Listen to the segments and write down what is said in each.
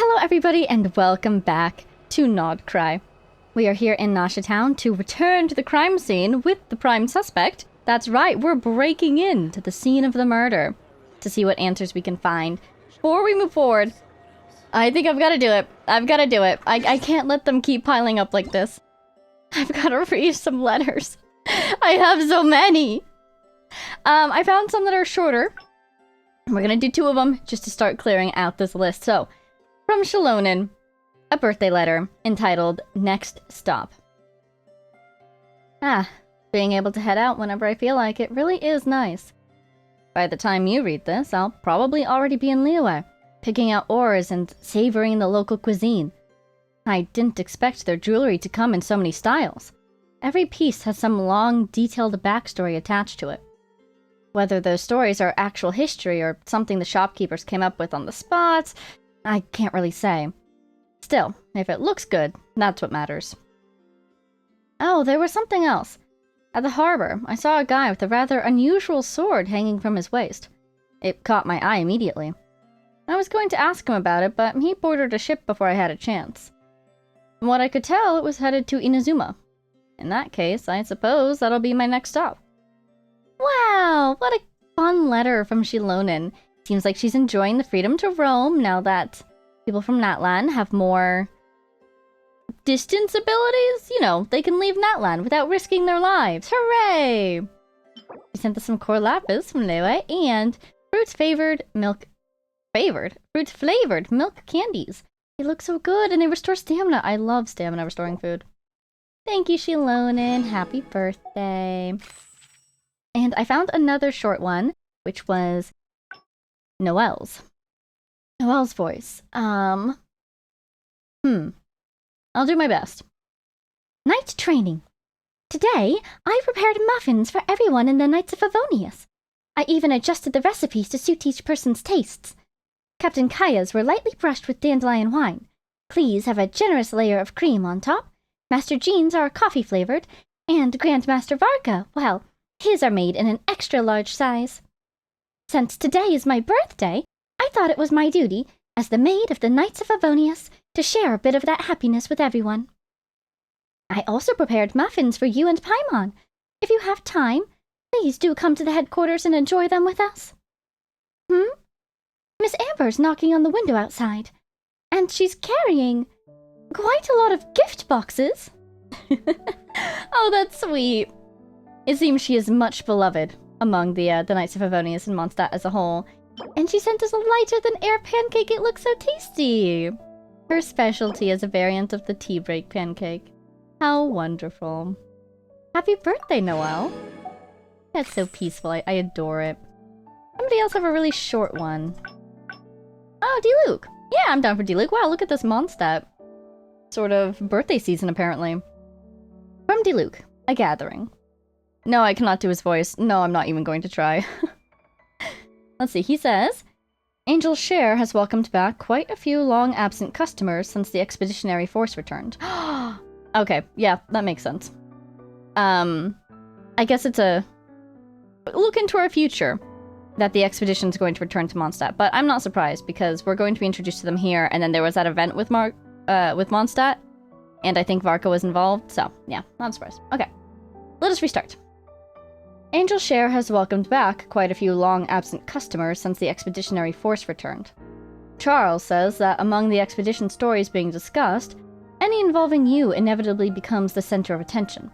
Hello everybody and welcome back to Nodcry. We are here in Nasha Town to return to the crime scene with the prime suspect. That's right, we're breaking into the scene of the murder to see what answers we can find. Before we move forward, I think I've got to do it. I can't let them keep piling up like this. I've got to read some letters. I have so many. I found some that are shorter. We're gonna do 2 of them just to start clearing out this list. So, from Shalonin, a birthday letter entitled Next Stop. Being able to head out whenever I feel like it really is nice. By the time you read this, I'll probably already be in Larua, picking out ores and savoring the local cuisine. I didn't expect their jewelry to come in so many styles. Every piece has some long, detailed backstory attached to it. Whether those stories are actual history or something the shopkeepers came up with on the spot, I can't really say. Still, if it looks good, that's what matters. Oh, there was something else. At the harbor, I saw a guy with a rather unusual sword hanging from his waist. It caught my eye immediately. I was going to ask him about it, but he boarded a ship before I had a chance. From what I could tell, it was headed to Inazuma. In that case, I suppose that'll be my next stop. Wow, what a fun letter from Shalonin. Seems like she's enjoying the freedom to roam now that people from Natlan have more distance abilities. You know, they can leave Natlan without risking their lives. Hooray! She sent us some core lapis from Lewe and fruit-flavored milk candies. They look so good and they restore stamina. I love stamina restoring food. Thank you, Shalonin. Happy birthday. And I found another short one, which was Noelle's. Noelle's voice. I'll do my best. Night training. Today, I prepared muffins for everyone in the Knights of Favonius. I even adjusted the recipes to suit each person's tastes. Captain Kaya's were lightly brushed with dandelion wine. Please have a generous layer of cream on top. Master Jean's are coffee-flavored. And Grandmaster Varka, well, his are made in an extra large size. Since today is my birthday, I thought it was my duty, as the maid of the Knights of Favonius, to share a bit of that happiness with everyone. I also prepared muffins for you and Paimon. If you have time, please do come to the headquarters and enjoy them with us. Miss Amber's knocking on the window outside, and she's carrying quite a lot of gift boxes. Oh, that's sweet. It seems she is much beloved among the Knights of Favonius and Mondstadt as a whole. And she sent us a lighter-than-air pancake. It looks so tasty. Her specialty is a variant of the tea break pancake. How wonderful. Happy birthday, Noelle. That's so peaceful. I adore it. Somebody else have a really short one. Oh, D-Luke. Yeah, I'm down for D-Luke. Wow, look at this Mondstadt. Sort of birthday season, apparently. From D-Luke, a gathering. No, I cannot do his voice. No, I'm not even going to try. Let's see, he says, Angel Share has welcomed back quite a few long-absent customers since the expeditionary force returned. Okay, yeah, that makes sense. I guess it's a look into our future that the expedition's going to return to Mondstadt, but I'm not surprised because we're going to be introduced to them here, and then there was that event with Mondstadt, and I think Varka was involved, so yeah, not surprised. Okay, let us restart. Angel Share has welcomed back quite a few long-absent customers since the expeditionary force returned. Charles says that among the expedition stories being discussed, any involving you inevitably becomes the center of attention.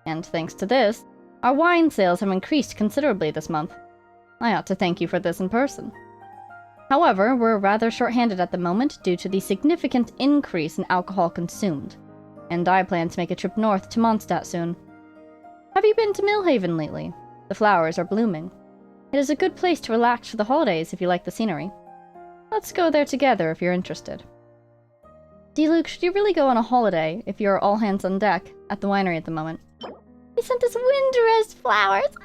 And thanks to this, our wine sales have increased considerably this month. I ought to thank you for this in person. However, we're rather short-handed at the moment due to the significant increase in alcohol consumed, and I plan to make a trip north to Mondstadt soon. Have you been to Millhaven lately? The flowers are blooming. It is a good place to relax for the holidays if you like the scenery. Let's go there together if you're interested. D-Luke, should you really go on a holiday if you're all hands on deck at the winery at the moment? He sent us wind rose flowers!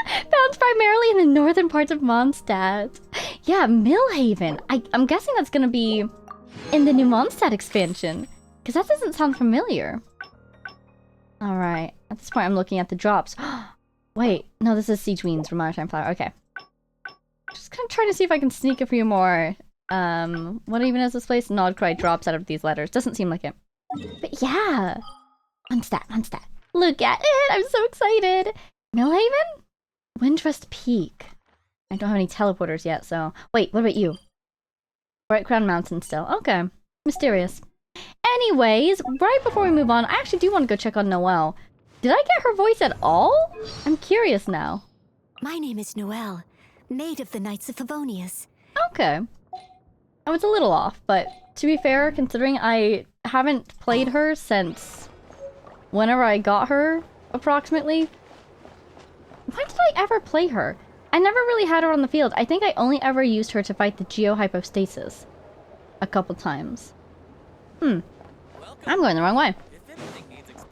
Found primarily in the northern parts of Mondstadt. Yeah, Millhaven. I'm guessing that's gonna be in the new Mondstadt expansion, because that doesn't sound familiar. Alright, at this point I'm looking at the drops. Wait, no, this is Siege Weens from Maritime Flower. Okay. Just kind of trying to see if I can sneak a few more What even is this place? Nod cry drops out of these letters. Doesn't seem like it. But yeah. Mondstadt, Mondstadt. Look at it! I'm so excited! Millhaven? Windrest Peak. I don't have any teleporters yet, so... Wait, what about you? Bright Crown Mountain still. Okay. Mysterious. Anyways, right before we move on, I actually do want to go check on Noelle. Did I get her voice at all? I'm curious now. My name is Noelle, maid of the Knights of Favonius. Okay. I was a little off, but to be fair, considering I haven't played her since whenever I got her, approximately. When did I ever play her? I never really had her on the field. I think I only ever used her to fight the Geohypostasis a couple times. I'm going the wrong way.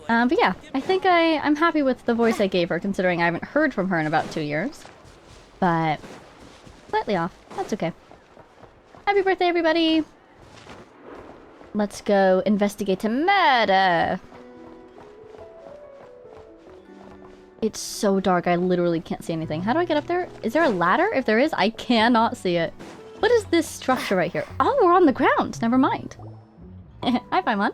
But yeah, I think I'm happy with the voice I gave her, considering I haven't heard from her in about 2 years. But slightly off. That's okay. Happy birthday, everybody! Let's go investigate a murder! It's so dark, I literally can't see anything. How do I get up there? Is there a ladder? If there is, I cannot see it. What is this structure right here? Oh, we're on the ground! Never mind. Hi, Paimon.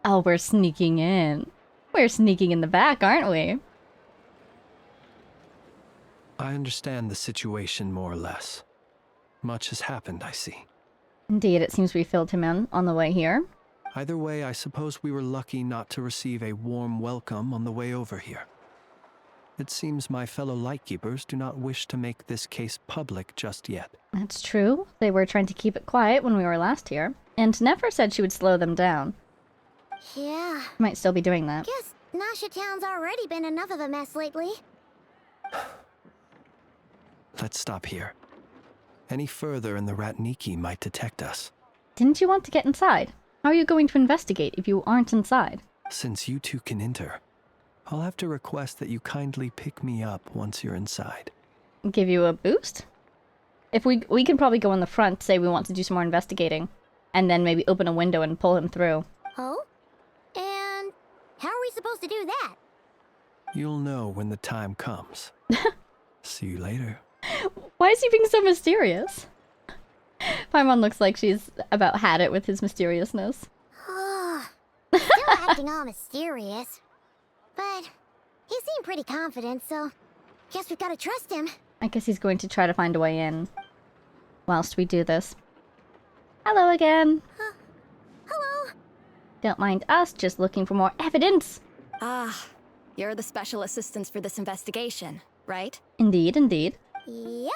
Oh, we're sneaking in. We're sneaking in the back, aren't we? I understand the situation more or less. Much has happened, I see. Indeed, it seems we filled him in on the way here. Either way, I suppose we were lucky not to receive a warm welcome on the way over here. It seems my fellow Lightkeepers do not wish to make this case public just yet. That's true. They were trying to keep it quiet when we were last here. And Nefer said she would slow them down. Yeah. Might still be doing that. Guess Nasha Town's already been enough of a mess lately. Let's stop here. Any further and the Ratniki might detect us. Didn't you want to get inside? How are you going to investigate if you aren't inside? Since you two can enter, I'll have to request that you kindly pick me up once you're inside. Give you a boost? If we can probably go in the front, say we want to do some more investigating, and then maybe open a window and pull him through. Oh? And how are we supposed to do that? You'll know when the time comes. See you later. Why is he being so mysterious? Paimon looks like she's about had it with his mysteriousness. Still acting all mysterious. But he seemed pretty confident, so guess we've got to trust him. I guess he's going to try to find a way in whilst we do this. Hello again. Hello. Don't mind us, just looking for more evidence. Ah, you're the special assistants for this investigation, right? Indeed, indeed. Yep,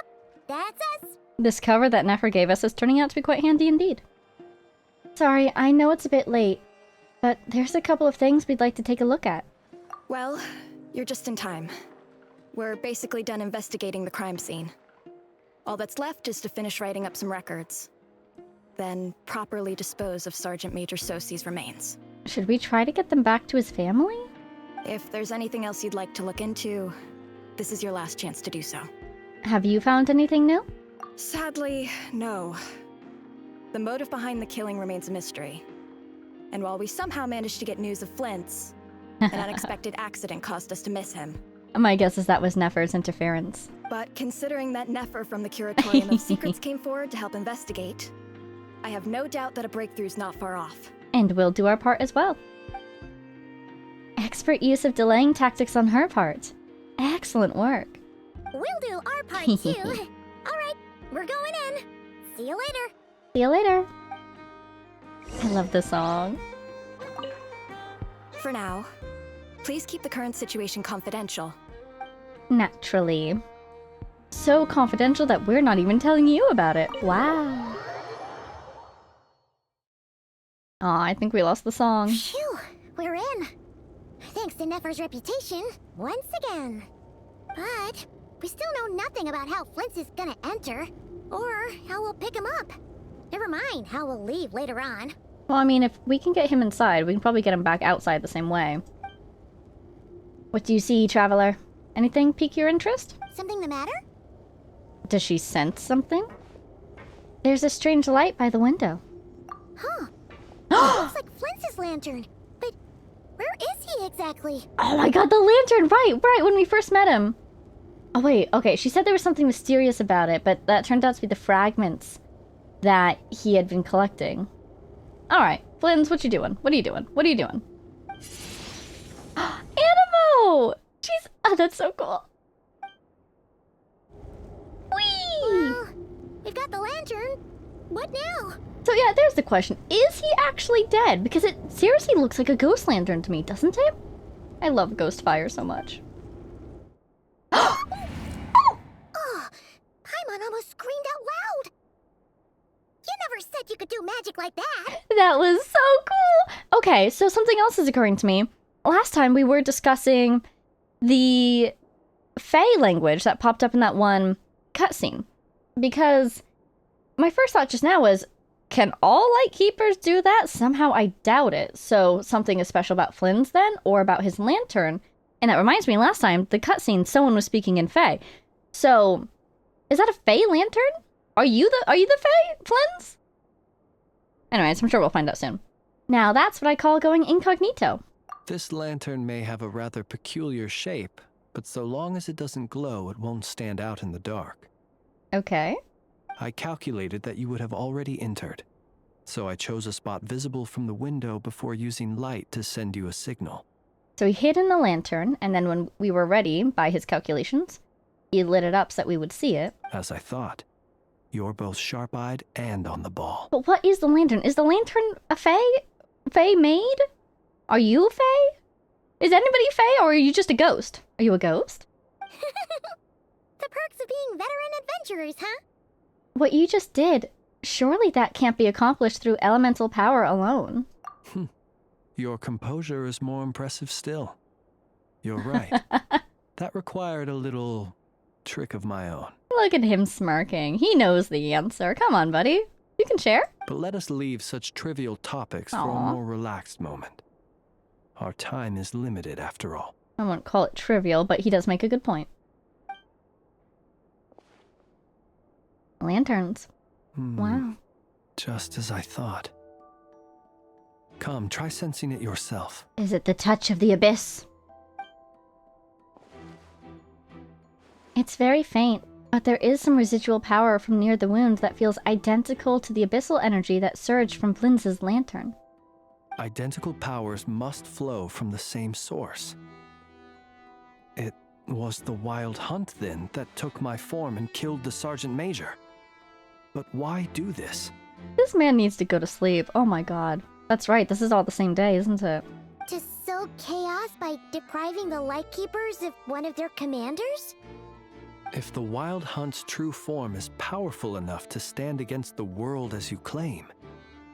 that's us. This cover that Nefer gave us is turning out to be quite handy indeed. Sorry, I know it's a bit late, but there's a couple of things we'd like to take a look at. Well, you're just in time. We're basically done investigating the crime scene. All that's left is to finish writing up some records. Then properly dispose of Sergeant Major Sosi's remains. Should we try to get them back to his family? If there's anything else you'd like to look into, this is your last chance to do so. Have you found anything new? Sadly, no. The motive behind the killing remains a mystery. And while we somehow managed to get news of Flint's, an unexpected accident caused us to miss him. My guess is that was Nefer's interference. But considering that Nefer from the Curatorium of Secrets came forward to help investigate, I have no doubt that a breakthrough's not far off. And we'll do our part as well. Expert use of delaying tactics on her part. Excellent work. We'll do our part too. Alright, we're going in. See you later. See you later. I love the song. For now, please keep the current situation confidential. Naturally. So confidential that we're not even telling you about it. Wow. Aw, I think we lost the song. Phew, we're in. Thanks to Nefer's reputation, once again. But we still know nothing about how Flint's is gonna enter, or how we'll pick him up. Never mind how we'll leave later on. Well, I mean, if we can get him inside, we can probably get him back outside the same way. What do you see, Traveler? Anything pique your interest? Something the matter? Does she sense something? There's a strange light by the window. Huh. It looks like Flint's lantern. But where is he exactly? Oh my god, the lantern! Right, when we first met him. Oh wait, okay, she said there was something mysterious about it, but that turned out to be the fragments that he had been collecting. Alright, Flynn's, what you doing? What are you doing? What are you doing? Animo! She's... Oh, that's so cool. Whee! Well, we've got the lantern. What now? So yeah, there's the question. Is he actually dead? Because it seriously looks like a ghost lantern to me, doesn't it? I love ghost fire so much. Oh, Paimon almost screamed out loud. You never said you could do magic like that. That was so cool! Okay, so something else is occurring to me. Last time we were discussing the Fae language that popped up in that one cutscene. Because my first thought just now was, can all Lightkeepers do that? Somehow I doubt it. So something is special about Flynn's then, or about his lantern. And that reminds me, last time, the cutscene, someone was speaking in Fae. So, is that a Fae lantern? Are you the Fae, Flynn's? Anyways, I'm sure we'll find out soon. Now that's what I call going incognito. This lantern may have a rather peculiar shape, but so long as it doesn't glow, it won't stand out in the dark. Okay. I calculated that you would have already entered, so I chose a spot visible from the window before using light to send you a signal. So he hid in the lantern, and then when we were ready, by his calculations, he lit it up so that we would see it. As I thought. You're both sharp-eyed and on the ball. But what is the lantern? Is the lantern a Fae? Fae made? Are you a Fae? Is anybody Fae, or are you just a ghost? Are you a ghost? The perks of being veteran adventurers, huh? What you just did, surely that can't be accomplished through elemental power alone. Your composure is more impressive still. You're right. That required a little trick of my own. Look at him smirking. He knows the answer. Come on, buddy. You can share. But let us leave such trivial topics for a Aw. more relaxed moment. Our time is limited after all. I won't call it trivial, but he does make a good point. Lanterns. Wow. Just as I thought. Come, try sensing it yourself. Is it the touch of the abyss? It's very faint, but there is some residual power from near the wound that feels identical to the abyssal energy that surged from Flynn's lantern. Identical powers must flow from the same source. It was the wild hunt, then, that took my form and killed the Sergeant Major. But why do this? This man needs to go to sleep. Oh my god. That's right, this is all the same day, isn't it? To sow chaos by depriving the Lightkeepers of one of their commanders? If the Wild Hunt's true form is powerful enough to stand against the world as you claim,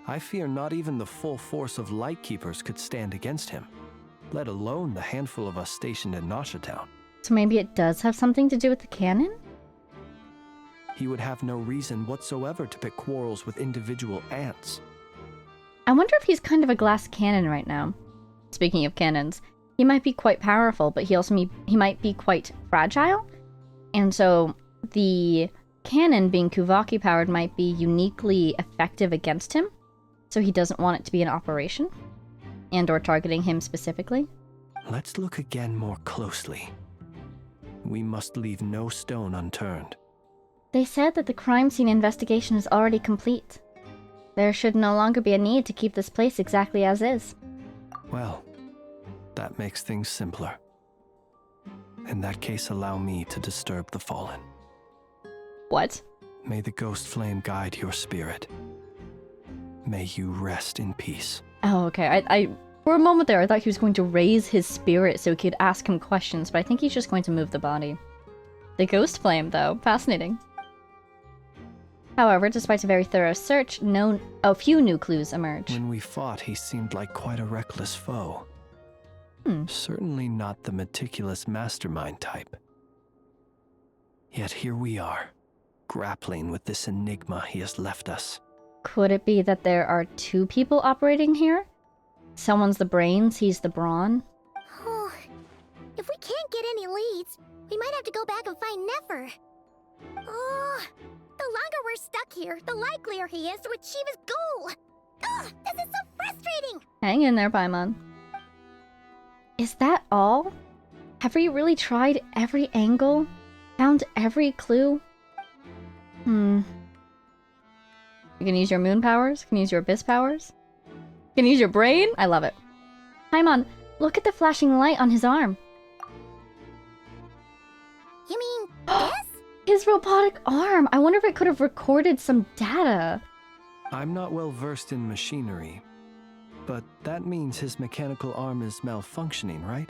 I fear not even the full force of Lightkeepers could stand against him, let alone the handful of us stationed in Noshatown. So maybe it does have something to do with the cannon? He would have no reason whatsoever to pick quarrels with individual ants. I wonder if he's kind of a glass cannon right now. Speaking of cannons, he might be quite powerful, but he might be quite fragile. And so the cannon being Kuvaki powered might be uniquely effective against him. So he doesn't want it to be in operation. And or targeting him specifically. Let's look again more closely. We must leave no stone unturned. They said that the crime scene investigation is already complete. There should no longer be a need to keep this place exactly as is. Well, that makes things simpler. In that case, allow me to disturb the fallen. What? May the ghost flame guide your spirit. May you rest in peace. Oh, okay. I for a moment there, I thought he was going to raise his spirit so he could ask him questions, but I think he's just going to move the body. The ghost flame, though. Fascinating. However, despite a very thorough search, a few new clues emerge. When we fought, he seemed like quite a reckless foe. Certainly not the meticulous mastermind type. Yet here we are, grappling with this enigma he has left us. Could it be that there are two people operating here? Someone's the brains, he's the brawn? Oh, if we can't get any leads, we might have to go back and find Nefer. Oh, the longer we're stuck here, the likelier he is to achieve his goal. Ugh, this is so frustrating. Hang in there, Paimon. Is that all? Have we really tried every angle? Found every clue? You can use your moon powers. You can use your abyss powers. You can use your brain. I love it. Paimon, look at the flashing light on his arm. You mean this? His robotic arm. I wonder if it could have recorded some data. I'm not well versed in machinery, but that means his mechanical arm is malfunctioning, right?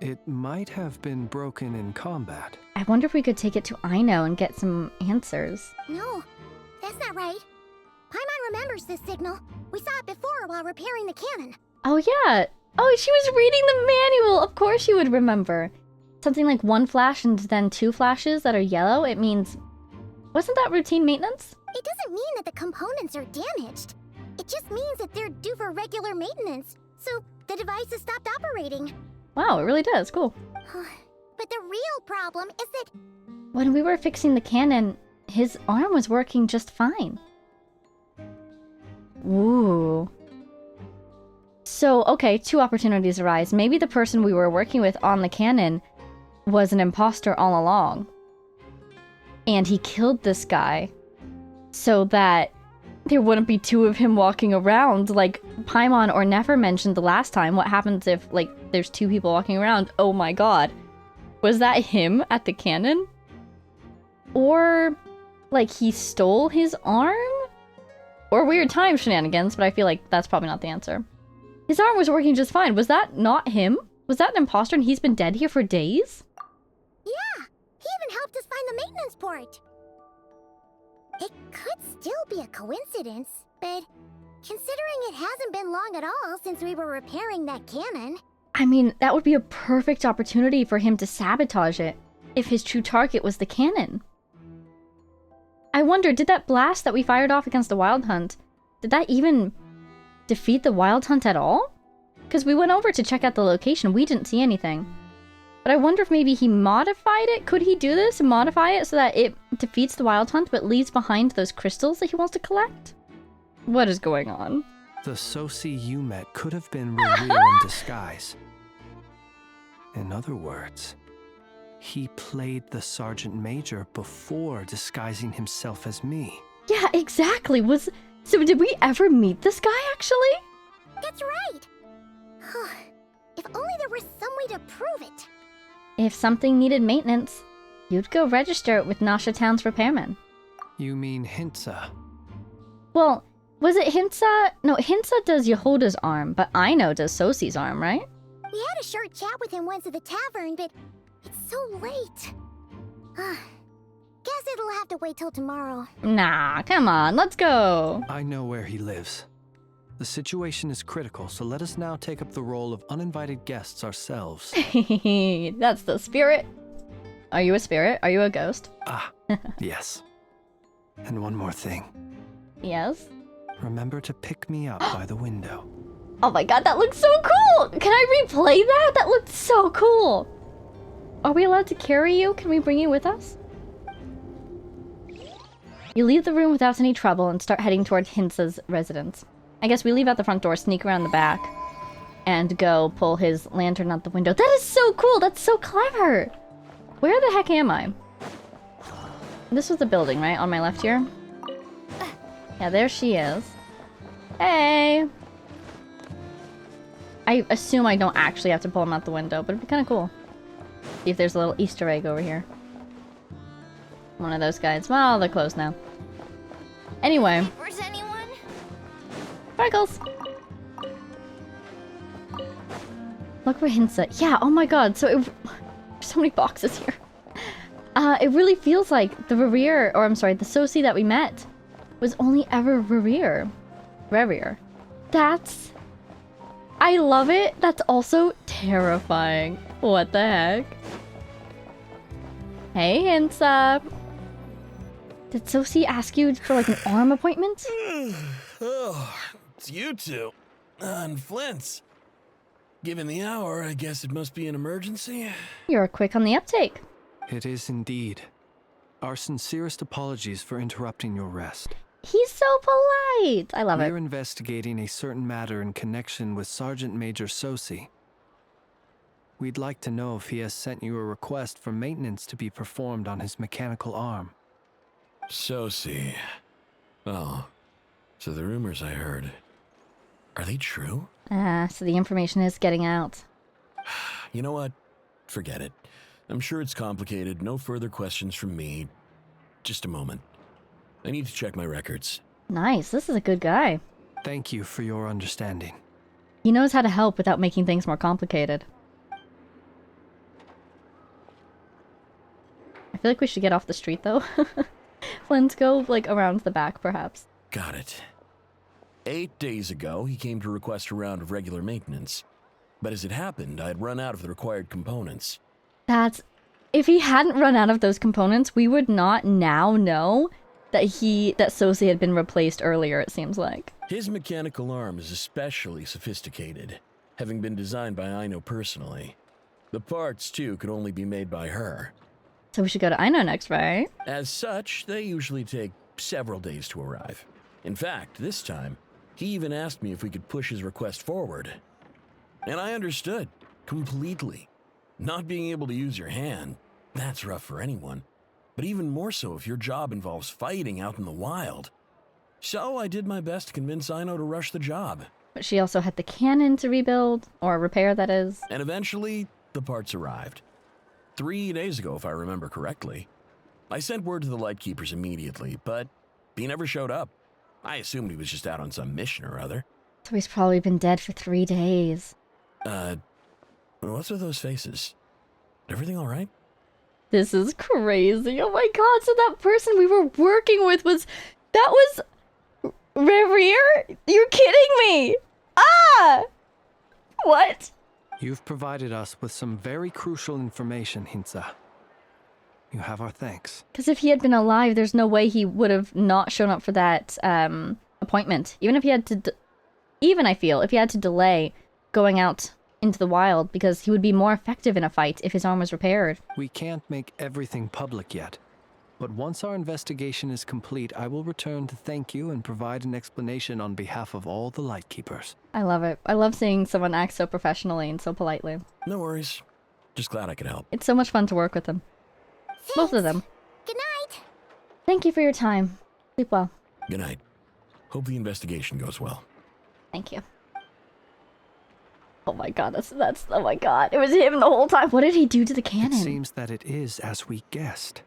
It might have been broken in combat. I wonder if we could take it to Aino and get some answers. No, that's not right. Paimon remembers this signal. We saw it before while repairing the cannon. Oh yeah. Oh, she was reading the manual. Of course she would remember. Something like 1 flash and then 2 flashes that are yellow. It means... Wasn't that routine maintenance? It doesn't mean that the components are damaged. It just means that they're due for regular maintenance. So the device has stopped operating. Wow, it really does. Cool. But the real problem is that... When we were fixing the cannon, his arm was working just fine. Ooh. So, okay, 2 opportunities arise. Maybe the person we were working with on the cannon was an imposter all along. And he killed this guy so that there wouldn't be 2 of him walking around like Paimon or Nefer mentioned the last time. What happens if, like, there's 2 people walking around? Oh my god. Was that him at the cannon? Or, like, he stole his arm? Or weird time shenanigans, but I feel like that's probably not the answer. His arm was working just fine. Was that not him? Was that an imposter and he's been dead here for days? Yeah, he even helped us find the maintenance port. It could still be a coincidence, but considering it hasn't been long at all since we were repairing that cannon... I mean, that would be a perfect opportunity for him to sabotage it, if his true target was the cannon. I wonder, did that blast that we fired off against the Wild Hunt, did that even defeat the Wild Hunt at all? Because we went over to check out the location, we didn't see anything. But I wonder if maybe he modified it? Could he do this and modify it so that it defeats the Wild Hunt but leaves behind those crystals that he wants to collect? What is going on? The Sosi you met could have been RERIR in disguise. In other words, he played the Sergeant Major before disguising himself as me. Yeah, exactly. So did we ever meet this guy, actually? That's right! If only there were some way to prove it. If something needed maintenance, you'd go register it with Nasha Town's repairman. You mean Hintsa? Well, was it Hintsa? No, Hintsa does Yehoda's arm, but Aino does Sosi's arm, right? We had a short chat with him once at the tavern, but it's so late. Guess it'll have to wait till tomorrow. Nah, come on, let's go. I know where he lives. The situation is critical, so let us now take up the role of uninvited guests ourselves. That's the spirit. Are you a spirit? Are you a ghost? Ah, yes. And one more thing. Yes? Remember to pick me up by the window. Oh my god, that looks so cool! Can I replay that? That looked so cool! Are we allowed to carry you? Can we bring you with us? You leave the room without any trouble and start heading toward Hintsa's residence. I guess we leave out the front door, sneak around the back, and go pull his lantern out the window. That is so cool! That's so clever! Where the heck am I? This was the building, right? On my left here? Yeah, there she is. Hey! I assume I don't actually have to pull him out the window, but it'd be kind of cool. See if there's a little Easter egg over here. One of those guys. Well, they're closed now. Anyway. Where's anyone? Sparkles! Look for Hintsa. Yeah, oh my god, so there's so many boxes here. It really feels like the RERIR, or I'm sorry, the Sosi that we met was only ever RERIR. RERIR. That's... I love it. That's also terrifying. What the heck? Hey, Hintsa. Did Sosi ask you for like an arm appointment? Oh, it's you two. And Flint's. Given the hour, I guess it must be an emergency. You're quick on the uptake. It is indeed. Our sincerest apologies for interrupting your rest. He's so polite. I love it. We're investigating a certain matter in connection with Sergeant Major Sosi. We'd like to know if he has sent you a request for maintenance to be performed on his mechanical arm. Sosi. Oh, so the rumors I heard, are they true? Ah, so the information is getting out. You know what? Forget it. I'm sure it's complicated. No further questions from me. Just a moment. I need to check my records. Nice, this is a good guy. Thank you for your understanding. He knows how to help without making things more complicated. I feel like we should get off the street, though. Let's go, like, around the back, perhaps. Got it. 8 days ago, he came to request a round of regular maintenance. But as it happened, I had run out of the required components. That's... If he hadn't run out of those components, we would not now know that Sosi had been replaced earlier, it seems like. His mechanical arm is especially sophisticated, having been designed by Aino personally. The parts, too, could only be made by her. So we should go to Aino next, right? As such, they usually take several days to arrive. In fact, this time, he even asked me if we could push his request forward. And I understood, completely. Not being able to use your hand, that's rough for anyone. But even more so if your job involves fighting out in the wild. So I did my best to convince Aino to rush the job. But she also had the cannon to rebuild, or repair, that is. And eventually, the parts arrived. 3 days ago, if I remember correctly. I sent word to the Lightkeepers immediately, but he never showed up. I assumed he was just out on some mission or other. So he's probably been dead for 3 days. What's with those faces? Everything all right? This is crazy. Oh my god, so that person we were working with was... That was... RERIR? You're kidding me! Ah! What? You've provided us with some very crucial information, Hintsa. You have our thanks. Because if he had been alive, there's no way he would have not shown up for that appointment. Even if he had to... Even, I feel, if he had to delay going out into the wild, because he would be more effective in a fight if his arm was repaired. We can't make everything public yet, but once our investigation is complete, I will return to thank you and provide an explanation on behalf of all the Lightkeepers. I love it. I love seeing someone act so professionally and so politely. No worries. Just glad I could help. It's so much fun to work with them. Thanks. Both of them. Good night. Thank you for your time. Sleep well. Good night. Hope the investigation goes well. Thank you. Oh my god, that's oh my god. It was him the whole time. What did he do to the cannon? It seems that it is as we guessed.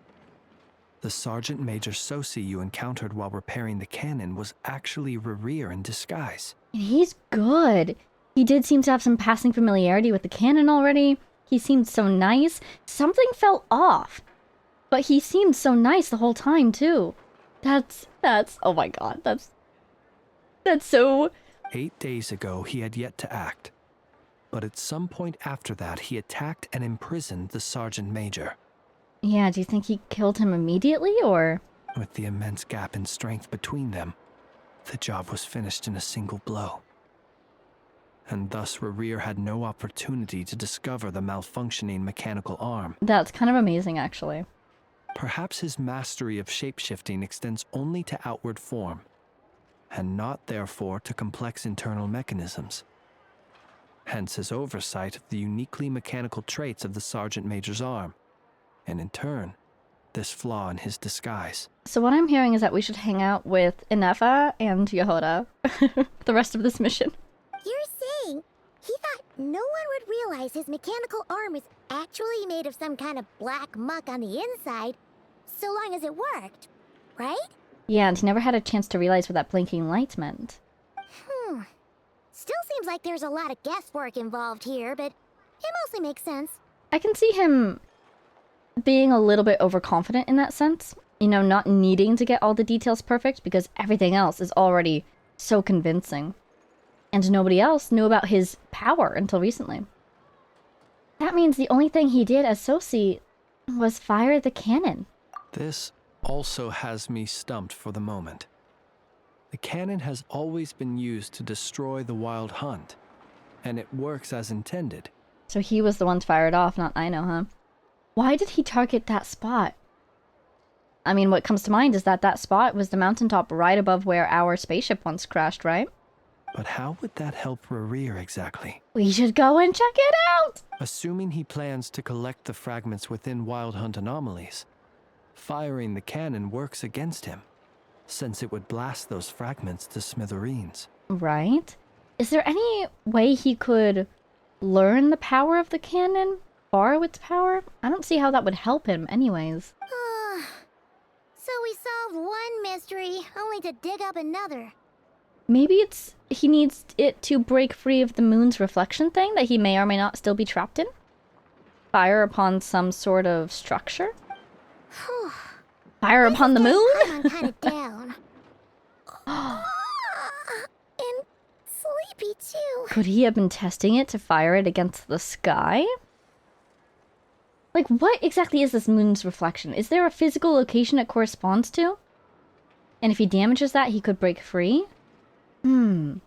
The Sergeant Major Sosi you encountered while repairing the cannon was actually RERIR in disguise. And he's good. He did seem to have some passing familiarity with the cannon already. He seemed so nice. Something felt off. But he seemed so nice the whole time too. That's oh my god. That's so... 8 days ago, he had yet to act. But at some point after that, he attacked and imprisoned the Sergeant Major. Yeah, do you think he killed him immediately, or...? With the immense gap in strength between them, the job was finished in a single blow. And thus RERIR had no opportunity to discover the malfunctioning mechanical arm. That's kind of amazing, actually. Perhaps his mastery of shapeshifting extends only to outward form, and not therefore to complex internal mechanisms. Hence his oversight of the uniquely mechanical traits of the Sergeant Major's arm, and in turn, this flaw in his disguise. So what I'm hearing is that we should hang out with Inefa and Yehoda the rest of this mission. You're saying he thought no one would realize his mechanical arm was actually made of some kind of black muck on the inside, so long as it worked, right? Yeah, and he never had a chance to realize what that blinking light meant. Still seems like there's a lot of guesswork involved here, but it mostly makes sense. I can see him being a little bit overconfident in that sense. You know, not needing to get all the details perfect because everything else is already so convincing. And nobody else knew about his power until recently. That means the only thing he did as Sosi was fire the cannon. This also has me stumped for the moment. The cannon has always been used to destroy the wild hunt, and it works as intended. So he was the one to fire it off, not Aino, huh? Why did he target that spot? I mean, what comes to mind is that that spot was the mountaintop right above where our spaceship once crashed, right? But how would that help RERIR exactly? We should go and check it out! Assuming he plans to collect the fragments within wild hunt anomalies, firing the cannon works against him, since it would blast those fragments to smithereens. Right? Is there any way he could learn the power of the cannon? Borrow its power? I don't see how that would help him anyways. So we solved one mystery, only to dig up another. Maybe he needs it to break free of the moon's reflection thing that he may or may not still be trapped in? Fire upon some sort of structure? Fire upon the moon? I'm kind of down. And sleepy too. Could he have been testing it to fire it against the sky? Like, what exactly is this moon's reflection? Is there a physical location it corresponds to? And if he damages that, he could break free? We've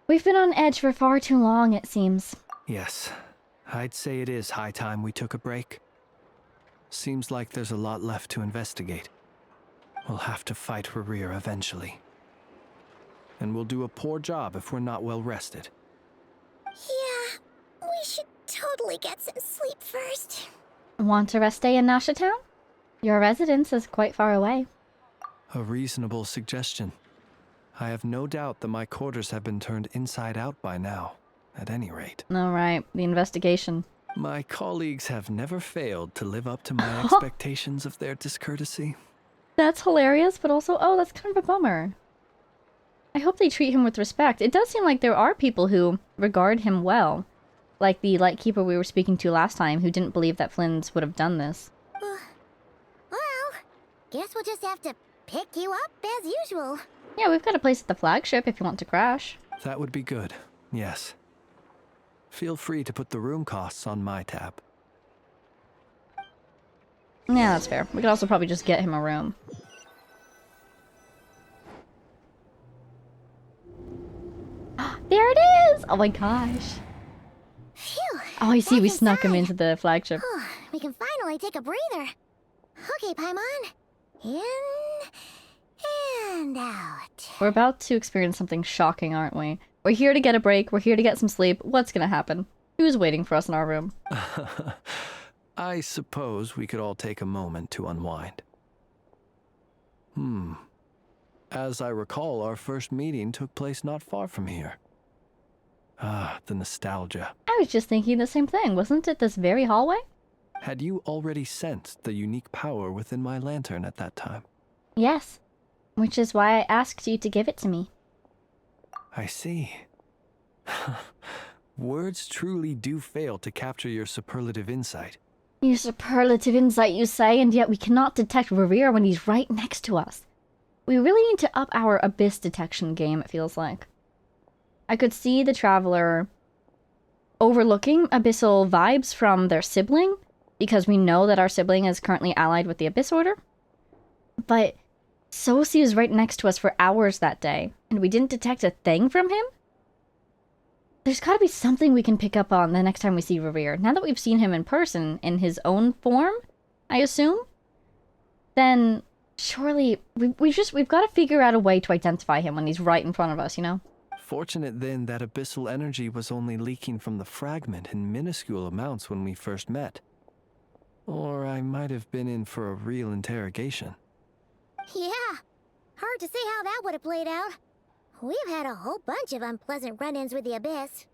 been on edge for far too long, it seems. Yes, I'd say it is high time we took a break. Seems like there's a lot left to investigate. We'll have to fight RERIR eventually. And we'll do a poor job if we're not well rested. Yeah, we should totally get some sleep first. Want a rest day in Nasha Town? Your residence is quite far away. A reasonable suggestion. I have no doubt that my quarters have been turned inside out by now, at any rate. Alright, the investigation. My colleagues have never failed to live up to my expectations of their discourtesy. That's hilarious, but also, oh, that's kind of a bummer. I hope they treat him with respect. It does seem like there are people who regard him well. Like the lightkeeper we were speaking to last time, who didn't believe that Flynn's would have done this. Well, guess we'll just have to pick you up as usual. Yeah, we've got a place at the flagship if you want to crash. That would be good, yes. Feel free to put the room costs on my tab. Yeah, that's fair. We could also probably just get him a room. There it is! Oh my gosh. Phew. Oh, I see. Back We snuck him inside. into the flagship. We can finally take a breather. Okay, Paimon. In and out. We're about to experience something shocking, aren't we? We're here to get a break. We're here to get some sleep. What's gonna happen? Who's waiting for us in our room? I suppose we could all take a moment to unwind. As I recall, our first meeting took place not far from here. Ah, the nostalgia. I was just thinking the same thing. Wasn't it this very hallway? Had you already sensed the unique power within my lantern at that time? Yes. Which is why I asked you to give it to me. I see. Words truly do fail to capture your superlative insight. Your superlative insight, you say, and yet we cannot detect RERIR when he's right next to us. We really need to up our abyss detection game, it feels like. I could see the Traveler overlooking abyssal vibes from their sibling, because we know that our sibling is currently allied with the Abyss Order. But Sosi was right next to us for hours that day, and we didn't detect a thing from him? There's gotta be something we can pick up on the next time we see RERIR. Now that we've seen him in person, in his own form, I assume, then surely we've got to figure out a way to identify him when he's right in front of us, you know? Fortunate then that abyssal energy was only leaking from the fragment in minuscule amounts when we first met. Or I might have been in for a real interrogation. Yeah. Hard to say how that would have played out. We've had a whole bunch of unpleasant run-ins with the Abyss.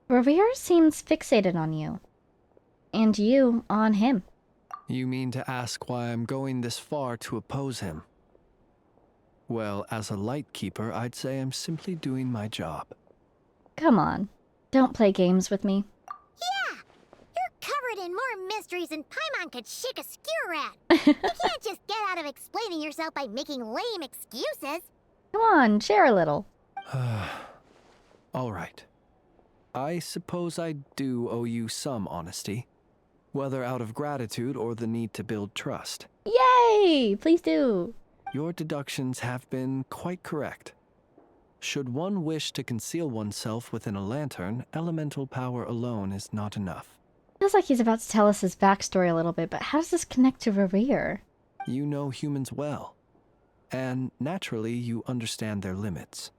RERIR seems fixated on you. And you on him. You mean to ask why I'm going this far to oppose him? Well, as a Lightkeeper, I'd say I'm simply doing my job. Come on. Don't play games with me. Yeah! You're covered in more mysteries than Paimon could shake a skewer at. You can't just get out of explaining yourself by making lame excuses. Come on, share a little. All right. I suppose I do owe you some honesty, whether out of gratitude or the need to build trust. Yay! Please do. Your deductions have been quite correct. Should one wish to conceal oneself within a lantern, elemental power alone is not enough. Feels like he's about to tell us his backstory a little bit, but how does this connect to RERIR? You know humans well, and naturally you understand their limits.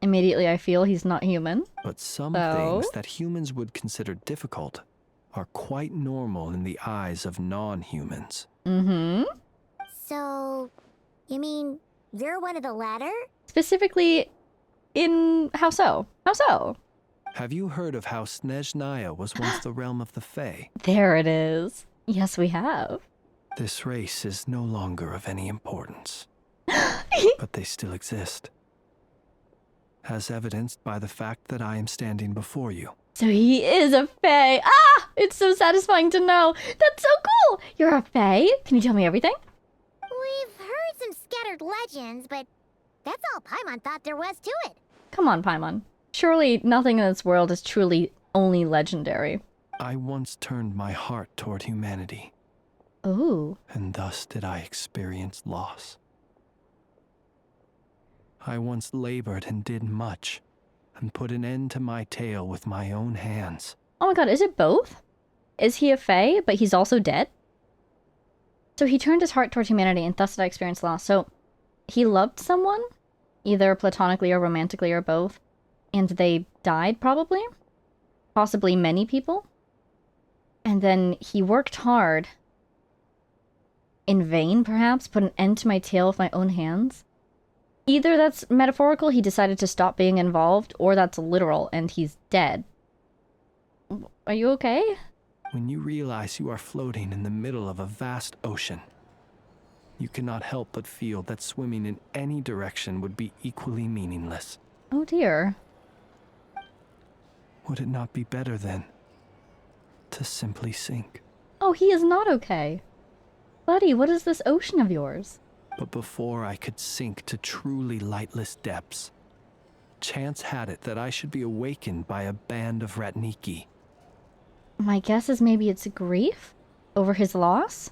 Immediately I feel he's not human. But some So? things that humans would consider difficult are quite normal in the eyes of non-humans. Mm-hmm. So, You mean you're one of the latter? Specifically, how so? How so? Have you heard of how Snezhnaya was once the realm of the Fae? There it is. Yes, we have. This race is no longer of any importance, but they still exist, as evidenced by the fact that I am standing before you. So he is a Fae. Ah! It's so satisfying to know. That's so cool. You're a Fae? Can you tell me everything? We've heard some scattered legends, but that's all Paimon thought there was to it. Come on, Paimon. Surely nothing in this world is truly only legendary. I once turned my heart toward humanity, Ooh. and thus did I experience loss. I once labored and did much, and put an end to my tale with my own hands. Oh my god, is it both? Is he a Fae, but he's also dead? So he turned his heart towards humanity, and thus did I experience loss. So he loved someone, either platonically or romantically or both, and they died probably? Possibly many people? And then he worked hard, in vain perhaps, put an end to my tale with my own hands? Either that's metaphorical, he decided to stop being involved, or that's literal, and he's dead. Are you okay? When you realize you are floating in the middle of a vast ocean, you cannot help but feel that swimming in any direction would be equally meaningless. Oh dear. Would it not be better, then, to simply sink? Oh, he is not okay. Buddy, what is this ocean of yours? But before I could sink to truly lightless depths, chance had it that I should be awakened by a band of Ratniki. My guess is maybe it's grief over his loss?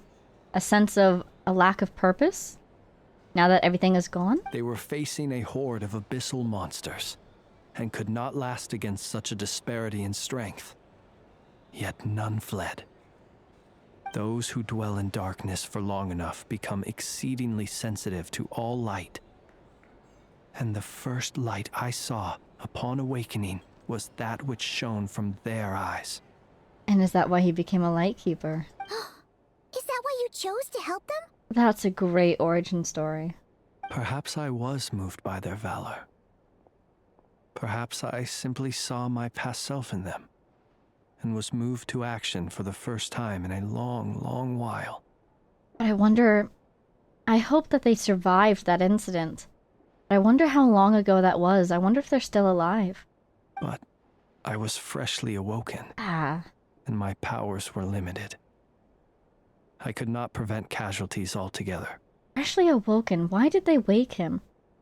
A sense of a lack of purpose? Now that everything is gone? They were facing a horde of abyssal monsters, and could not last against such a disparity in strength. Yet none fled. Those who dwell in darkness for long enough become exceedingly sensitive to all light. And the first light I saw upon awakening was that which shone from their eyes. And is that why he became a lightkeeper? Is that why you chose to help them? That's a great origin story. Perhaps I was moved by their valor. Perhaps I simply saw my past self in them, and was moved to action for the first time in a long, long while. But I wonder... I hope that they survived that incident. But I wonder how long ago that was. I wonder if they're still alive. But I was freshly awoken, Ah. and my powers were limited. I could not prevent casualties altogether. Freshly awoken, why did they wake him?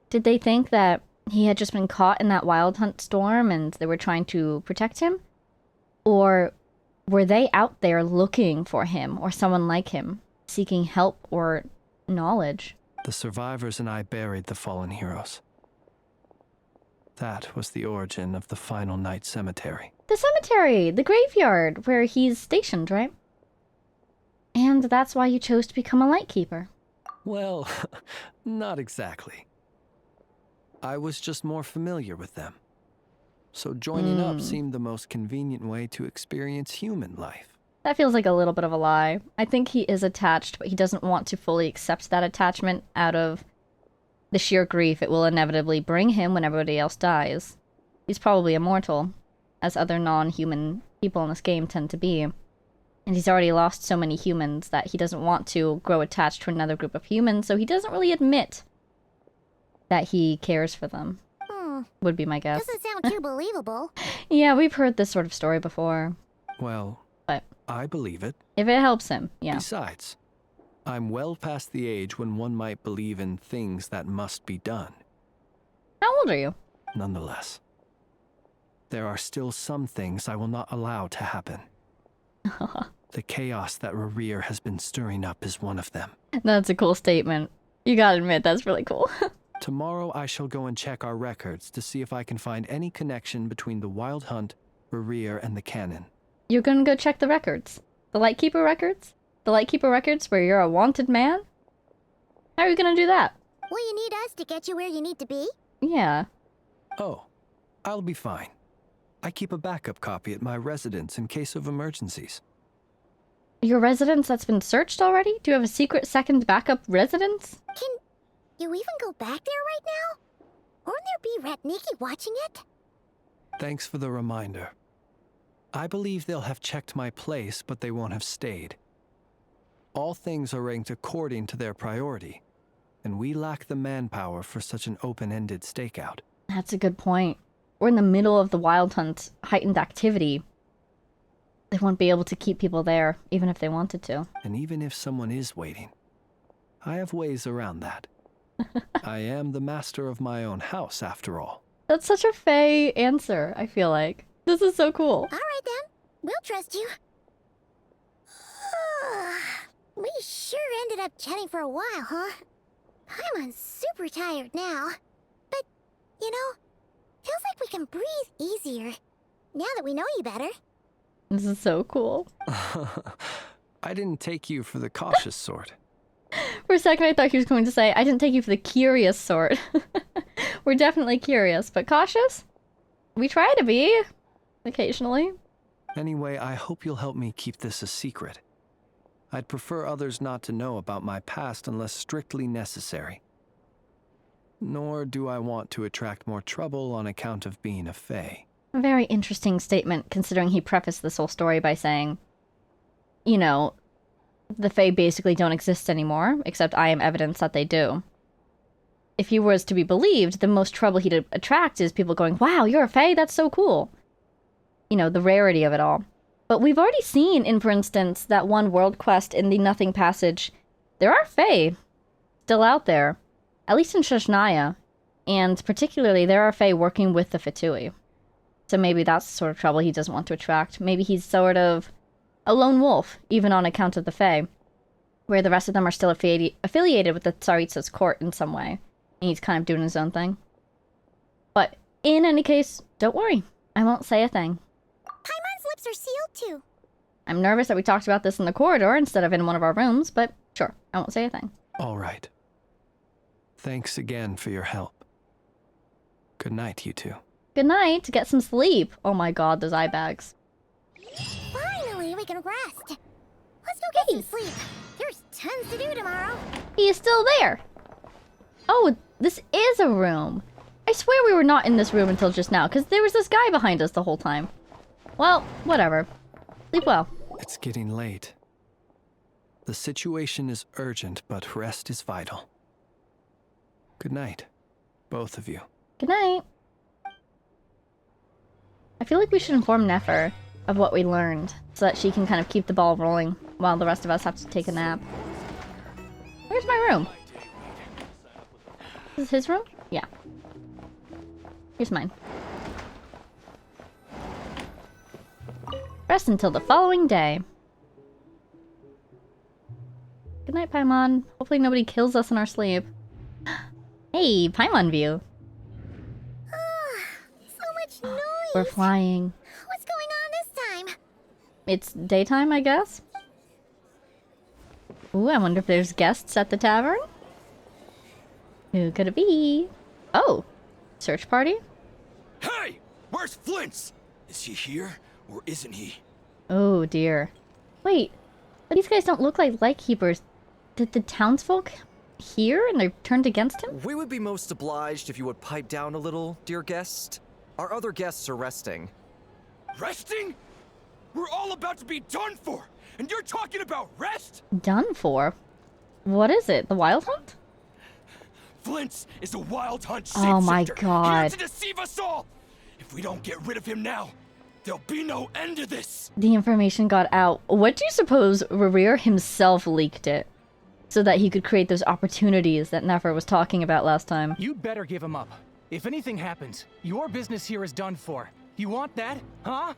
Did they think that he had just been caught in that wild hunt storm and they were trying to protect him? Or were they out there looking for him or someone like him, seeking help or knowledge? The survivors and I buried the fallen heroes. That was the origin of the final night cemetery. The cemetery! The graveyard, where he's stationed, right? And that's why you chose to become a lightkeeper. Well, not exactly. I was just more familiar with them. So joining up seemed the most convenient way to experience human life. That feels like a little bit of a lie. I think he is attached, but he doesn't want to fully accept that attachment out of the sheer grief it will inevitably bring him when everybody else dies. He's probably immortal, as other non-human people in this game tend to be. And he's already lost so many humans that he doesn't want to grow attached to another group of humans, so he doesn't really admit that he cares for them. Would be my guess. Doesn't sound too believable. Yeah, we've heard this sort of story before. Well, But I believe it. if it helps him, yeah. Besides, I'm well past the age when one might believe in things that must be done. How old are you? Nonetheless, there are still some things I will not allow to happen. The chaos that RERIR has been stirring up is one of them. That's a cool statement. You gotta admit, that's really cool. Tomorrow I shall go and check our records to see if I can find any connection between the Wild Hunt, RERIR, and the canon. You're gonna go check the records? The Lightkeeper records? The Lightkeeper records where you're a wanted man? How are you gonna do that? Will you need us to get you where you need to be? Yeah. Oh, I'll be fine. I keep a backup copy at my residence in case of emergencies. Your residence that's been searched already? Do you have a secret second backup residence? You even go back there right now? Won't there be Rat Nikki watching it? Thanks for the reminder. I believe they'll have checked my place, but they won't have stayed. All things are ranked according to their priority, and we lack the manpower for such an open-ended stakeout. That's a good point. We're in the middle of the Wild Hunt heightened activity. They won't be able to keep people there, even if they wanted to. And even if someone is waiting, I have ways around that. I am the master of my own house, after all. That's such a Faye answer, I feel like. This is so cool. All right then, we'll trust you. We sure ended up chatting for a while, huh? Paimon's super tired now. But, you know, feels like we can breathe easier now that we know you better. This is so cool. I didn't take you for the cautious sort. For a second I thought he was going to say, I didn't take you for the curious sort. We're definitely curious, but cautious? We try to be, occasionally. Anyway, I hope you'll help me keep this a secret. I'd prefer others not to know about my past unless strictly necessary. Nor do I want to attract more trouble on account of being a Fae. A very interesting statement, considering he prefaced this whole story by saying, you know, the Fae basically don't exist anymore, except I am evidence that they do. If he was to be believed, the most trouble he'd attract is people going, wow, you're a Fae? That's so cool. You know, the rarity of it all. But we've already seen in, for instance, that one world quest in the Nothing Passage, there are Fae still out there, at least in Shashnaya, and particularly there are Fae working with the Fatui. So maybe that's the sort of trouble he doesn't want to attract. Maybe he's sort of a lone wolf, even on account of the Fae, where the rest of them are still affiliated with the Tsaritsa's court in some way, and he's kind of doing his own thing. But in any case, don't worry, I won't say a thing. Paimon's lips are sealed too. I'm nervous that we talked about this in the corridor instead of in one of our rooms, but sure, I won't say a thing. All right. Thanks again for your help. Good night, you two. Good night, get some sleep. Oh my god, those eye bags. Finally, we can rest. Let's go get some sleep. There's tons to do tomorrow. He is still there. Oh, this is a room. I swear we were not in this room until just now, because there was this guy behind us the whole time. Well, whatever. Sleep well. It's getting late. The situation is urgent, but rest is vital. Good night, both of you. Good night. I feel like we should inform Nefer of what we learned, so that she can kind of keep the ball rolling while the rest of us have to take a nap. Where's my room? This is his room? Yeah. Here's mine. Rest until the following day. Good night, Paimon. Hopefully nobody kills us in our sleep. Hey, Paimon view. So much noise. We're flying. What's going on this time? It's daytime, I guess? Ooh, I wonder if there's guests at the tavern? Who could it be? Oh, search party? Hey! Where's Flint's? Is he here, or isn't he? Oh dear. Wait, but these guys don't look like Lightkeepers. Did the townsfolk hear and they turned against him? We would be most obliged if you would pipe down a little, dear guest. Our other guests are resting. Resting? We're all about to be done for, and you're talking about rest? Done for? What is it? The Wild Hunt? Flint's is a Wild Hunt shapeshifter. Oh my god. Here to deceive us all! If we don't get rid of him now, there'll be no end to this! The information got out. What do you suppose RERIR himself leaked it? So that he could create those opportunities that Nefer was talking about last time. You'd better give him up. If anything happens, your business here is done for. You want that, huh?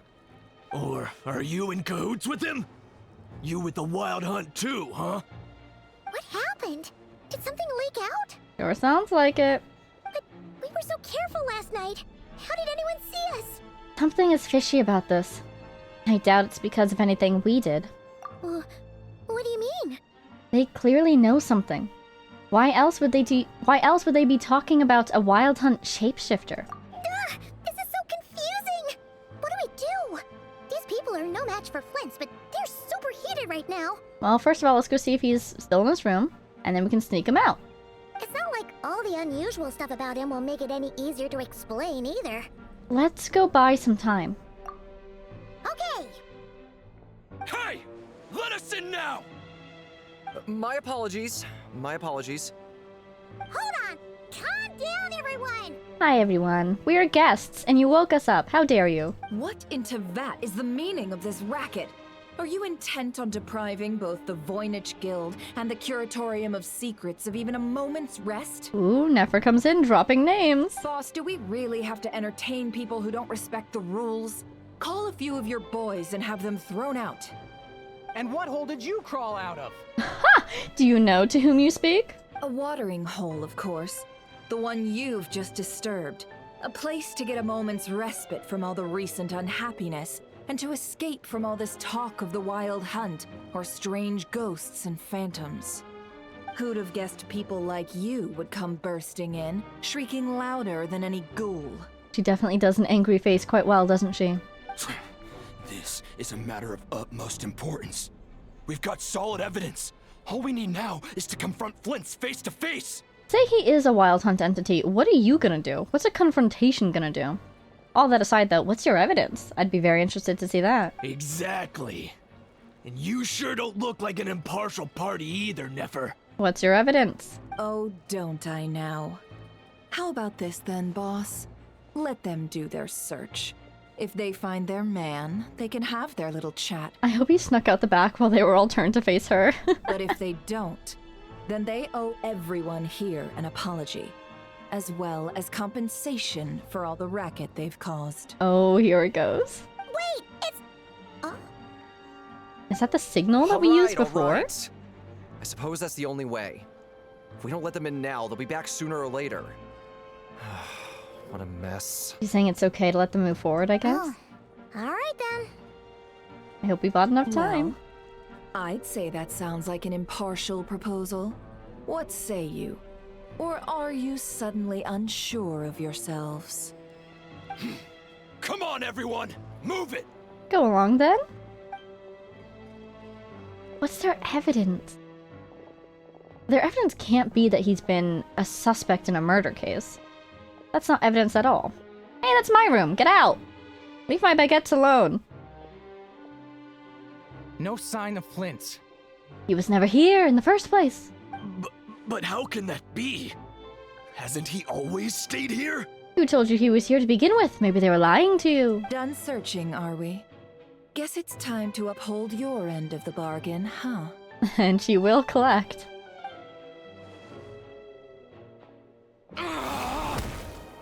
Or are you in cahoots with him? You with the Wild Hunt too, huh? What happened? Did something leak out? Sure sounds like it. But we were so careful last night. How did anyone see us? Something is fishy about this. I doubt it's because of anything we did. What do you mean? They clearly know something. Why else would they be talking about a Wild Hunt shapeshifter? This is so confusing! What do we do? These people are no match for Flint's, but they're super heated right now. Well, first of all, let's go see if he's still in his room, and then we can sneak him out. It's not like all the unusual stuff about him won't make it any easier to explain either. Let's go buy some time. Okay! Hey! Let us in now! My apologies. My apologies. Hold on! Calm down, everyone! Hi everyone. We are guests, and you woke us up. How dare you? What in Tevat is the meaning of this racket? Are you intent on depriving both the Voynich Guild and the Curatorium of Secrets of even a moment's rest? Ooh, Nefer comes in dropping names. Boss, do we really have to entertain people who don't respect the rules? Call a few of your boys and have them thrown out. And what hole did you crawl out of? Ha! Do you know to whom you speak? A watering hole, of course. The one you've just disturbed. A place to get a moment's respite from all the recent unhappiness, and to escape from all this talk of the wild hunt, or strange ghosts and phantoms. Who'd have guessed people like you would come bursting in, shrieking louder than any ghoul? She definitely does an angry face quite well, doesn't she? This is a matter of utmost importance. We've got solid evidence. All we need now is to confront Flint's face to face. Say he is a wild hunt entity, what are you gonna do? What's a confrontation gonna do? All that aside though, what's your evidence? I'd be very interested to see that. Exactly. And you sure don't look like an impartial party either, Nefer. What's your evidence? Oh, don't I now? How about this then, boss? Let them do their search. If they find their man, they can have their little chat. I hope he snuck out the back while they were all turned to face her. But if they don't, then they owe everyone here an apology, as well as compensation for all the racket they've caused. Oh, here it goes. Wait, it's... Oh, Is that the signal that we used before? Alright. I suppose that's the only way. If we don't let them in now, they'll be back sooner or later. What a mess. He's saying it's okay to let them move forward, I guess? oh. Alright then. I hope we bought enough time. Well, I'd say that sounds like an impartial proposal. What say you? Or are you suddenly unsure of yourselves? Come on, everyone! Move it! Go along then. What's their evidence? Their evidence can't be that he's been a suspect in a murder case. That's not evidence at all. Hey, that's my room. Get out. Leave my baguettes alone. No sign of Flint. He was never here in the first place. But how can that be? Hasn't he always stayed here? Who told you he was here to begin with? Maybe they were lying to you. Done searching, are we? Guess it's time to uphold your end of the bargain, huh? And she will collect.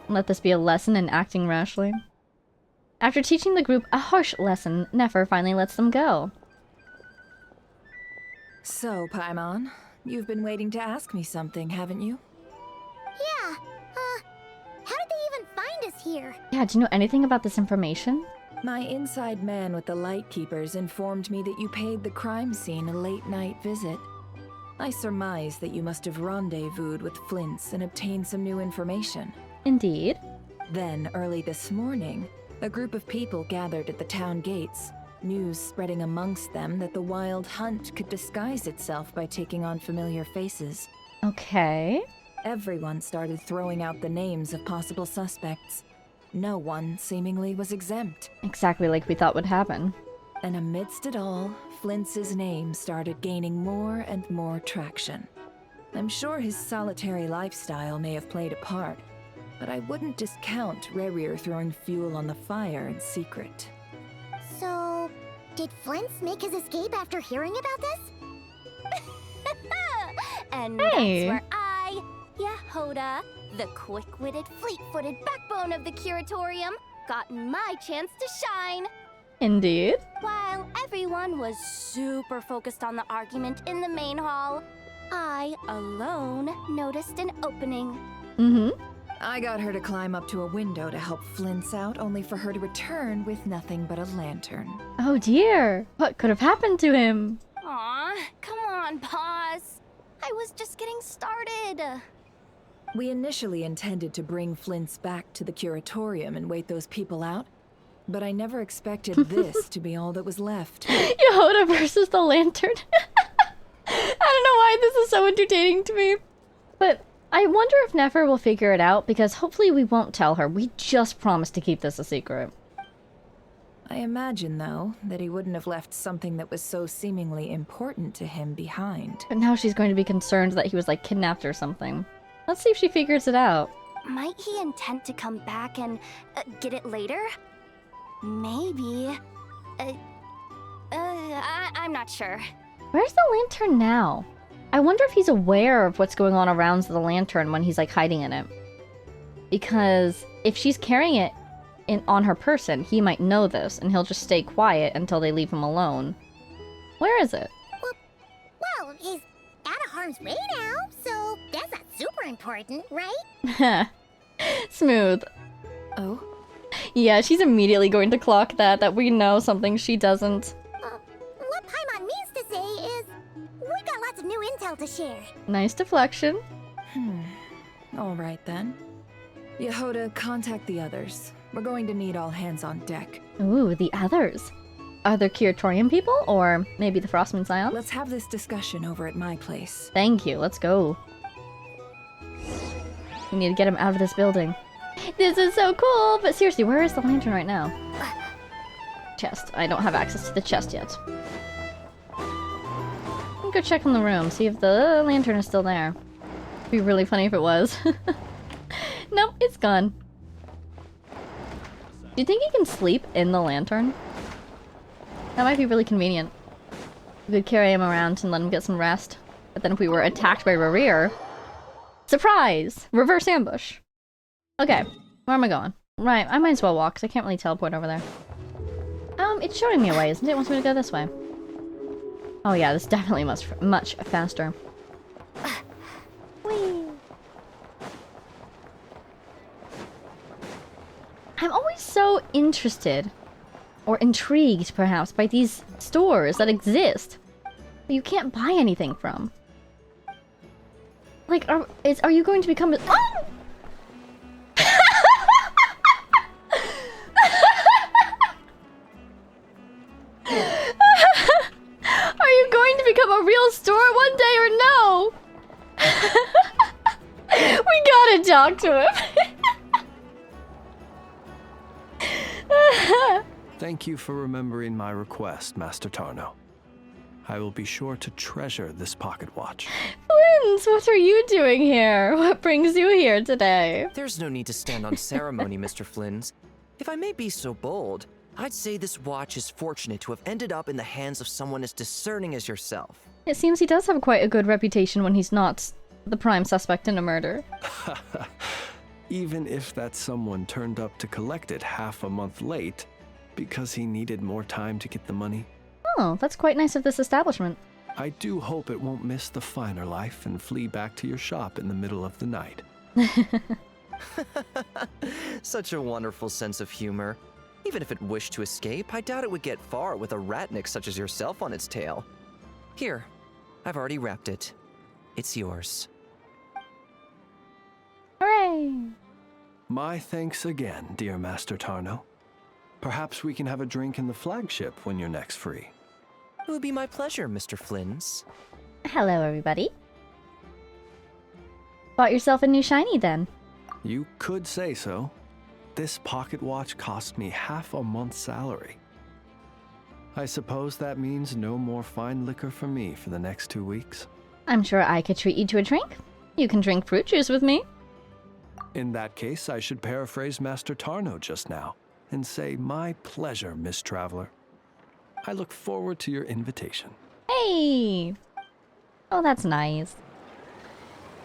Let this be a lesson in acting rashly. After teaching the group a harsh lesson, Nefer finally lets them go. So, Paimon, you've been waiting to ask me something, haven't you? Yeah, how did they even find us here? Yeah, do you know anything about this information? My inside man with the Lightkeepers informed me that you paid the crime scene a late-night visit. I surmise that you must have rendezvoused with Flint's and obtained some new information. Indeed. Then, early this morning, a group of people gathered at the town gates, news spreading amongst them that the wild hunt could disguise itself by taking on familiar faces. Okay. Everyone started throwing out the names of possible suspects. No one, seemingly, was exempt. Exactly like we thought would happen. And amidst it all, Flint's name started gaining more and more traction. I'm sure his solitary lifestyle may have played a part, but I wouldn't discount RERIR throwing fuel on the fire in secret. So, did Flint's make his escape after hearing about this? And Hey. that's where I, Yehoda, the quick-witted, fleet-footed backbone of the Curatorium, got my chance to shine. Indeed. While everyone was super focused on the argument in the main hall, I alone noticed an opening. Mm-hmm. I got her to climb up to a window to help Flint's out, only for her to return with nothing but a lantern. Oh dear. What could have happened to him? Aw, come on, pause. I was just getting started. We initially intended to bring Flint's back to the Curatorium and wait those people out, but I never expected this to be all that was left. Yehoda versus the lantern. I don't know why this is so entertaining to me. But I wonder if Nefer will figure it out, because hopefully we won't tell her. We just promised to keep this a secret. I imagine, though, that he wouldn't have left something that was so seemingly important to him behind. But now she's going to be concerned that he was, like, kidnapped or something. Let's see if she figures it out. Might he intend to come back and get it later? Maybe. I'm not sure. Where's the lantern now? I wonder if he's aware of what's going on around the lantern when he's, like, hiding in it. Because if she's carrying it on her person, he might know this, and he'll just stay quiet until they leave him alone. Where is it? Well, he's out of harm's way now, so that's not super important, right? Smooth. Oh? Yeah, she's immediately going to clock that we know something she doesn't. What Paimon means to say is, we got lots of new intel to share. Nice deflection. Alright then. Yehoda, contact the others. We're going to need all hands on deck. Ooh, the others. Are there Curatorium people? Or maybe the Frostman Scions? Let's have this discussion over at my place. Thank you, let's go. We need to get him out of this building. This is so cool! But seriously, where is the lantern right now? Chest. I don't have access to the chest yet. I'll go check in the room, see if the lantern is still there. It'd be really funny if it was. Nope, it's gone. Do you think he can sleep in the lantern? That might be really convenient. We could carry him around and let him get some rest. But then if we were attacked by RERIR... Surprise! Reverse ambush. Okay, where am I going? Right, I might as well walk, because I can't really teleport over there. It's showing me a way, isn't it? It wants me to go this way. Oh yeah, this is definitely much faster. Whee! I'm always so interested, or intrigued perhaps, by these stores that exist that you can't buy anything from. Like, are you going to become a— oh! Are you going to become a real store one day or no? We gotta talk to him. Thank you for remembering my request, Master Tarno. I will be sure to treasure this pocket watch. Flins, what are you doing here? What brings you here today? There's no need to stand on ceremony, Mr. Flins. If I may be so bold, I'd say this watch is fortunate to have ended up in the hands of someone as discerning as yourself. It seems he does have quite a good reputation when he's not the prime suspect in a murder. Even if that someone turned up to collect it half a month late because he needed more time to get the money. Oh, that's quite nice of this establishment. I do hope it won't miss the finer life and flee back to your shop in the middle of the night. Such a wonderful sense of humor. Even if it wished to escape, I doubt it would get far with a ratnik such as yourself on its tail. Here, I've already wrapped it. It's yours. Hooray! My thanks again, dear Master Tarno. Perhaps we can have a drink in the flagship when you're next free. It would be my pleasure, Mr. Flins. Hello, everybody. Bought yourself a new shiny, then. You could say so. This pocket watch cost me half a month's salary. I suppose that means no more fine liquor for me for the next 2 weeks. I'm sure I could treat you to a drink. You can drink fruit juice with me. In that case, I should paraphrase Master Tarno just now and say, my pleasure, Miss Traveler. I look forward to your invitation. Hey! Oh, that's nice.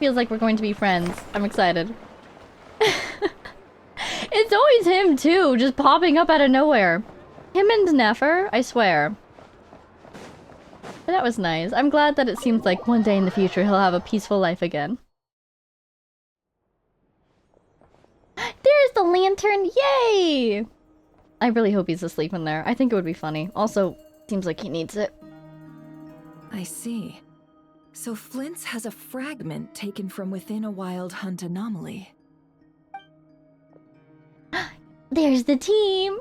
Feels like we're going to be friends. I'm excited. It's always him, too, just popping up out of nowhere. Him and Nefer, I swear. But that was nice. I'm glad that it seems like one day in the future he'll have a peaceful life again. There's the lantern! Yay! I really hope he's asleep in there. I think it would be funny. Also, seems like he needs it. I see. So Flint's has a fragment taken from within a wild hunt anomaly. There's the team!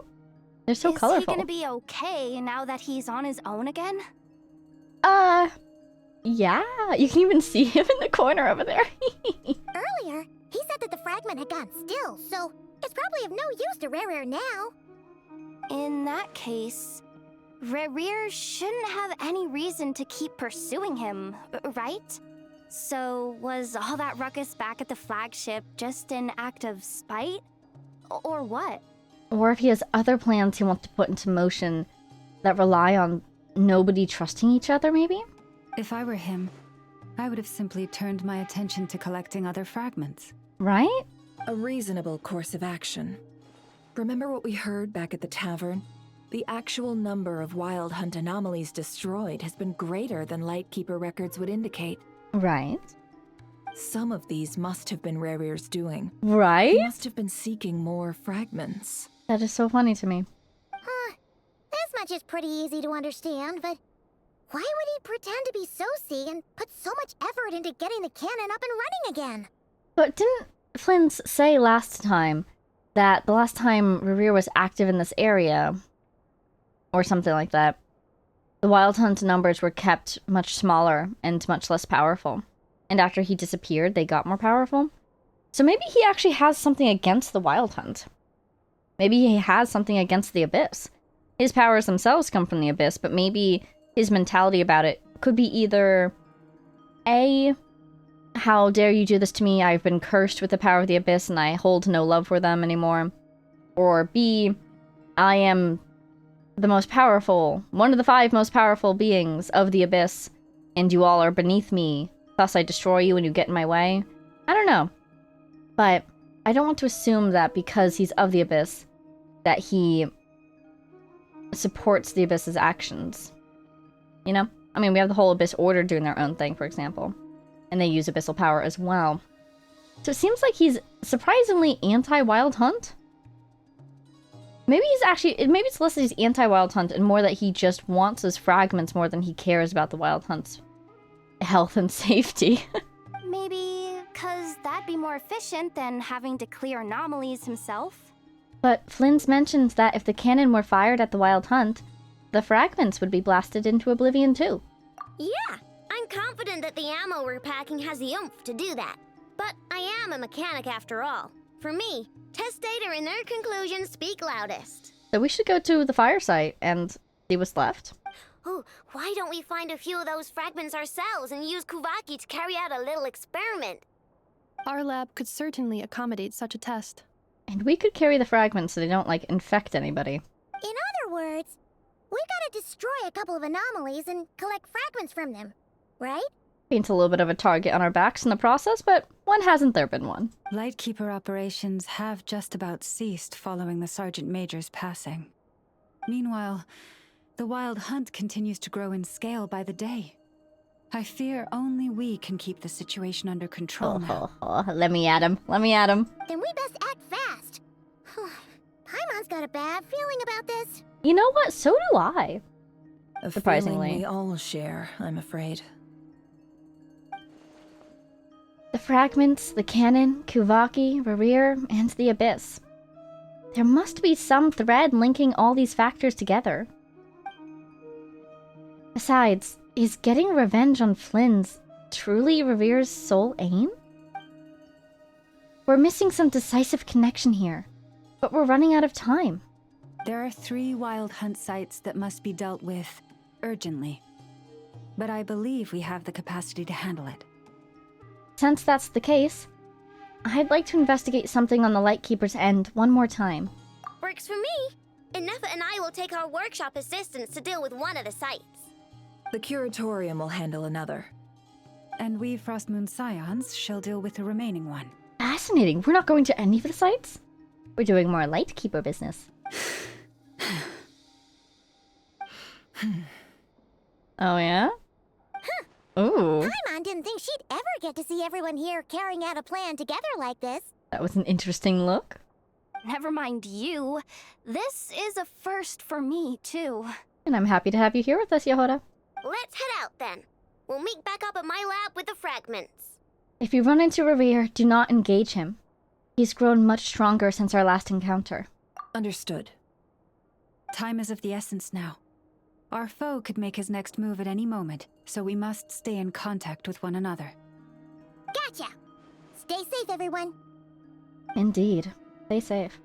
They're so colorful. Is he gonna be okay now that he's on his own again? Yeah, you can even see him in the corner over there. Earlier, he said that the fragment had gone still, so it's probably of no use to RERIR now. In that case, RERIR shouldn't have any reason to keep pursuing him, right? So was all that ruckus back at the flagship just an act of spite? Or what? Or if he has other plans he wants to put into motion that rely on nobody trusting each other, maybe? If I were him, I would have simply turned my attention to collecting other fragments. Right? A reasonable course of action. Remember what we heard back at the tavern? The actual number of Wild Hunt anomalies destroyed has been greater than Lightkeeper records would indicate. Right. Some of these must have been RERIR's doing. Right? He must have been seeking more fragments. That is so funny to me. This much is pretty easy to understand, but why would he pretend to be Soci and put so much effort into getting the cannon up and running again? But didn't Flynns say last time that the last time RERIR was active in this area, or something like that, the Wild Hunt numbers were kept much smaller and much less powerful. And after he disappeared, they got more powerful. So maybe he actually has something against the Wild Hunt. Maybe he has something against the Abyss. His powers themselves come from the Abyss, but maybe his mentality about it could be either A, how dare you do this to me, I've been cursed with the power of the Abyss and I hold no love for them anymore. Or B, I am the most powerful, one of the 5 most powerful beings of the Abyss, and you all are beneath me, thus I destroy you when you get in my way. I don't know. But I don't want to assume that because he's of the Abyss, that he supports the Abyss's actions. You know? I mean, we have the whole Abyss Order doing their own thing, for example. And they use Abyssal power as well. So it seems like he's surprisingly anti-Wild Hunt. Maybe he's actually... Maybe it's less that he's anti-Wild Hunt and more that he just wants his fragments more than he cares about the Wild Hunt's health and safety. Maybe because that'd be more efficient than having to clear anomalies himself. But Flynns mentions that if the cannon were fired at the Wild Hunt, the fragments would be blasted into oblivion too. Yeah, I'm confident that the ammo we're packing has the oomph to do that. But I am a mechanic after all. For me, test data and their conclusions speak loudest. So we should go to the fire site and see what's left. Ooh, why don't we find a few of those fragments ourselves and use Kuvaki to carry out a little experiment? Our lab could certainly accommodate such a test. And we could carry the fragments so they don't, like, infect anybody. In other words, we gotta destroy a couple of anomalies and collect fragments from them, right? Paints a little bit of a target on our backs in the process, but when hasn't there been one? Lightkeeper operations have just about ceased following the Sergeant Major's passing. Meanwhile, the Wild Hunt continues to grow in scale by the day. I fear only we can keep the situation under control now. Let me at him. Let me at him. Then we best act fast. Paimon's got a bad feeling about this. You know what? So do I. A Surprisingly. feeling we all share, I'm afraid. The fragments, the cannon, Kuvaki, RERIR, and the Abyss. There must be some thread linking all these factors together. Besides, is getting revenge on Flynns truly RERIR's sole aim? We're missing some decisive connection here, but we're running out of time. There are 3 Wild Hunt sites that must be dealt with urgently, but I believe we have the capacity to handle it. Since that's the case, I'd like to investigate something on the Lightkeeper's end one more time. Works for me. Ineffa and I will take our workshop assistants to deal with one of the sites. The Curatorium will handle another. And we Frostmoon Scions shall deal with the remaining one. Fascinating. We're not going to any of the sites? We're doing more Lightkeeper business. Oh, yeah? Ooh. Paimon didn't think she'd ever get to see everyone here carrying out a plan together like this. That was an interesting look. Never mind you. This is a first for me, too. And I'm happy to have you here with us, Yehoda. Let's head out then. We'll meet back up at my lab with the fragments. If you run into RERIR, do not engage him. He's grown much stronger since our last encounter. Understood. Time is of the essence now. Our foe could make his next move at any moment, so we must stay in contact with one another. Gotcha! Stay safe, everyone. Indeed. Stay safe.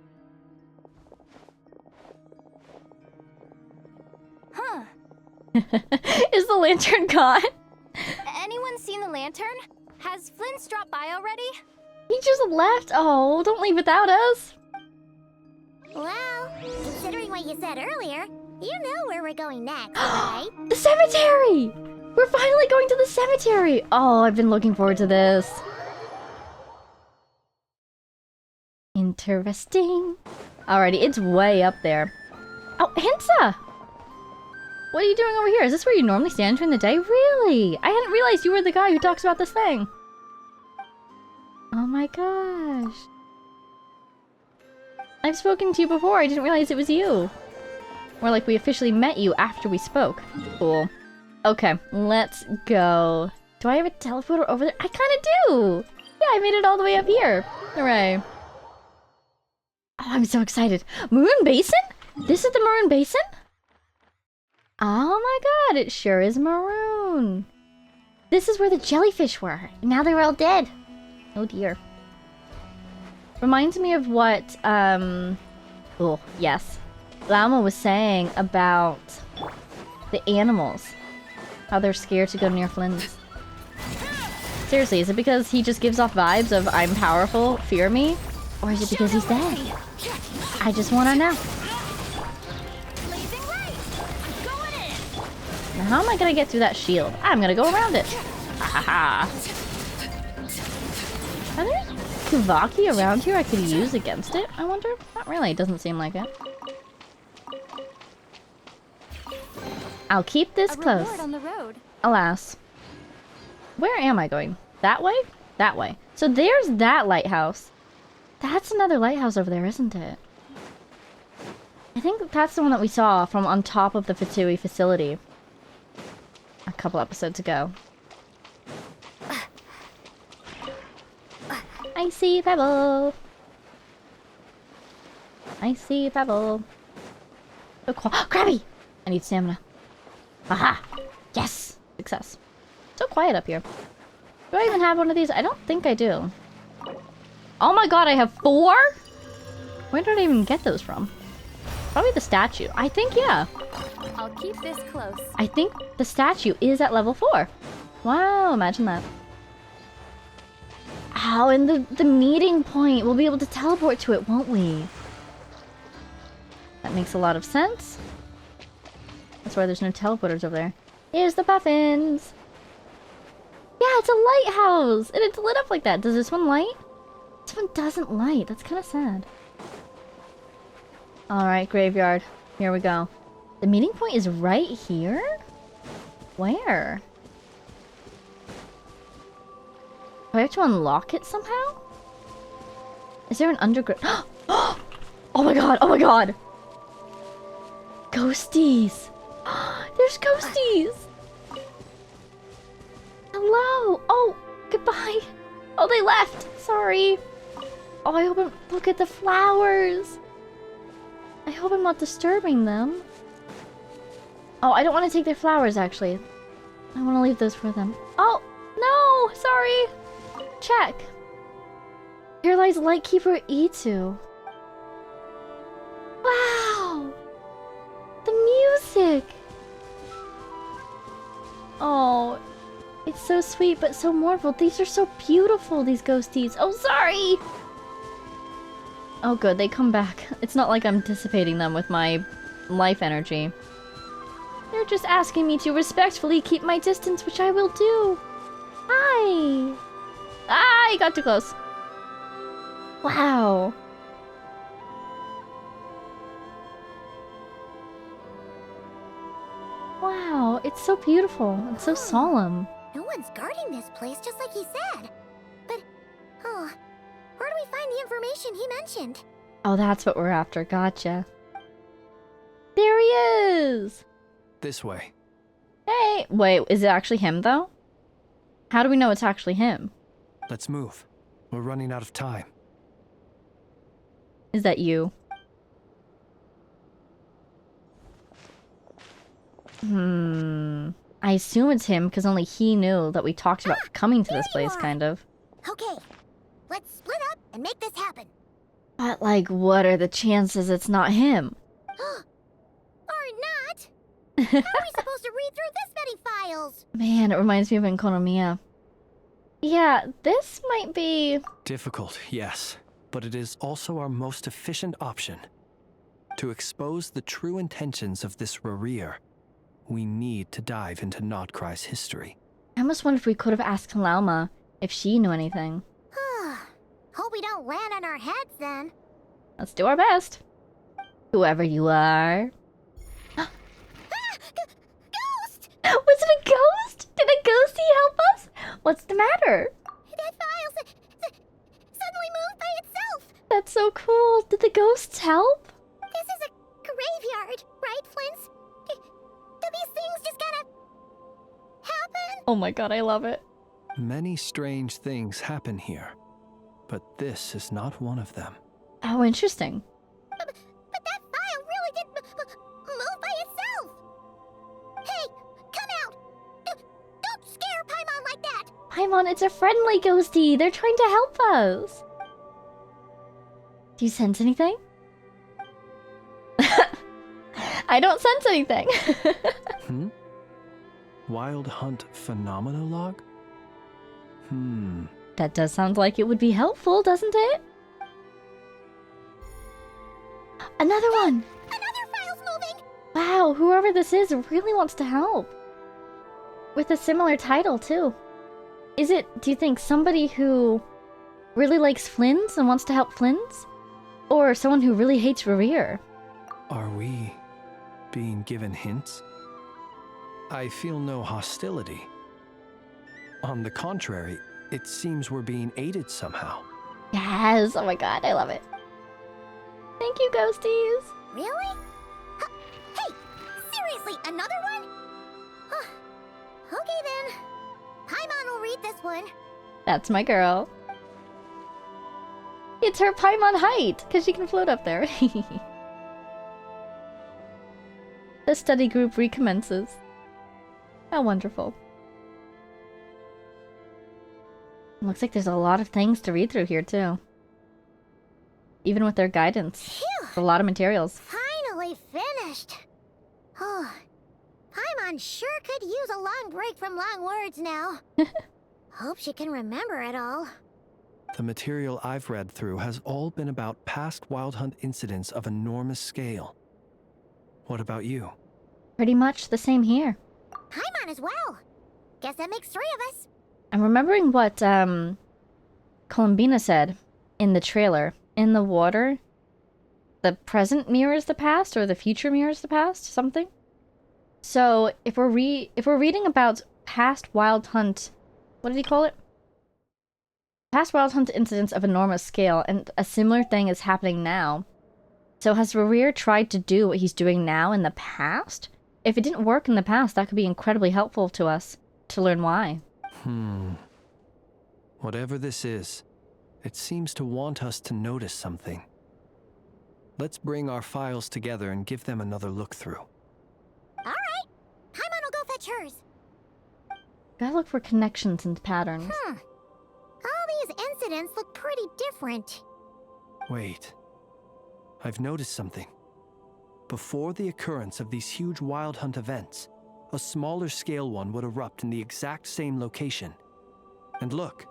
Huh. Is the lantern gone? Anyone seen the lantern? Has Flynn dropped by already? He just left. Oh, don't leave without us. Well, considering what you said earlier, you know where we're going next, right? The cemetery! We're finally going to the cemetery! Oh, I've been looking forward to this. Interesting. Alrighty, it's way up there. Oh, Hinsa! What are you doing over here? Is this where you normally stand during the day? Really? I hadn't realized you were the guy who talks about this thing. Oh my gosh. I've spoken to you before. I didn't realize it was you. Or like we officially met you after we spoke. Cool. Okay, let's go. Do I have a teleporter over there? I kind of do! Yeah, I made it all the way up here. Hooray. Oh, I'm so excited. Maroon Basin? This is the Maroon Basin? Oh my god, it sure is maroon. This is where the jellyfish were. Now they're all dead. Oh dear. Reminds me of what, oh, yes. Lama was saying about the animals. How they're scared to go near Flynn's. Seriously, is it because he just gives off vibes of I'm powerful, fear me? Or is it because he's dead? I just want to know. Now how am I going to get through that shield? I'm going to go around it. Ha Are there Kuvaki around here I could use against it, I wonder? Not really, it doesn't seem like it. I'll keep this close. On the road. Alas. Where am I going? That way? That way. So there's that lighthouse. That's another lighthouse over there, isn't it? I think that's the one that we saw from on top of the Fatui facility. A couple episodes ago. I see Pebble. I see Pebble. Oh, Krabby! I need stamina. Aha! Yes! Success. So quiet up here. Do I even have one of these? I don't think I do. Oh my god, I have 4?! Where did I even get those from? Probably the statue. I think, yeah. I'll keep this close. I think the statue is at level 4. Wow, imagine that. Oh, and the meeting point. We'll be able to teleport to it, won't we? That makes a lot of sense. That's why there's no teleporters over there. Here's the puffins! Yeah, it's a lighthouse! And it's lit up like that. Does this one light? This one doesn't light. That's kind of sad. Alright, graveyard. Here we go. The meeting point is right here? Where? Do I have to unlock it somehow? Is there an underground? Oh my god! Oh my god! Ghosties! There's ghosties! Hello! Oh, goodbye! Oh, they left! Sorry! Oh, I hope I'm... Look at the flowers! I hope I'm not disturbing them. Oh, I don't want to take their flowers, actually. I want to leave those for them. Oh, no! Sorry! Check. Here lies Lightkeeper E2. Wow! The music! Oh, it's so sweet, but so mournful. These are so beautiful, these ghosties. Oh, sorry! Oh, good, they come back. It's not like I'm dissipating them with my life energy. They're just asking me to respectfully keep my distance, which I will do. Hi! Ah, I got too close. Wow. Wow, it's so beautiful. It's so solemn. No one's guarding this place, just like he said. But, oh, where do we find the information he mentioned? Oh, that's what we're after. Gotcha. There he is! This way. Hey! Wait, is it actually him, though? How do we know it's actually him? Let's move. We're running out of time. Is that you? I assume it's him because only he knew that we talked about coming to this place, kind of. Okay, let's split up and make this happen. But, like, what are the chances it's not him? Or not? How are we supposed to read through this many files? Man, it reminds me of Economia. Yeah, this might be... Difficult, yes. But it is also our most efficient option. To expose the true intentions of this RERIR, we need to dive into Nodcry's history. I almost wonder if we could have asked Lauma if she knew anything. Hope we don't land on our heads then. Let's do our best. Whoever you are. Ghost! Was it a ghost? Did a ghostie help us? What's the matter? That file suddenly moved by itself. That's so cool. Did the ghosts help? This is a graveyard, right, Flint's? Do these things just gotta happen? Oh my god, I love it. Many strange things happen here, but this is not one of them. Oh, interesting. But that file really did move by itself. Hey, come out! Don't scare Paimon like that! Paimon, it's a friendly ghostie. They're trying to help us. Do you sense anything? I don't sense anything. Wild Hunt Phenomenologue? That does sound like it would be helpful, doesn't it? Another one! Another file's moving! Wow, whoever this is really wants to help. With a similar title, too. Is it, do you think, somebody who really likes Flynn's and wants to help Flynn's? Or someone who really hates RERIR? Are we being given hints? I feel no hostility. On the contrary, it seems we're being aided somehow. Yes! Oh my god, I love it. Thank you, ghosties! Really? Hey! Seriously, another one? Okay then. Paimon will read this one. That's my girl. It's her Paimon height, because she can float up there. The study group recommences. How wonderful. Looks like there's a lot of things to read through here, too. Even with their guidance. Phew. A lot of materials. Finally finished. Oh, Paimon sure could use a long break from long words now. Hope she can remember it all. The material I've read through has all been about past Wild Hunt incidents of enormous scale. What about you? Pretty much the same here. Paimon as well. Guess that makes 3 of us. I'm remembering what, Columbina said in the trailer. In the water, the present mirrors the past, or the future mirrors the past, something. So, if we're reading about past Wild Hunt, what did he call it? Past Wild Hunt incidents of enormous scale, and a similar thing is happening now. So has RERIR tried to do what he's doing now in the past? If it didn't work in the past, that could be incredibly helpful to us to learn why. Whatever this is, it seems to want us to notice something. Let's bring our files together and give them another look through. Alright. Paimon will go fetch hers. Gotta look for connections and patterns. All these incidents look pretty different. Wait. I've noticed something. Before the occurrence of these huge Wild Hunt events, a smaller scale one would erupt in the exact same location. And look.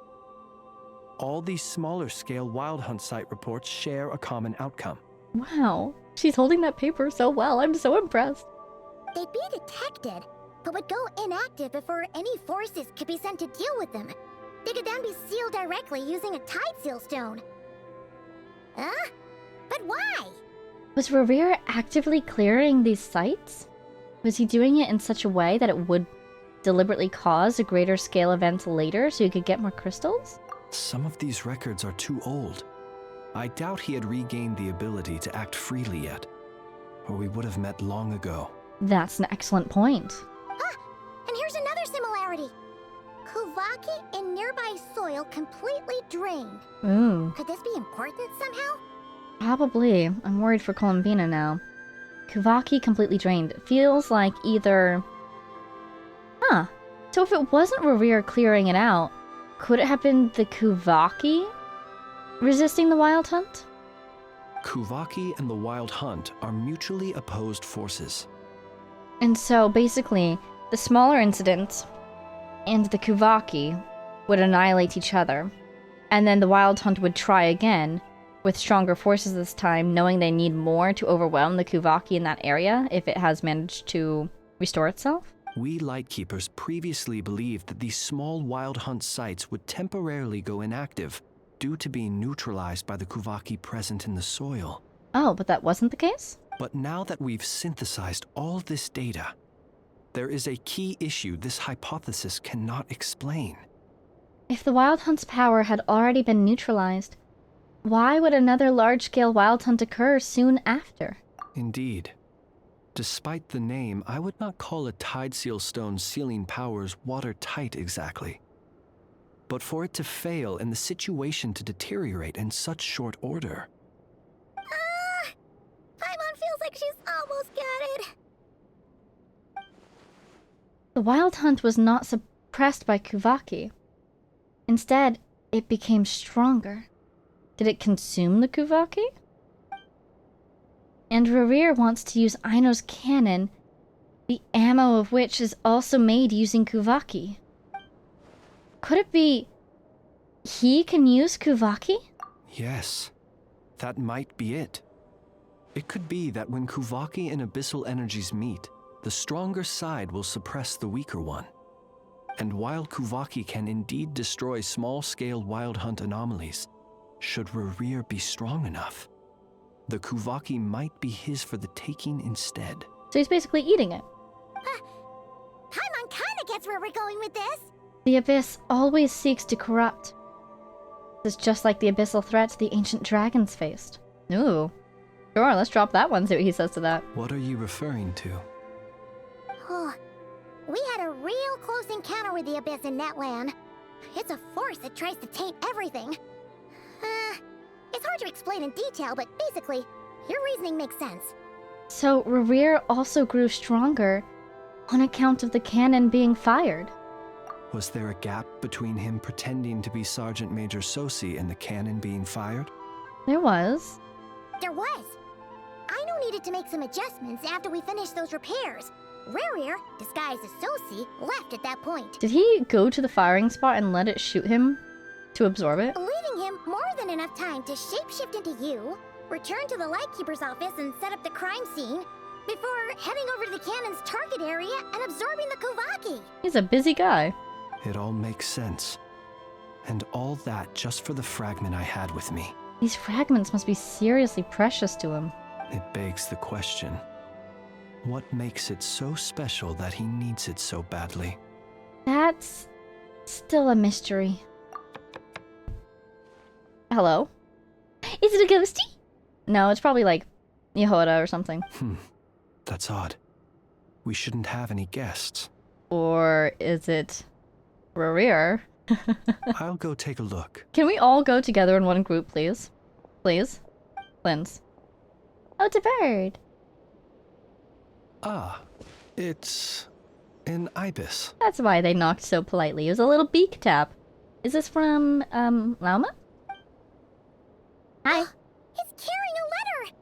All these smaller scale Wild Hunt site reports share a common outcome. Wow, she's holding that paper so well. I'm so impressed. They'd be detected, but would go inactive before any forces could be sent to deal with them. They could then be sealed directly using a tide seal stone. But why? Was RERIR actively clearing these sites? Was he doing it in such a way that it would deliberately cause a greater scale event later so he could get more crystals? Some of these records are too old. I doubt he had regained the ability to act freely yet, or we would have met long ago. That's an excellent point. And here's another similarity. Kuvaki in nearby soil completely drained. Ooh. Could this be important somehow? Probably. I'm worried for Columbina now. Kuvaki completely drained. It feels like either... Huh. So if it wasn't RERIR clearing it out, could it have been the Kuvaki resisting the Wild Hunt? Kuvaki and the Wild Hunt are mutually opposed forces. And so basically, the smaller incident and the Kuvaki would annihilate each other. And then the Wild Hunt would try again, with stronger forces this time, knowing they need more to overwhelm the Kuvaki in that area if it has managed to restore itself? We Lightkeepers previously believed that these small Wild Hunt sites would temporarily go inactive due to being neutralized by the Kuvaki present in the soil. Oh, but that wasn't the case? But now that we've synthesized all this data, there is a key issue this hypothesis cannot explain. If the Wild Hunt's power had already been neutralized, why would another large-scale Wild Hunt occur soon after? Indeed. Despite the name, I would not call a Tideseal Stone's sealing powers watertight exactly. But for it to fail and the situation to deteriorate in such short order... Paimon feels like she's almost got it. The Wild Hunt was not suppressed by Kuvaki. Instead, it became stronger. Did it consume the Kuvaki? And RERIR wants to use Aino's cannon, the ammo of which is also made using Kuvaki. Could it be he can use Kuvaki? Yes, that might be it. It could be that when Kuvaki and abyssal energies meet, the stronger side will suppress the weaker one. And while Kuvaki can indeed destroy small-scale Wild Hunt anomalies, should RERIR be strong enough, the Kuvaki might be his for the taking instead. So he's basically eating it. Paimon kinda gets where we're going with this. The Abyss always seeks to corrupt. This is just like the abyssal threats the ancient dragons faced. Ooh. Sure, let's drop that one, see what he says to that. What are you referring to? We had a real close encounter with the Abyss in Netland. It's a force that tries to taint everything. It's hard to explain in detail, but basically, your reasoning makes sense. So RERIR also grew stronger on account of the cannon being fired. Was there a gap between him pretending to be Sergeant Major Sosi and the cannon being fired? There was. There was. Aino needed to make some adjustments after we finished those repairs. RERIR, disguised as Sosi, left at that point. Did he go to the firing spot and let it shoot him to absorb it? Leaving him more than enough time to shapeshift into you, return to the Lightkeeper's office and set up the crime scene, before heading over to the cannon's target area and absorbing the Kuvaki. He's a busy guy. It all makes sense. And all that just for the fragment I had with me. These fragments must be seriously precious to him. It begs the question, what makes it so special that he needs it so badly? That's still a mystery. Hello? Is it a ghosty? No, it's probably like Yehoda or something. That's odd. We shouldn't have any guests. Or is it RERIR? I'll go take a look. Can we all go together in one group, please? Please? Linz. Oh, it's a bird. Ah, it's an ibis. That's why they knocked so politely. It was a little beak tap. Is this from, Lauma? Hi. It's carrying a letter!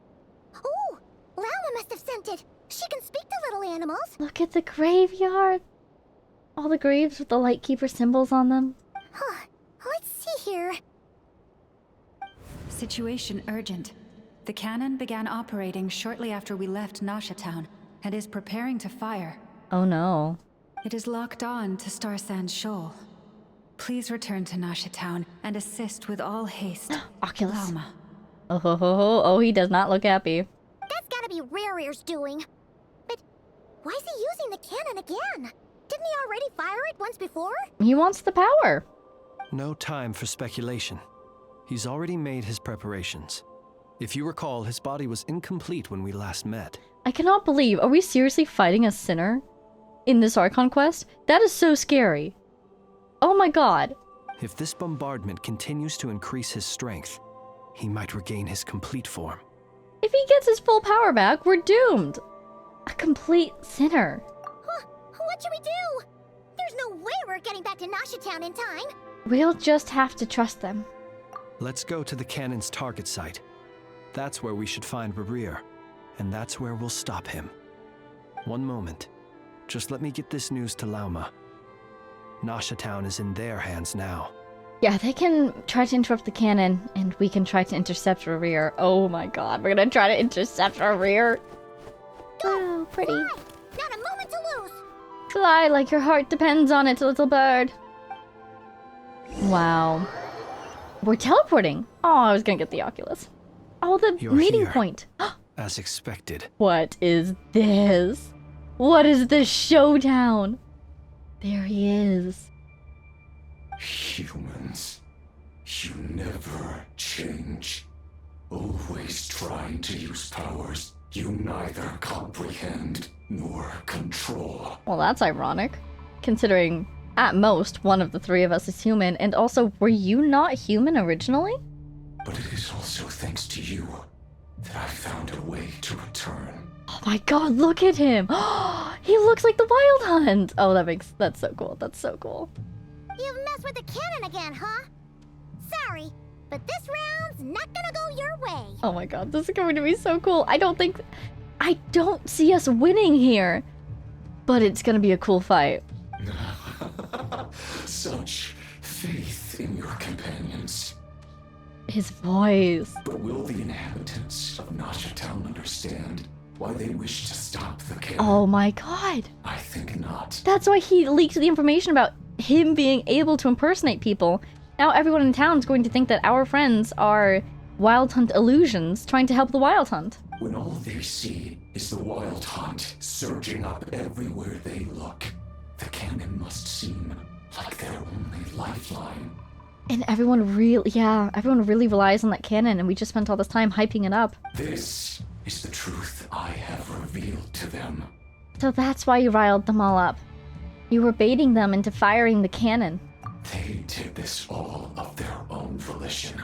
Oh, Lauma must have sent it. She can speak to little animals. Look at the graveyard. All the graves with the Lightkeeper symbols on them. Let's see here. Situation urgent. The cannon began operating shortly after we left Nasha Town and is preparing to fire. Oh no. It is locked on to Star Sand Shoal. Please return to Nasha Town and assist with all haste. Oculus. Lauma. Oh, he does not look happy. That's gotta be RERIR's doing. But why is he using the cannon again? Didn't he already fire it once before? He wants the power. No time for speculation. He's already made his preparations. If you recall, his body was incomplete when we last met. I cannot believe, are we seriously fighting a sinner in this Archon quest? That is so scary. Oh my god. If this bombardment continues to increase his strength, he might regain his complete form. If he gets his full power back, we're doomed. A complete sinner. What should we do? There's no way we're getting back to Nasha Town in time. We'll just have to trust them. Let's go to the cannon's target site. That's where we should find RERIR, and that's where we'll stop him. One moment. Just let me get this news to Lauma. Nasha Town is in their hands now. Yeah, they can try to interrupt the cannon, and we can try to intercept RERIR. Oh my god, we're gonna try to intercept RERIR. Oh, pretty. Fly. Not a moment to lose. Fly like your heart depends on it, little bird. Wow. We're teleporting. Oh, I was gonna get the Oculus. Oh, the You're meeting here. point. As expected. What is this? What is this showdown? There he is. Humans, you never change. Always trying to use powers you neither comprehend nor control. Well, that's ironic, considering at most one of the three of us is human, and also, were you not human originally? But it is also thanks to you that I found a way to return. Oh my god, look at him! He looks like the Wild Hunt! Oh, that's so cool, that's so cool. You've messed with the cannon again, huh? Sorry, but this round's not gonna go your way. Oh my god, this is going to be so cool. I don't see us winning here, but it's gonna be a cool fight. Such faith in your companions. His voice. But will the inhabitants of Nasha Town understand why they wish to stop the cannon? Oh my god. I think not. That's why he leaked the information about him being able to impersonate people. Now everyone in town is going to think that our friends are Wild Hunt illusions trying to help the Wild Hunt. When all they see is the Wild Hunt surging up everywhere they look, the cannon must seem like their only lifeline. And everyone really relies on that cannon, and we just spent all this time hyping it up. This is the truth I have revealed to them. So that's why you riled them all up. You were baiting them into firing the cannon. They did this all of their own volition.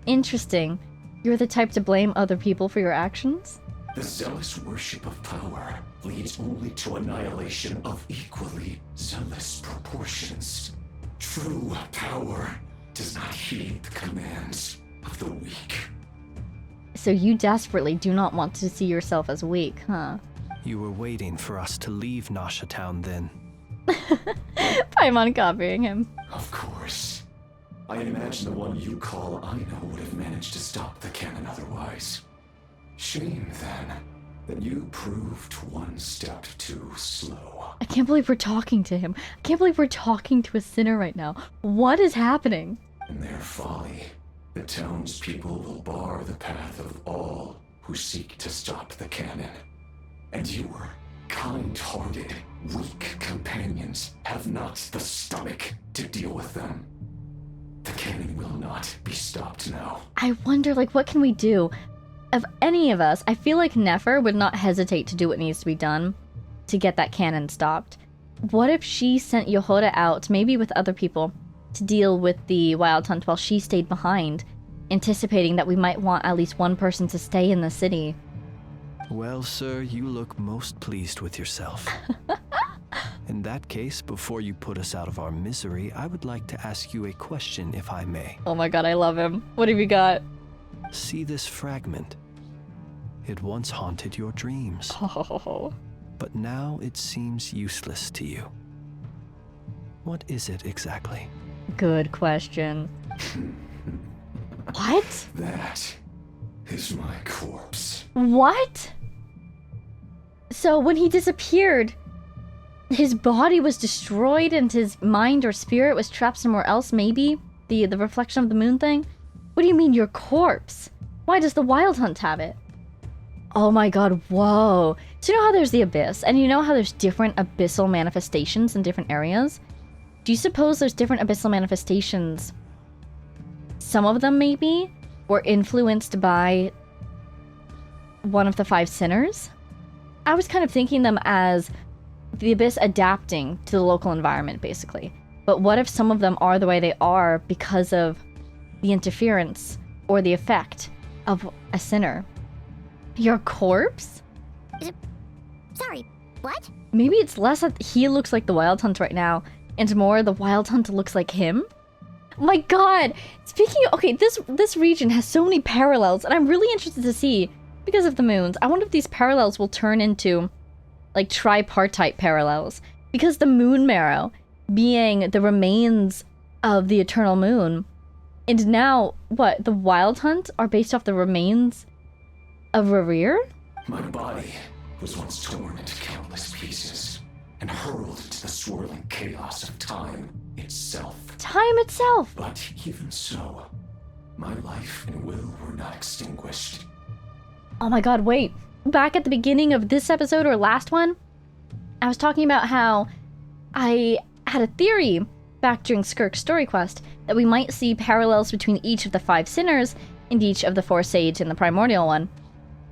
Interesting. You're the type to blame other people for your actions? The zealous worship of power leads only to annihilation of equally zealous proportions. True power does not heed the commands of the weak. So you desperately do not want to see yourself as weak, huh? You were waiting for us to leave Nasha Town then. Paimon copying him. Of course. I imagine the one you call Aino would have managed to stop the cannon otherwise. Shame, then, that you proved one step too slow. I can't believe we're talking to him. I can't believe we're talking to a sinner right now. What is happening? In their folly, the townspeople will bar the path of all who seek to stop the cannon. And your kind-hearted, weak companions have not the stomach to deal with them. The cannon will not be stopped now. I wonder, what can we do? Of any of us, I feel like Nefer would not hesitate to do what needs to be done to get that cannon stopped. What if she sent Yohoda out, maybe with other people, to deal with the Wild Hunt while she stayed behind, anticipating that we might want at least one person to stay in the city? Well, sir, you look most pleased with yourself. In that case, before you put us out of our misery, I would like to ask you a question, if I may. Oh my god, I love him. What have you got? See this fragment? It once haunted your dreams. Oh. But now it seems useless to you. What is it exactly? Good question. What? That is my corpse. What? So when he disappeared, his body was destroyed and his mind or spirit was trapped somewhere else, maybe? The reflection of the moon thing? What do you mean, your corpse? Why does the Wild Hunt have it? Oh my god, whoa. So you know how there's the Abyss, and you know how there's different abyssal manifestations in different areas? Do you suppose there's different abyssal manifestations? Some of them, maybe, were influenced by one of the 5 sinners? I was kind of thinking them as the Abyss adapting to the local environment, basically. But what if some of them are the way they are because of the interference or the effect of a sinner? Your corpse? Sorry, what? Maybe it's less that he looks like the Wild Hunt right now, and more the Wild Hunt looks like him? Oh my god! Speaking of, okay, this region has so many parallels, and I'm really interested to see, because of the moons, I wonder if these parallels will turn into, like, tripartite parallels. Because the moon marrow being the remains of the eternal moon, and now, what, the Wild Hunt are based off the remains of RERIR? My body was once torn into countless pieces and hurled into the swirling chaos of time itself. Time itself! But even so, my life and will were not extinguished. Oh my god, wait. Back at the beginning of this episode or last one, I was talking about how I had a theory back during Skirk's story quest that we might see parallels between each of the 5 sinners and each of the 4 sage and the primordial one.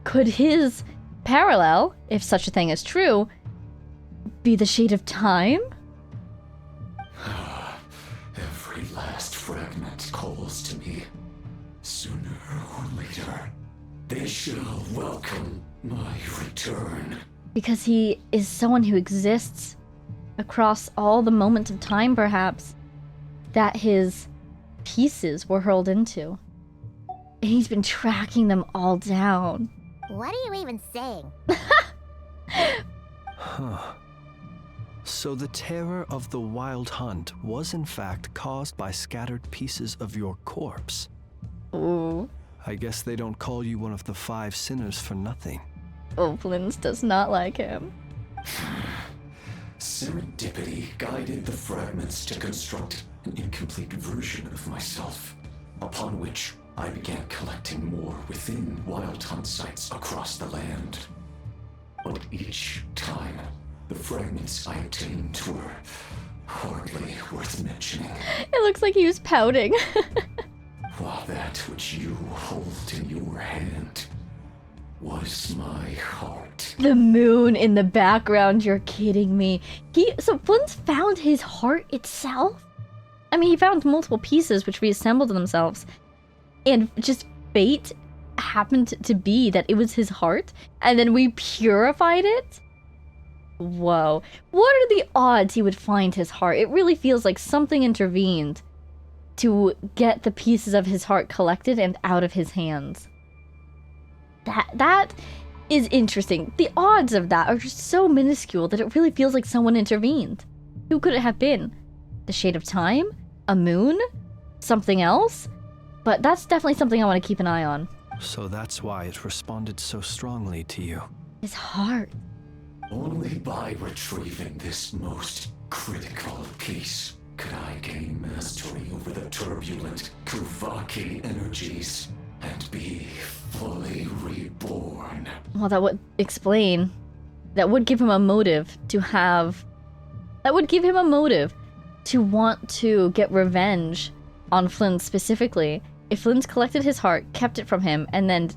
Could his parallel, if such a thing is true, be the shade of time? Every last fragment calls to me. Sooner or later, they shall welcome my return. Because he is someone who exists across all the moments of time, perhaps, that his pieces were hurled into. And he's been tracking them all down. What are you even saying? Huh. So the terror of the Wild Hunt was in fact caused by scattered pieces of your corpse. Ooh. I guess they don't call you one of the 5 sinners for nothing. Oh, Flins does not like him. Serendipity guided the fragments to construct an incomplete version of myself, upon which I began collecting more within Wild Hunt sites across the land. But each time, the fragments I obtained were hardly worth mentioning. It looks like he was pouting. While that which you hold in your hand was my heart. The moon in the background, you're kidding me. So Flint's found his heart itself? I mean, he found multiple pieces which reassembled themselves. And just fate happened to be that it was his heart, and then we purified it? Whoa. What are the odds he would find his heart? It really feels like something intervened to get the pieces of his heart collected and out of his hands. That is interesting. The odds of that are just so minuscule that it really feels like someone intervened. Who could it have been? The shade of time? A moon? Something else? But that's definitely something I want to keep an eye on. So that's why it responded so strongly to you. His heart. Only by retrieving this most critical piece could I gain mastery over the turbulent Kuvaki energies and be fully reborn. Well, that would explain. That would give him a motive to have... That would give him a motive to want to get revenge on Flynn specifically. If Flynn's collected his heart, kept it from him, and then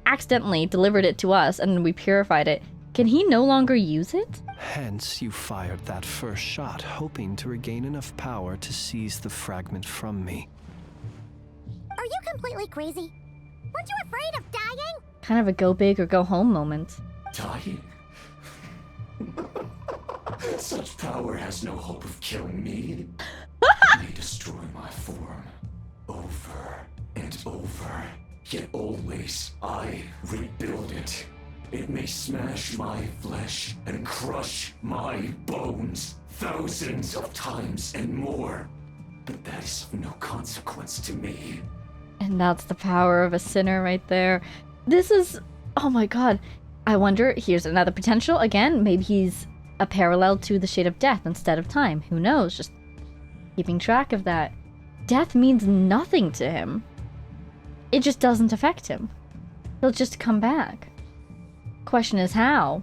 accidentally delivered it to us, and we purified it, can he no longer use it? Hence, you fired that first shot, hoping to regain enough power to seize the fragment from me. Are you completely crazy? Weren't you afraid of dying? Kind of a go big or go home moment. Dying? Such power has no hope of killing me. It may destroy my form over and over, yet always I rebuild it. It may smash my flesh and crush my bones thousands of times and more, but that is of no consequence to me. And that's the power of a sinner right there. This is... Oh my god. I wonder, here's another potential. Again, maybe he's a parallel to the shade of death instead of time. Who knows? Just keeping track of that. Death means nothing to him. It just doesn't affect him. He'll just come back. Question is how?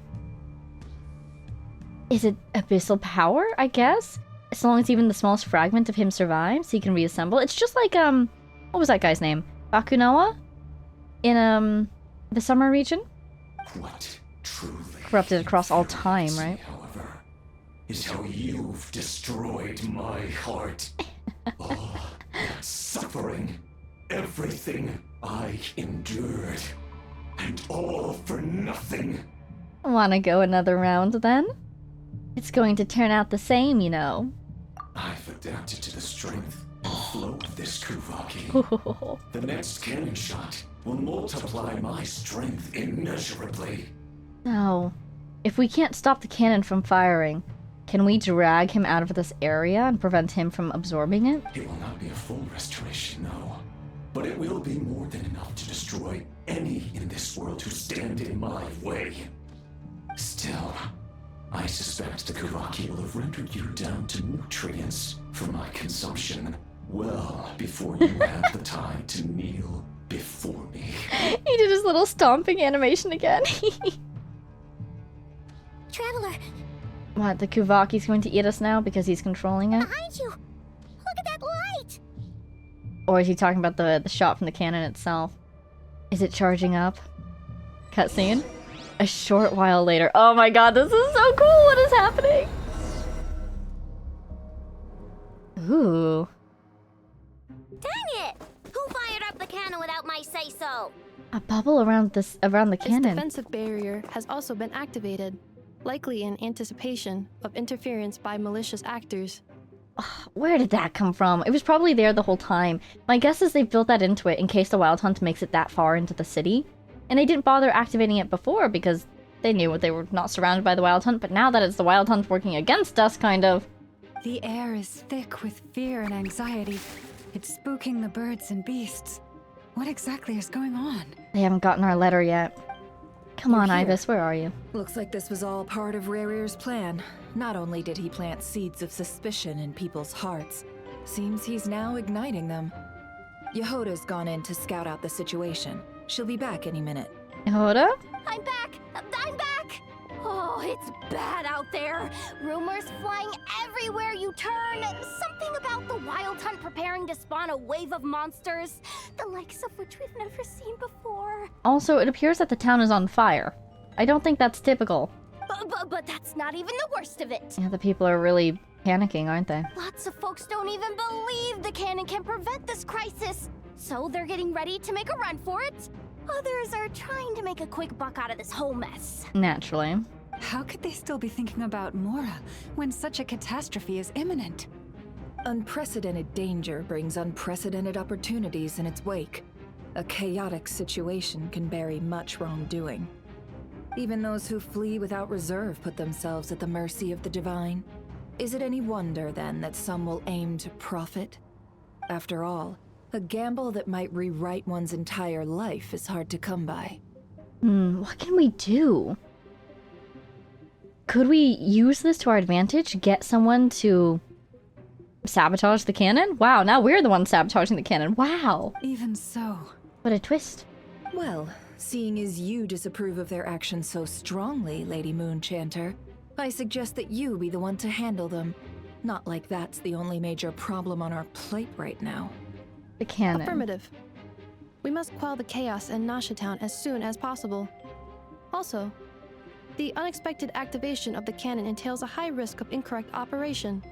Is it abyssal power, I guess? As long as even the smallest fragment of him survives, he can reassemble. It's just like, what was that guy's name? Bakunawa? In, the summer region? What truly corrupted across all time, right? However, is how you've destroyed my heart. All that suffering, everything I endured, And all for nothing. Wanna go another round then? It's going to turn out the same, you know. I've adapted to the strength and flow of this Kuvaki. The next cannon shot will multiply my strength immeasurably. No. If we can't stop the cannon from firing, can we drag him out of this area and prevent him from absorbing it? It will not be a full restoration, no. But it will be more than enough to destroy any in this world who stand in my way. Still, I suspect the Kuvaki will have rendered you down to nutrients for my consumption well before you have the time to kneel before me. He did his little stomping animation again. Traveler, What, the Kuvaki's going to eat us now because he's controlling it? behind you! Look at that light! Or is he talking about the shot from the cannon itself? Is it charging up? Cutscene? A short while later. Oh my god, this is so cool! What is happening? Ooh. Dang it! Who fired up the cannon without my say-so? A bubble around the Its cannon. defensive barrier has also been activated, likely in anticipation of interference by malicious actors. Where did that come from? It was probably there the whole time. My guess is they built that into it in case the Wild Hunt makes it that far into the city. And they didn't bother activating it before because they knew they were not surrounded by the Wild Hunt, but now that it's the Wild Hunt working against us, kind of. The air is thick with fear and anxiety. It's spooking the birds and beasts. What exactly is going on? They haven't gotten our letter yet. Come on, You're here. Ibis, where are you? Looks like this was all part of RERIR's plan. Not only did he plant seeds of suspicion in people's hearts, seems he's now igniting them. Yehoda's gone in to scout out the situation. She'll be back any minute. Yehoda? I'm back! I'm back! Oh, it's bad out there. Rumors flying everywhere you turn. Something about the Wild Hunt preparing to spawn a wave of monsters, the likes of which we've never seen before. Also, it appears that the town is on fire. I don't think that's typical. But that's not even the worst of it. Yeah, the people are really panicking, aren't they? Lots of folks don't even believe the cannon can prevent this crisis. So they're getting ready to make a run for it. Others are trying to make a quick buck out of this whole mess. Naturally. How could they still be thinking about Mora when such a catastrophe is imminent? Unprecedented danger brings unprecedented opportunities in its wake. A chaotic situation can bury much wrongdoing. Even those who flee without reserve put themselves at the mercy of the divine. Is it any wonder, then, that some will aim to profit? After all, a gamble that might rewrite one's entire life is hard to come by. What can we do? Could we use this to our advantage? Get someone to sabotage the cannon? Wow, now we're the ones sabotaging the cannon. Wow. Even so. What a twist. Well, seeing as you disapprove of their actions so strongly, Lady Moonchanter, I suggest that you be the one to handle them. Not like that's the only major problem on our plate right now. The cannon. Affirmative. We must quell the chaos in Nasha Town as soon as possible. Also, the unexpected activation of the cannon entails a high risk of incorrect operation.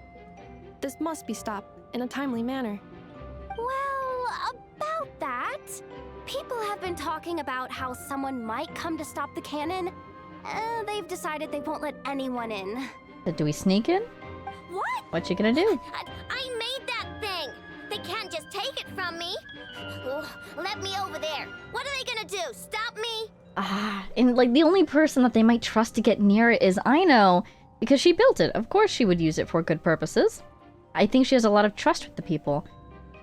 This must be stopped in a timely manner. Well, about that, people have been talking about how someone might come to stop the cannon. They've decided they won't let anyone in. So do we sneak in? What? What you gonna do? I made that thing! They can't just take it from me! Let me over there! What are they gonna do? Stop me? And like the only person that they might trust to get near it is Aino, because she built it. Of course she would use it for good purposes. I think she has a lot of trust with the people.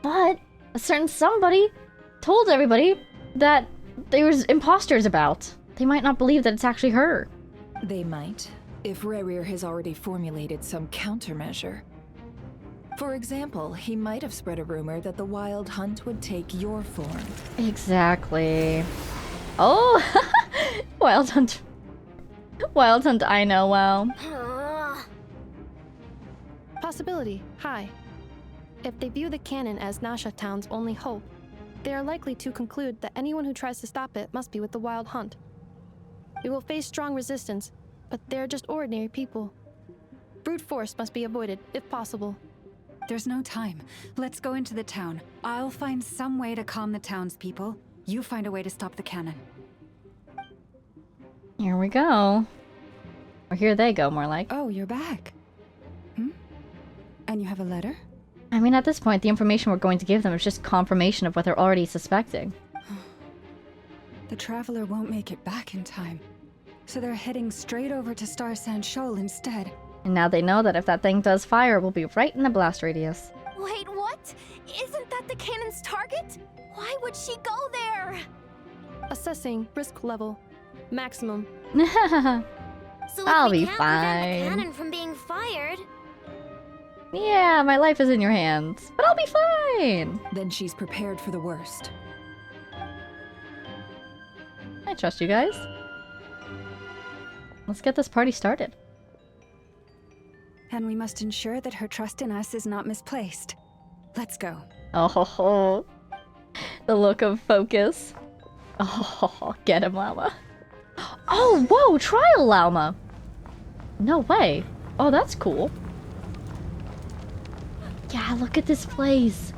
But a certain somebody told everybody that there's imposters about. They might not believe that it's actually her. They might, if RERIR has already formulated some countermeasure. For example, he might have spread a rumor that the Wild Hunt would take your form. Exactly. Oh! Wild Hunt. Wild Hunt, I know, wow. Possibility high. If they view the cannon as Nasha Town's only hope, they are likely to conclude that anyone who tries to stop it must be with the Wild Hunt. We will face strong resistance, but they're just ordinary people. Brute force must be avoided, if possible. There's no time. Let's go into the town. I'll find some way to calm the townspeople. You find a way to stop the cannon. Here we go. Or here they go, more like. Oh, you're back. And you have a letter? I mean, at this point, the information we're going to give them is just confirmation of what they're already suspecting. The Traveler won't make it back in time. So they're heading straight over to Star Sand Shoal instead. And now they know that if that thing does fire, we'll be right in the blast radius. Wait, what? Isn't that the cannon's target? Why would she go there? Assessing risk level. Maximum. So if I'll we be can't prevent the fine. cannon from being fired, Yeah, my life is in your hands, but I'll be fine. Then she's prepared for the worst. I trust you guys. Let's get this party started. And we must ensure that her trust in us is not misplaced. Let's go. Oh, ho, ho. The look of focus. Oh, get him, Llama. Oh, whoa, trial llama. No way. Oh, that's cool. Yeah, look at this place.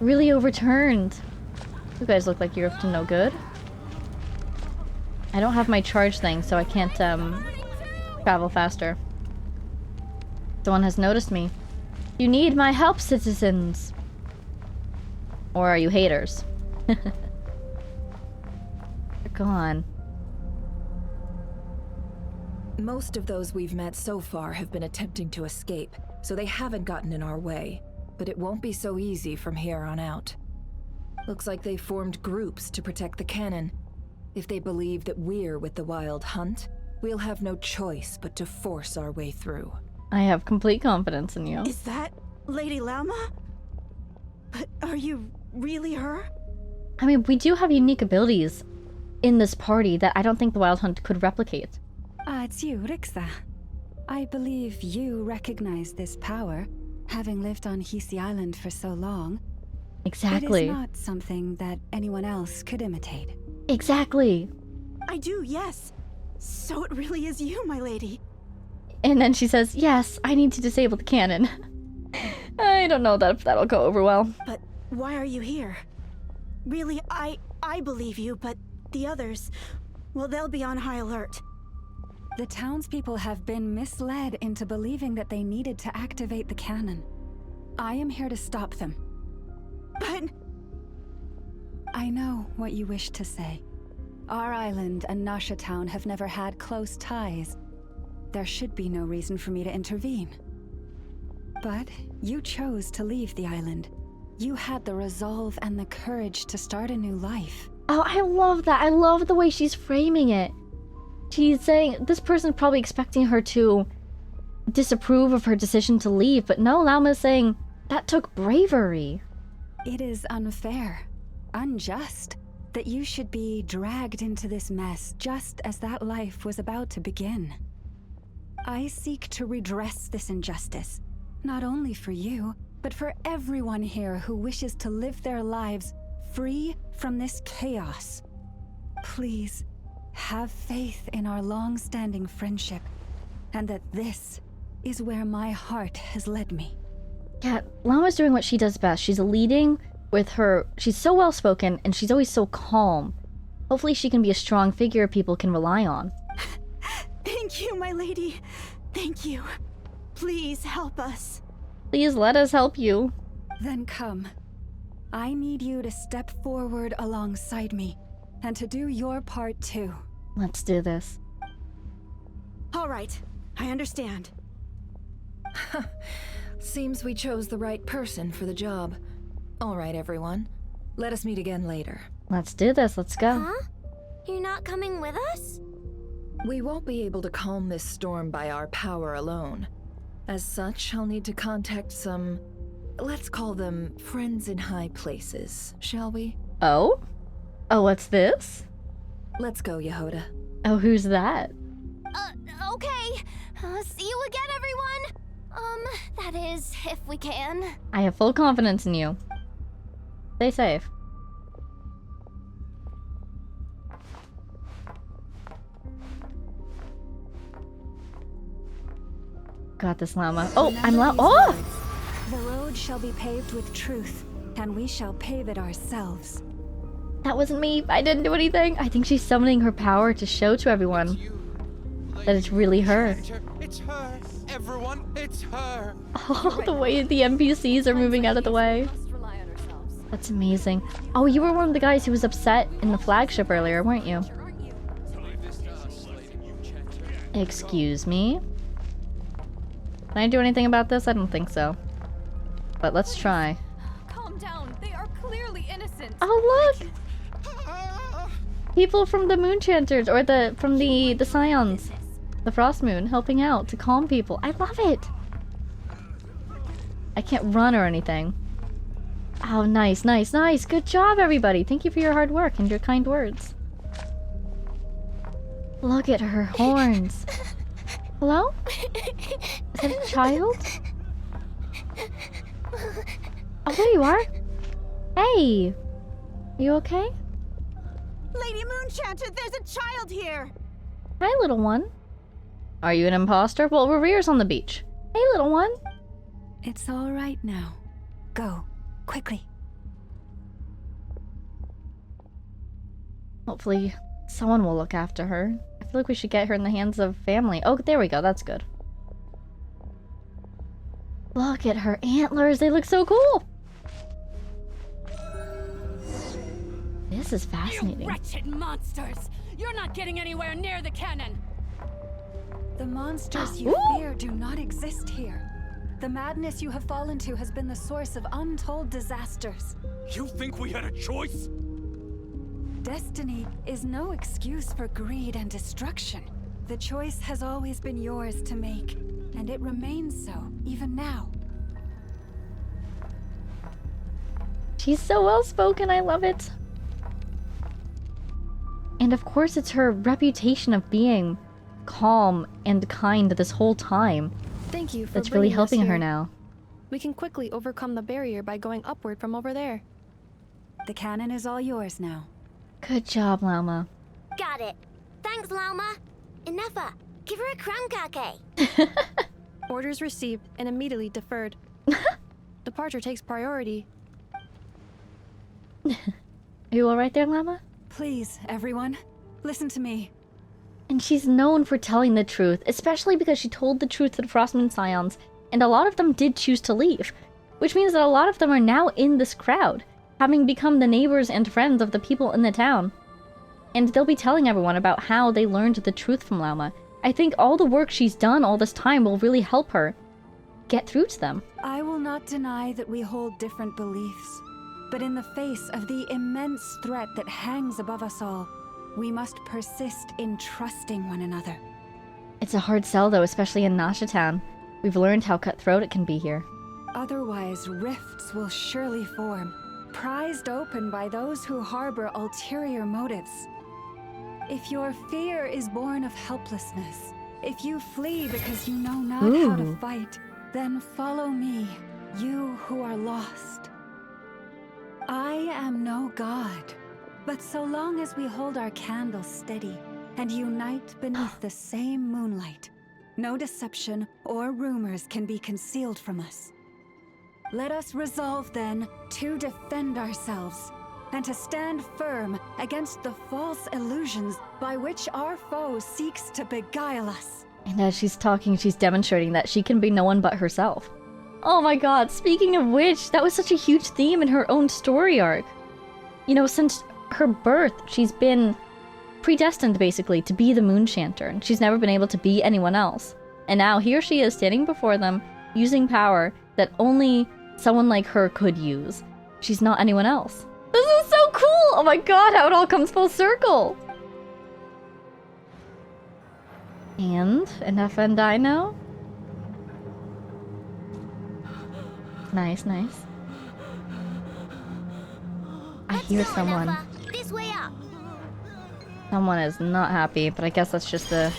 Really overturned. You guys look like you're up to no good. I don't have my charge thing, so I can't travel faster. Someone has noticed me. You need my help, citizens. Or are you haters? They're gone. Most of those we've met so far have been attempting to escape, so they haven't gotten in our way. But it won't be so easy from here on out. Looks like they formed groups to protect the cannon. If they believe that we're with the Wild Hunt, we'll have no choice but to force our way through. I have complete confidence in you. Is that Lady Llama? But are you really her? I mean, we do have unique abilities in this party that I don't think the Wild Hunt could replicate. Ah, it's you, Rixa. I believe you recognize this power, having lived on Hisi Island for so long. Exactly. It is not something that anyone else could imitate. Exactly. I do, yes. So it really is you, my lady. And then she says, yes, I need to disable the cannon. I don't know if that'll go over well. But why are you here? Really, I believe you, but the others, well, they'll be on high alert. The townspeople have been misled into believing that they needed to activate the cannon. I am here to stop them. But... I know what you wish to say. Our island and Nasha Town have never had close ties. There should be no reason for me to intervene. But you chose to leave the island. You had the resolve and the courage to start a new life. Oh, I love that. I love the way she's framing it. She's saying this person's probably expecting her to disapprove of her decision to leave, but no, Llama's saying that took bravery. It is unfair, unjust, that you should be dragged into this mess just as that life was about to begin. I seek to redress this injustice, not only for you, but for everyone here who wishes to live their lives free from this chaos. Please, have faith in our long-standing friendship, and that this is where my heart has led me. Yeah, Llama's doing what she does best. She's leading with her... She's so well-spoken, and she's always so calm. Hopefully she can be a strong figure people can rely on. Thank you, my lady. Thank you. Please help us. Please let us help you. Then come. I need you to step forward alongside me, and to do your part too. Let's do this. All right, I understand. Seems we chose the right person for the job. All right, everyone. Let us meet again later. Let's do this. Let's go. Huh? You're not coming with us? We won't be able to calm this storm by our power alone. As such, I'll need to contact some... let's call them friends in high places, shall we? Oh? Oh, what's this? Let's go, Yehoda. Oh, who's that? Okay. See you again, everyone. That is, if we can. I have full confidence in you. Stay safe. Got this, Llama. Oh, I'm Llama. Oh! The road shall be paved with truth, and we shall pave it ourselves. That wasn't me. I didn't do anything. I think she's summoning her power to show to everyone that it's really her. It's her. Everyone, it's her. Oh, the way the NPCs are moving out of the way. That's amazing. Oh, you were one of the guys who was upset in the flagship earlier, weren't you? Excuse me? Can I do anything about this? I don't think so. But let's try. Calm down. They are clearly innocent. Oh, look! People from the Moonchanters, or from the Scions. The Frost Moon, helping out to calm people. I love it! I can't run or anything. Oh, nice, nice, nice. Good job, everybody. Thank you for your hard work and your kind words. Look at her horns. Hello? Is that a child? Oh, there you are. Hey. You okay? Lady Moonchanter, there's a child here. Hi, little one. Are you an imposter? Well, RERIR's on the beach. Hey, little one. It's all right now. Go. Quickly. Hopefully, someone will look after her. I feel like we should get her in the hands of family. Oh, there we go. That's good. Look at her antlers. They look so cool. This is fascinating. You wretched monsters! You're not getting anywhere near the cannon! The monsters you fear do not exist here. The madness you have fallen to has been the source of untold disasters. You think we had a choice? Destiny is no excuse for greed and destruction. The choice has always been yours to make, and it remains so, even now. She's so well-spoken, I love it. And of course it's her reputation of being calm and kind this whole time. Thank you for that's really bringing us helping her here. now. We can quickly overcome the barrier by going upward from over there. The cannon is all yours now. Good job, Lauma. Got it. Thanks, Lauma. Enough. Give her a crown cake. Orders received and immediately deferred. Departure takes priority. Are you alright there, Lauma? Please, everyone, listen to me. And she's known for telling the truth, especially because she told the truth to the Frostmoon Scions, and a lot of them did choose to leave. Which means that a lot of them are now in this crowd, having become the neighbors and friends of the people in the town. And they'll be telling everyone about how they learned the truth from Lauma. I think all the work she's done all this time will really help her get through to them. I will not deny that we hold different beliefs. But in the face of the immense threat that hangs above us all, we must persist in trusting one another. It's a hard sell though, especially in Nasha Town. We've learned how cutthroat it can be here. Otherwise, rifts will surely form, prized open by those who harbor ulterior motives. If your fear is born of helplessness, if you flee because you know not how to fight, then follow me, you who are lost. I am no god, but so long as we hold our candles steady and unite beneath the same moonlight, no deception or rumors can be concealed from us. Let us resolve then to defend ourselves and to stand firm against the false illusions by which our foe seeks to beguile us. And as she's talking, she's demonstrating that she can be no one but herself. Oh my god, speaking of which, that was such a huge theme in her own story arc. You know, since her birth, she's been predestined, basically, to be the Moonchanter, and she's never been able to be anyone else. And now here she is, standing before them, using power that only someone like her could use. She's not anyone else. This is so cool! Oh my god, how it all comes full circle! And enough and I know? Nice, nice. I hear someone. This way up. Someone is not happy, but I guess that's just the...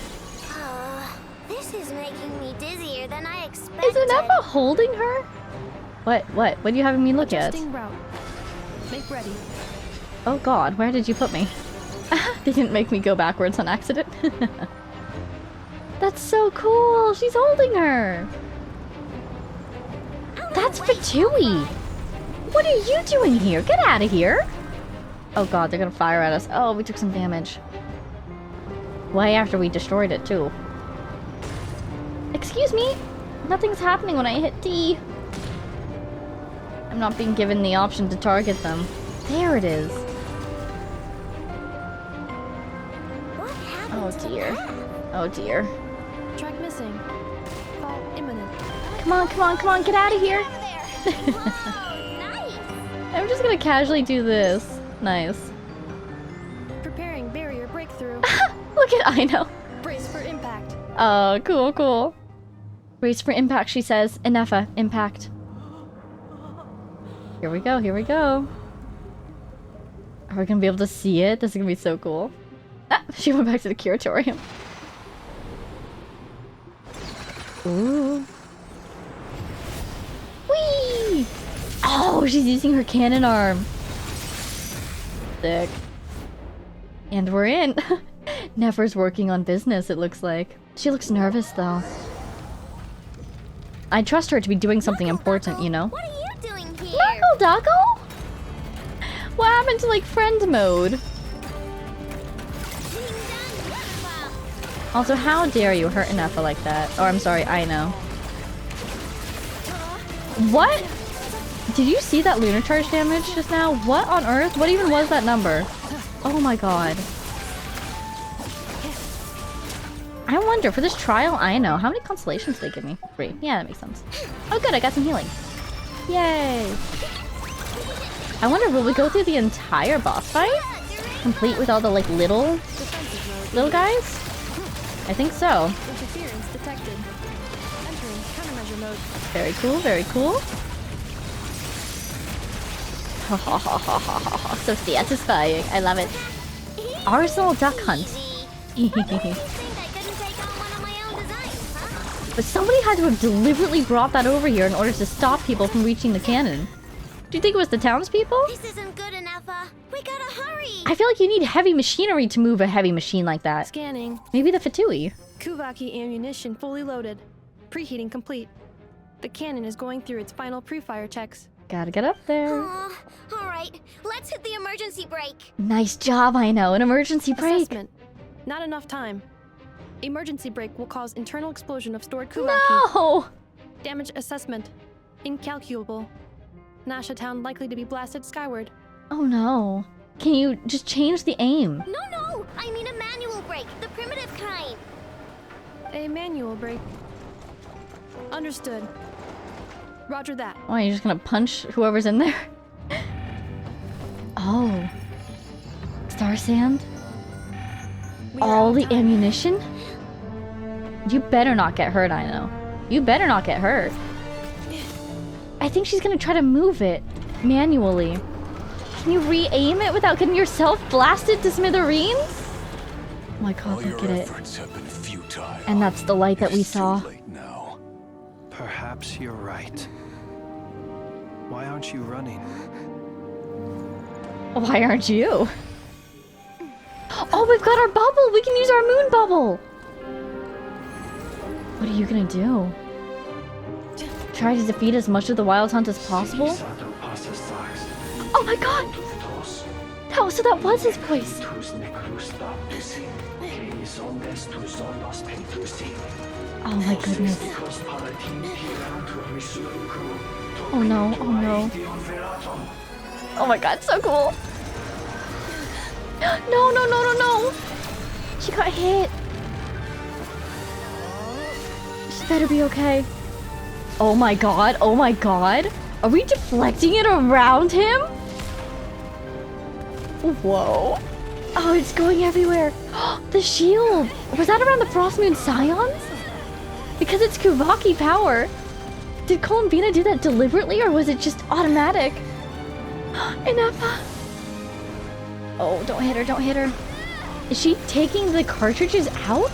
This is making me dizzier than I expected. Is Enough holding her? What are you having me look at? Adjusting route. Make ready. Oh god, where did you put me? They didn't make me go backwards on accident. That's so cool! She's holding her! That's Fatui! What are you doing here? Get out of here! Oh god, they're gonna fire at us. Oh, we took some damage. Way after we destroyed it, too. Excuse me? Nothing's happening when I hit D. I'm not being given the option to target them. There it is. Oh dear. Oh dear. Track missing. Fall imminent. Come on, come on, come on, get out of here! I'm just gonna casually do this. Nice. Preparing barrier breakthrough. Look at Aino. Brace for impact. Oh, cool, cool. Brace for impact, she says. Inefa, impact. Here we go, here we go. Are we gonna be able to see it? This is gonna be so cool. Ah, she went back to the curatorium. Ooh. Whee! Oh, she's using her cannon arm. Sick. And we're in. Nefer's working on business, it looks like. She looks nervous, though. I trust her to be doing something important, you know? What are you doing here? Knuckle Duckle? What happened to, like, friend mode? Also, how dare you hurt Inefa like that? Or, I'm sorry, I know. What? Did you see that lunar charge damage just now? What on earth? What even was that number? Oh my god. I wonder, for this trial, I know. How many constellations did they give me? 3. Yeah, that makes sense. Oh good, I got some healing. Yay! I wonder, will we go through the entire boss fight? Complete with all the, like, little guys? I think so. Interference detected. Entering countermeasure mode. Very cool, very cool. Ha ha ha ha ha ha ha. So satisfying. I love it. Arsenal duck hunt. But somebody had to have deliberately brought that over here in order to stop people from reaching the cannon. Do you think it was the townspeople? This isn't good enough. We gotta hurry. I feel like you need heavy machinery to move a heavy machine like that. Scanning. Maybe the Fatui. Kuvaki ammunition fully loaded. Preheating complete. The cannon is going through its final pre-fire checks. Gotta get up there. Alright, let's hit the emergency brake. Nice job, I know. An emergency brake. Assessment. Not enough time. Emergency brake will cause internal explosion of stored Kuvaki. No! Damage assessment. Incalculable. Nasha Town likely to be blasted skyward. Oh no. Can you just change the aim? No! I mean a manual brake, the primitive kind. A manual brake. Understood. Roger that. Why, you're just gonna punch whoever's in there? Oh. Star Sand? All the ammunition? You better not get hurt, I know. You better not get hurt. I think she's gonna try to move it manually. Can you re-aim it without getting yourself blasted to smithereens? Oh my god, look at it. And that's the light that we saw. Perhaps you're right. Why aren't you running? Why aren't you? Oh, we've got our bubble! We can use our moon bubble! What are you gonna do? Try to defeat as much of the wild hunt as possible? Oh my god! So that was his voice! Oh my goodness. Oh no, oh no. Oh my god, so cool! No! She got hit! She better be okay. Oh my god, oh my god! Are we deflecting it around him? Whoa. Oh, it's going everywhere. The shield! Was that around the Frost Moon Scions? Because it's Kuvaki power. Did Columbina do that deliberately, or was it just automatic? Enough. Oh, don't hit her, don't hit her. Is she taking the cartridges out?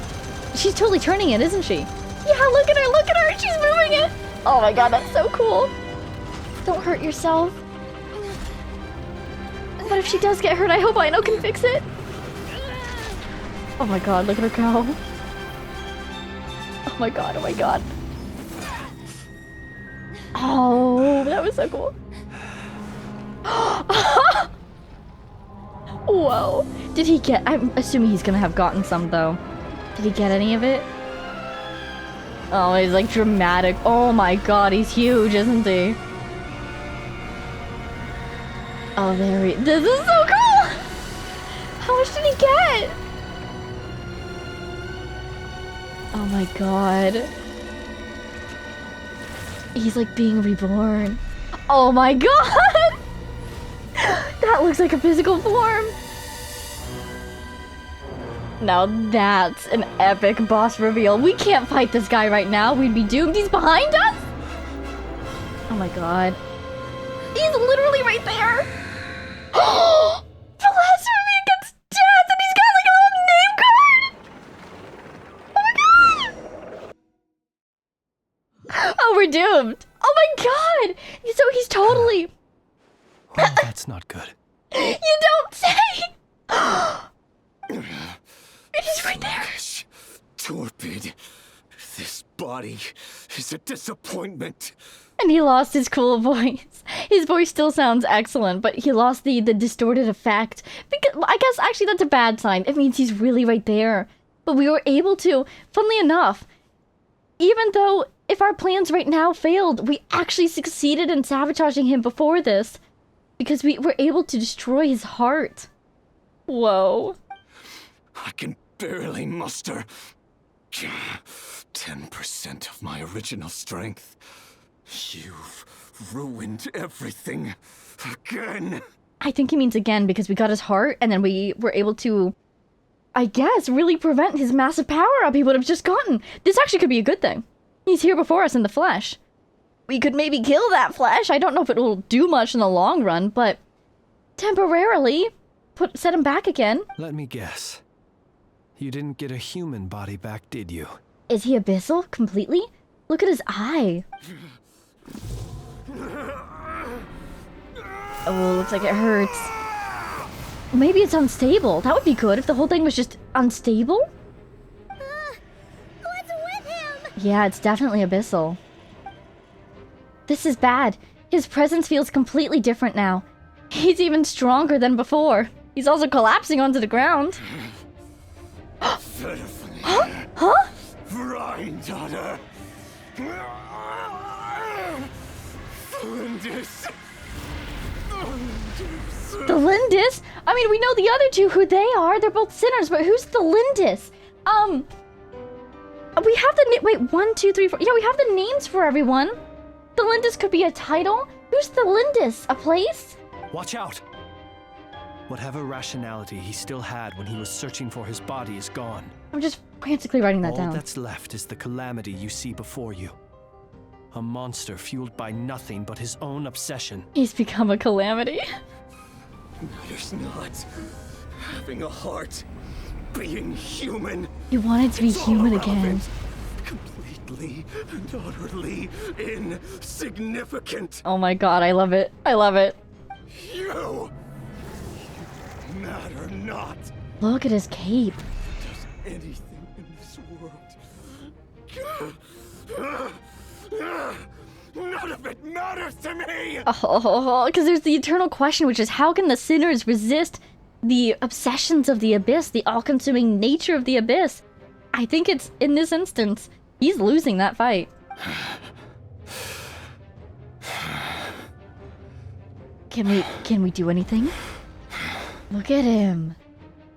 She's totally turning it, isn't she? Yeah, look at her, she's moving it. Oh my god, that's so cool. Don't hurt yourself. What if she does get hurt? I hope Aino can fix it. Oh my god, look at her go. Oh my god, oh my god. Oh, that was so cool. Whoa. Did he get... I'm assuming he's gonna have gotten some, though. Did he get any of it? Oh, he's like dramatic. Oh my god, he's huge, isn't he? Oh, there he... This is so cool! How much did he get? Oh my god. He's like being reborn. Oh my god! That looks like a physical form. Now that's an epic boss reveal. We can't fight this guy right now. We'd be doomed. He's behind us? Oh my god. He's literally right there. Blasphemy against death, and he's got like a little name card. Oh my god. Oh, we're doomed. Oh my god. So he's totally... Oh, that's not good. You don't say. He's right there. Torpid. This body is a disappointment. And he lost his cool voice. His voice still sounds excellent, but he lost the distorted effect. Because I guess actually that's a bad sign. It means he's really right there. But we were able to, funnily enough, even though if our plans right now failed, we actually succeeded in sabotaging him before this. Because we were able to destroy his heart. Whoa. I can barely muster 10% of my original strength. You've ruined everything again. I think he means again because we got his heart and then we were able to, I guess, really prevent his massive power-up he would have just gotten. This actually could be a good thing. He's here before us in the flesh. We could maybe kill that flesh. I don't know if it will do much in the long run, but temporarily set him back again. Let me guess. You didn't get a human body back, did you? Is he abyssal completely? Look at his eye. Oh, looks like it hurts. Maybe it's unstable. That would be good if the whole thing was just unstable. What's with him? Yeah, it's definitely abyssal. This is bad. His presence feels completely different now. He's even stronger than before. He's also collapsing onto the ground. Huh? Huh? Granddaughter. Lindis. The Lindis? I mean, we know the other two who they are. They're both sinners, but who's the Lindis? We have the wait, 1, 2, 3, 4. Yeah, we have the names for everyone. The Lindis could be a title. Who's the Lindis? A place? Watch out! Whatever rationality he still had when he was searching for his body is gone. I'm just frantically writing that down. All that's left is the calamity you see before you. A monster fueled by nothing but his own obsession. He's become a calamity. Matters not. Having a heart. Being human. You wanted to be human again. Completely and utterly insignificant. Oh my god, I love it. I love it. You matter not. Look at his cape. Does anything in this world. None of it matters to me! Oh, because there's the eternal question, which is how can the sinners resist the obsessions of the abyss, the all-consuming nature of the abyss? I think it's, in this instance, he's losing that fight. Can we do anything? Look at him.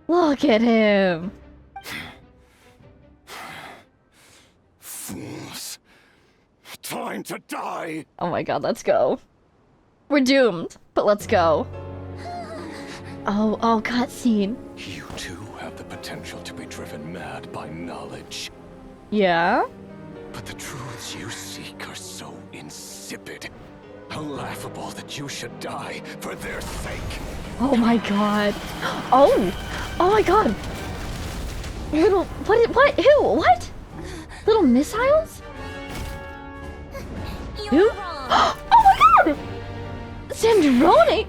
Look at him. Fools. Time to die. Oh my god, let's go. We're doomed, but let's go. Oh, cutscene. You too have the potential to be driven mad by knowledge. Yeah? But the truths you seek are so insipid. How laughable that you should die for their sake. Oh my god. Oh my god. Little, what, who, what? Little missiles? Who? Oh my god! Sandrone!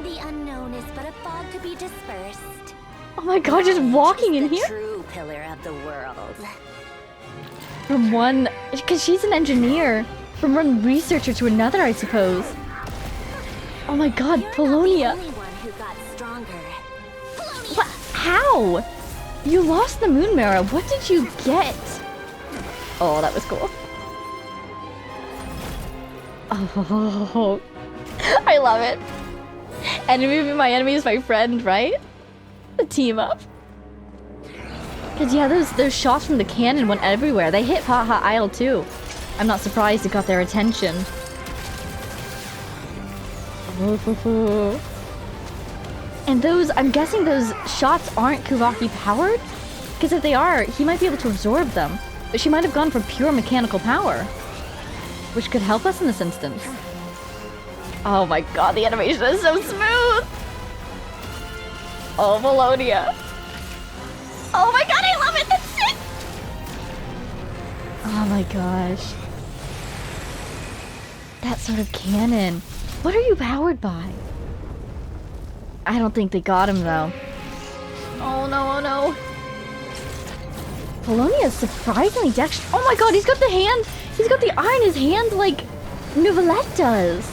The unknown is but a fog to be dispersed. Oh my god, just walking in here? True pillar of the world. From one, because she's an engineer. From one researcher to another, I suppose. Oh my god, Polonia. You're not the only one who got stronger. How? You lost the moon mirror. What did you get? Oh, that was cool. Oh, I love it. Enemy be my enemy is my friend, right? The team up. Cause yeah, those shots from the cannon went everywhere. They hit Haha Isle too. I'm not surprised it got their attention. And those, I'm guessing those shots aren't Kuraki powered? Because if they are, he might be able to absorb them. But she might have gone for pure mechanical power. Which could help us in this instance. Oh my god, the animation is so smooth! Oh, Melonia. Oh my god, I love it! That's sick! Oh my gosh. That sort of cannon. What are you powered by? I don't think they got him though. Oh no, oh no. Melonia is surprisingly dexterous. Oh my god, he's got the hand! He's got the eye in his hand like Neuvillette does.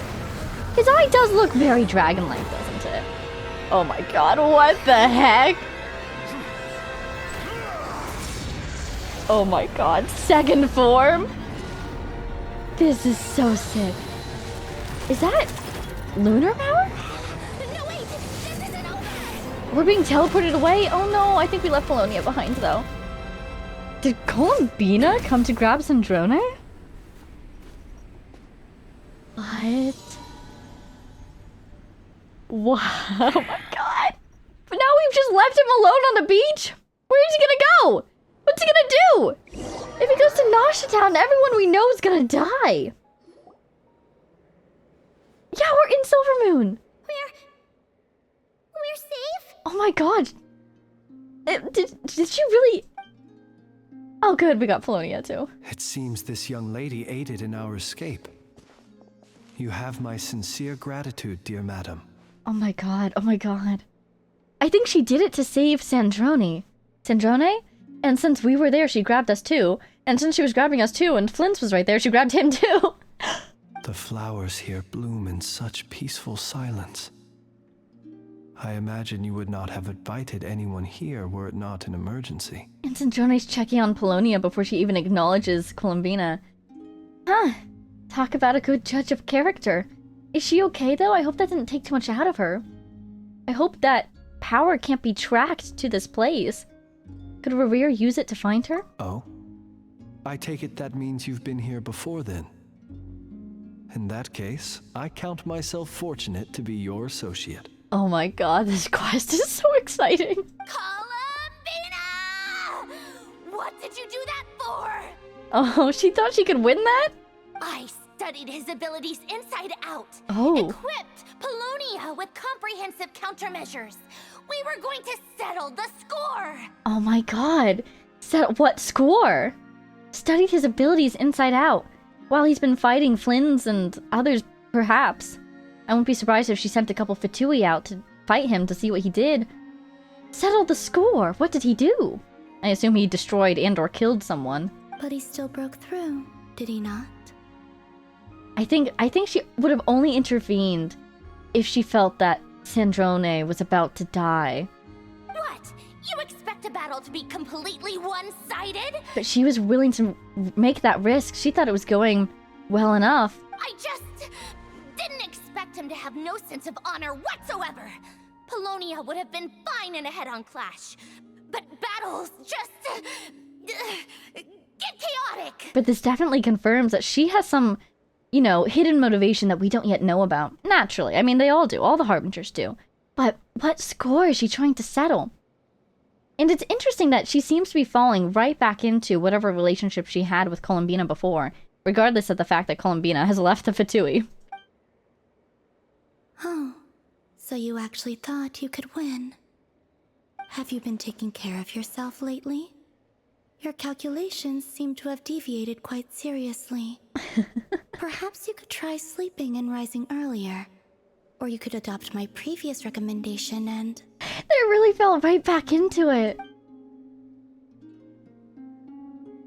His eye does look very dragon-like, doesn't it? Oh my god, what the heck? Oh my god, second form? This is so sick. Is that lunar power? No, wait! This isn't over! We're being teleported away? Oh no, I think we left Melonia behind though. Did Columbina come to grab Sandrone? What? Wow, oh my god! But now we've just left him alone on the beach? Where's he gonna go? What's he gonna do? If he goes to Nasha Town, everyone we know is gonna die. Yeah, we're in Silvermoon. We're safe? Oh my god. Did she really... Oh good, we got Melonia too. It seems this young lady aided in our escape. You have my sincere gratitude, dear madam. Oh my god, oh my god. I think she did it to save Sandrone. Sandrone? And since we were there, she grabbed us too. And since she was grabbing us too, and Flint's was right there, she grabbed him too. The flowers here bloom in such peaceful silence. I imagine you would not have invited anyone here were it not an emergency. And Sandrone's checking on Melonia before she even acknowledges Columbina. Huh. Talk about a good judge of character. Is she okay though? I hope that didn't take too much out of her. I hope that power can't be tracked to this place. Could RERIR use it to find her? Oh? I take it that means you've been here before then. In that case, I count myself fortunate to be your associate. Oh my god, this quest is so exciting. Columbina! What did you do that for? Oh, she thought she could win that? I studied his abilities inside out. Oh. Equipped Paimons with comprehensive countermeasures. We were going to settle the score. Oh my god. What score? Studied his abilities inside out. While he's been fighting Flynn's and others, perhaps. I won't be surprised if she sent a couple Fatui out to fight him to see what he did. Settled the score. What did he do? I assume he destroyed and or killed someone. But he still broke through, did he not? I think she would have only intervened if she felt that Sandrone was about to die. What? You expect a battle to be completely one-sided? But she was willing to make that risk. She thought it was going well enough. I just didn't expect him to have no sense of honor whatsoever. Paimons would have been fine in a head-on clash. But battles just get chaotic. But this definitely confirms that she has some, you know, hidden motivation that we don't yet know about. Naturally. I mean, they all do. All the Harbingers do. But what score is she trying to settle? And it's interesting that she seems to be falling right back into whatever relationship she had with Columbina before, regardless of the fact that Columbina has left the Fatui. Oh, so you actually thought you could win. Have you been taking care of yourself lately? Your calculations seem to have deviated quite seriously. Perhaps you could try sleeping and rising earlier. Or you could adopt my previous recommendation and... They really fell right back into it.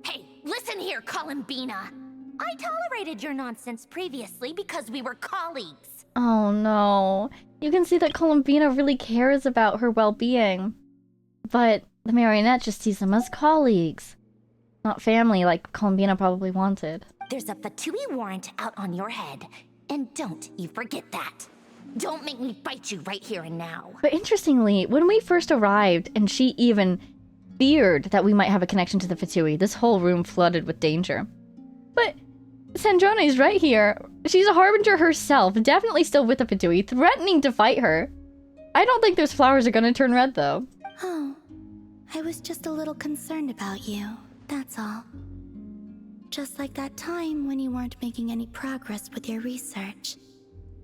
Hey, listen here, Columbina. I tolerated your nonsense previously because we were colleagues. Oh no. You can see that Columbina really cares about her well-being. But the marionette just sees them as colleagues, not family like Columbina probably wanted. There's a Fatui warrant out on your head, and don't you forget that. Don't make me fight you right here and now. But interestingly, when we first arrived and she even feared that we might have a connection to the Fatui, this whole room flooded with danger. But Sandrone's right here. She's a harbinger herself, definitely still with the Fatui, threatening to fight her. I don't think those flowers are gonna turn red though. Oh, I was just a little concerned about you, that's all. Just like that time when you weren't making any progress with your research.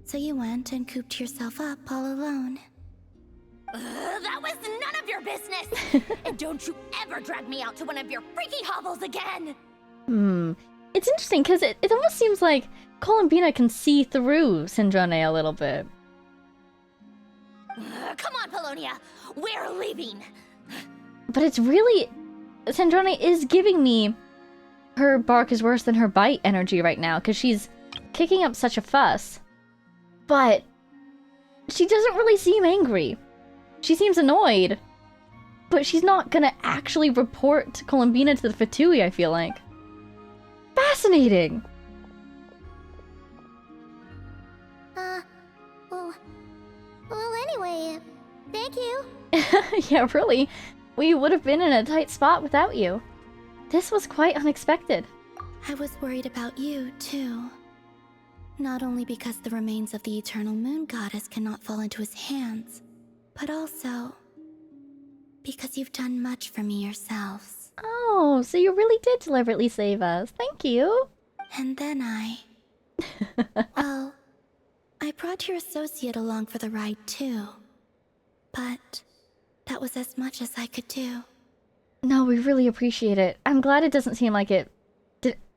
So you went and cooped yourself up all alone. That was none of your business! And don't you ever drag me out to one of your freaky hovels again! It's interesting because it almost seems like Columbina can see through Sandrone a little bit. Come on, Polonia! We're leaving! But it's really... Sandrone is giving me her bark is worse than her bite energy right now because she's kicking up such a fuss. But she doesn't really seem angry. She seems annoyed. But she's not gonna actually report Columbina to the Fatui, I feel like. Fascinating! Well, anyway, thank you. Yeah, really. We would have been in a tight spot without you. This was quite unexpected. I was worried about you, too. Not only because the remains of the Eternal Moon Goddess cannot fall into his hands, but also because you've done much for me yourselves. Oh, so you really did deliberately save us. Thank you. And then well, I brought your associate along for the ride, too. But that was as much as I could do. No, we really appreciate it. I'm glad it doesn't seem like it...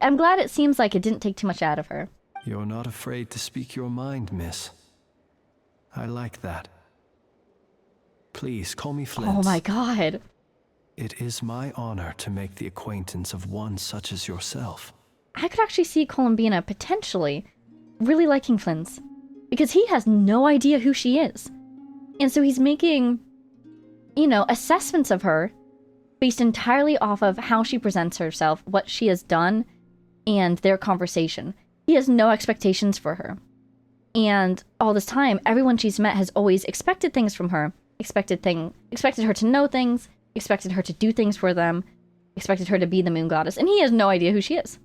I'm glad it seems like it didn't take too much out of her. You're not afraid to speak your mind, miss. I like that. Please, call me Flint. Oh my god. It is my honor to make the acquaintance of one such as yourself. I could actually see Columbina potentially really liking Flint's. Because he has no idea who she is. And so he's making, you know, assessments of her based entirely off of how she presents herself, what she has done, and their conversation. He has no expectations for her. And all this time, everyone she's met has always expected things from her. Expected her to know things, expected her to do things for them, expected her to be the moon goddess, and he has no idea who she is.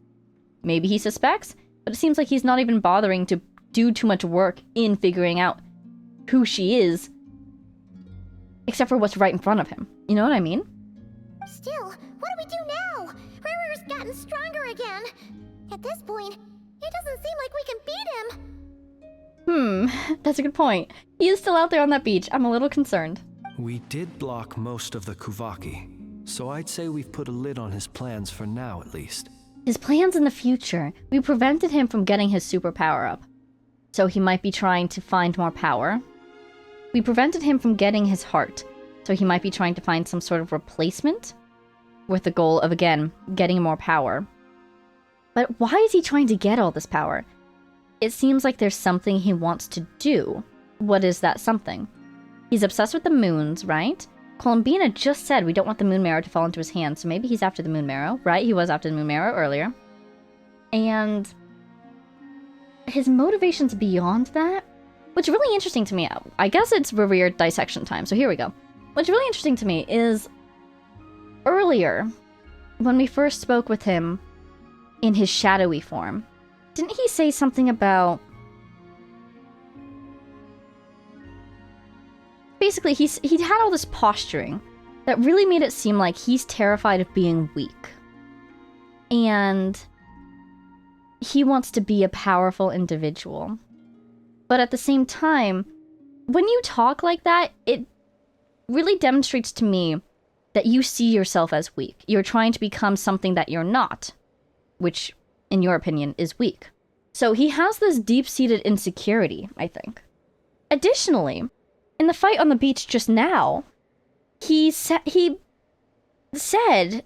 Maybe he suspects, but it seems like he's not even bothering to do too much work in figuring out who she is, except for what's right in front of him. You know what I mean? Still, what do we do now? RERIR's gotten stronger again. At this point, it doesn't seem like we can beat him. That's a good point. He is still out there on that beach. I'm a little concerned. We did block most of the Kuvaki, so I'd say we've put a lid on his plans for now at least. His plans in the future. We prevented him from getting his superpower up. So he might be trying to find more power. We prevented him from getting his heart. So he might be trying to find some sort of replacement with the goal of, again, getting more power. But why is he trying to get all this power? It seems like there's something he wants to do. What is that something? He's obsessed with the moons, right? Columbina just said we don't want the moon marrow to fall into his hands, so maybe he's after the moon marrow, right? He was after the moon marrow earlier. And his motivation's beyond that. What's really interesting to me, I guess it's RERIR dissection time, so here we go. What's really interesting to me is earlier, when we first spoke with him in his shadowy form, didn't he say something about... Basically, he'd had all this posturing that really made it seem like he's terrified of being weak. And he wants to be a powerful individual. But at the same time, when you talk like that, it really demonstrates to me that you see yourself as weak. You're trying to become something that you're not, which, in your opinion, is weak. So he has this deep-seated insecurity, I think. Additionally, in the fight on the beach just now, he said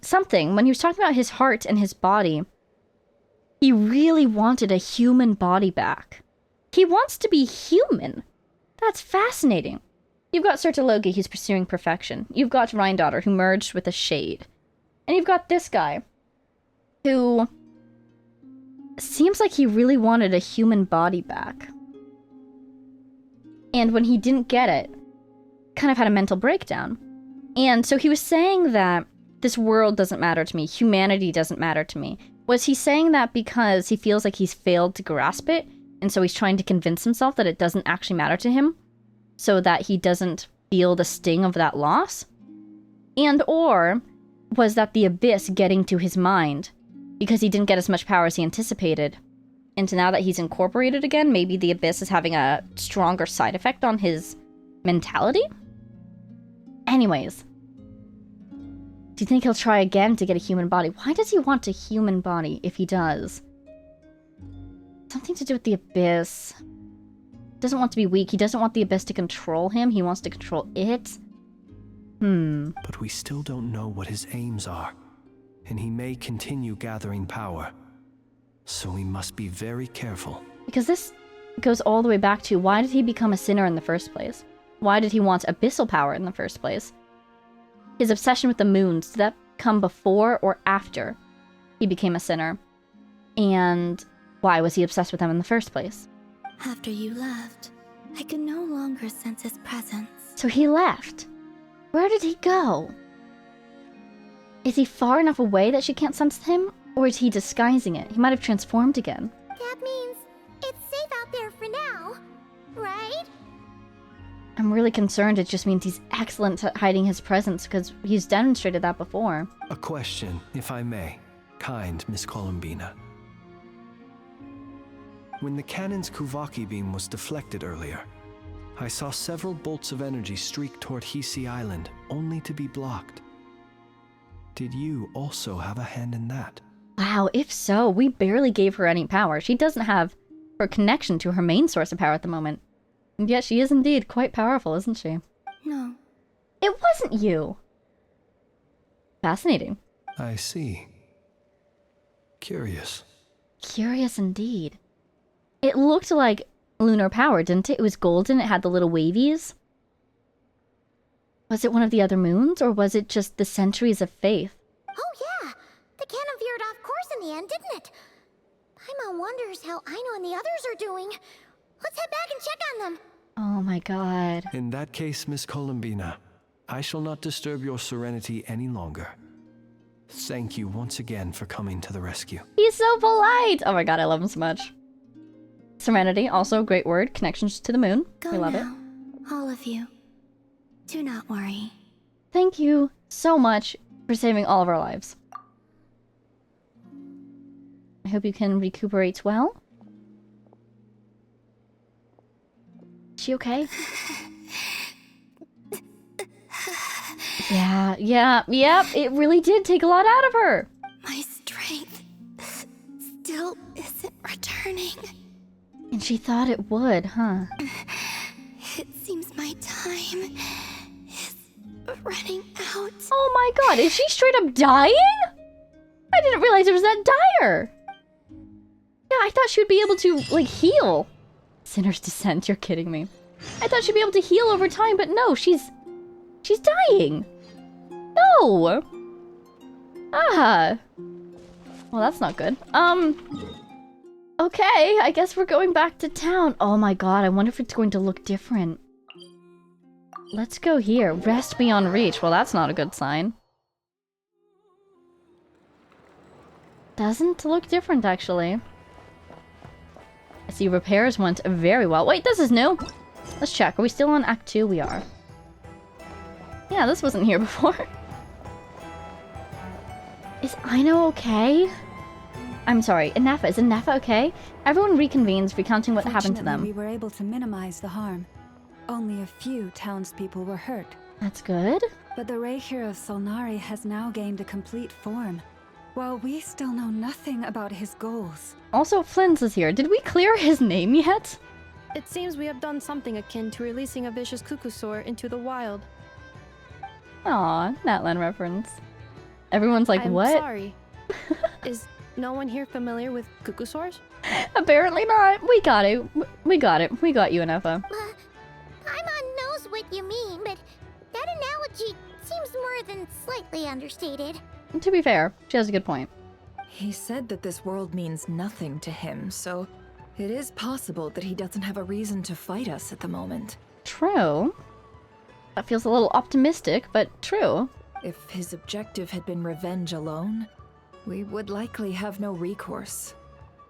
something when he was talking about his heart and his body. He really wanted a human body back. He wants to be human. That's fascinating. You've got Sir Loki, who's pursuing perfection. You've got Rhindaughter, who merged with a shade. And you've got this guy, who seems like he really wanted a human body back. And when he didn't get it, kind of had a mental breakdown. And so he was saying that this world doesn't matter to me, humanity doesn't matter to me. Was he saying that because he feels like he's failed to grasp it, and so he's trying to convince himself that it doesn't actually matter to him, so that he doesn't feel the sting of that loss? And or was that the abyss getting to his mind because he didn't get as much power as he anticipated? And now that he's incorporated again, maybe the abyss is having a stronger side effect on his mentality? Anyways, do you think he'll try again to get a human body? Why does he want a human body if he does? Something to do with the abyss. Doesn't want to be weak. He doesn't want the abyss to control him. He wants to control it. But we still don't know what his aims are, and he may continue gathering power. So we must be very careful. Because this goes all the way back to, why did he become a sinner in the first place? Why did he want abyssal power in the first place? His obsession with the moons, did that come before or after he became a sinner? And why was he obsessed with them in the first place? After you left, I could no longer sense his presence. So he left. Where did he go? Is he far enough away that she can't sense him? Or is he disguising it? He might have transformed again. That means it's safe out there for now, right? I'm really concerned it just means he's excellent at hiding his presence, because he's demonstrated that before. A question, if I may, kind Miss Columbina. When the cannon's Kuvaki beam was deflected earlier, I saw several bolts of energy streak toward Hisi Island, only to be blocked. Did you also have a hand in that? Wow, if so, we barely gave her any power. She doesn't have her connection to her main source of power at the moment. And yet she is indeed quite powerful, isn't she? No. It wasn't you! Fascinating. I see. Curious. Curious indeed. It looked like lunar power, didn't it? It was golden, it had the little wavies. Was it one of the other moons, or was it just the centuries of faith? Oh yeah! The cannon veered off course in the end, didn't it? Paimon wonders how Aino and the others are doing. Let's head back and check on them. Oh my god. In that case, Miss Columbina, I shall not disturb your serenity any longer. Thank you once again for coming to the rescue. He's so polite! Oh my god, I love him so much. Serenity, also a great word. Connections to the moon. We love now, all of you. Do not worry. Thank you so much for saving all of our lives. I hope you can recuperate well. Is she okay? Yep, it really did take a lot out of her. My strength still isn't returning. And she thought it would, huh? It seems my time is running out. Oh my god, is she straight up dying? I didn't realize it was that dire. Yeah, I thought she would be able to, like, heal. Sinner's Descent, you're kidding me. I thought she'd be able to heal over time, but no, she's dying. No! Ah. Well, that's not good. Okay, I guess we're going back to town. Oh my god, I wonder if it's going to look different. Let's go here. Rest beyond reach. Well, that's not a good sign. Doesn't look different, actually. I see repairs went very well. Wait, this is new. Let's check. Are we still on Act 2? We are. Yeah, this wasn't here before. Is Aino okay? I'm sorry, Inefa. Is Inefa okay? Everyone reconvenes, recounting what happened to them. We were able to minimize the harm. Only a few townspeople were hurt. That's good. But the RERIR of Solnari has now gained a complete form, while we still know nothing about his goals. Also, Flynn's is here. Did we clear his name yet? It seems we have done something akin to releasing a vicious cuckoosaur into the wild. Aw, Natlan reference. Everyone's like, what? I'm sorry. Is no one here familiar with cuckoosaurs? Apparently not. We got it. We got it. We got you, Inefa. Paimon knows what you mean. vastly understated. To be fair, she has a good point. He said that this world means nothing to him, so it is possible that he doesn't have a reason to fight us at the moment. True. That feels a little optimistic, but true. If his objective had been revenge alone, we would likely have no recourse.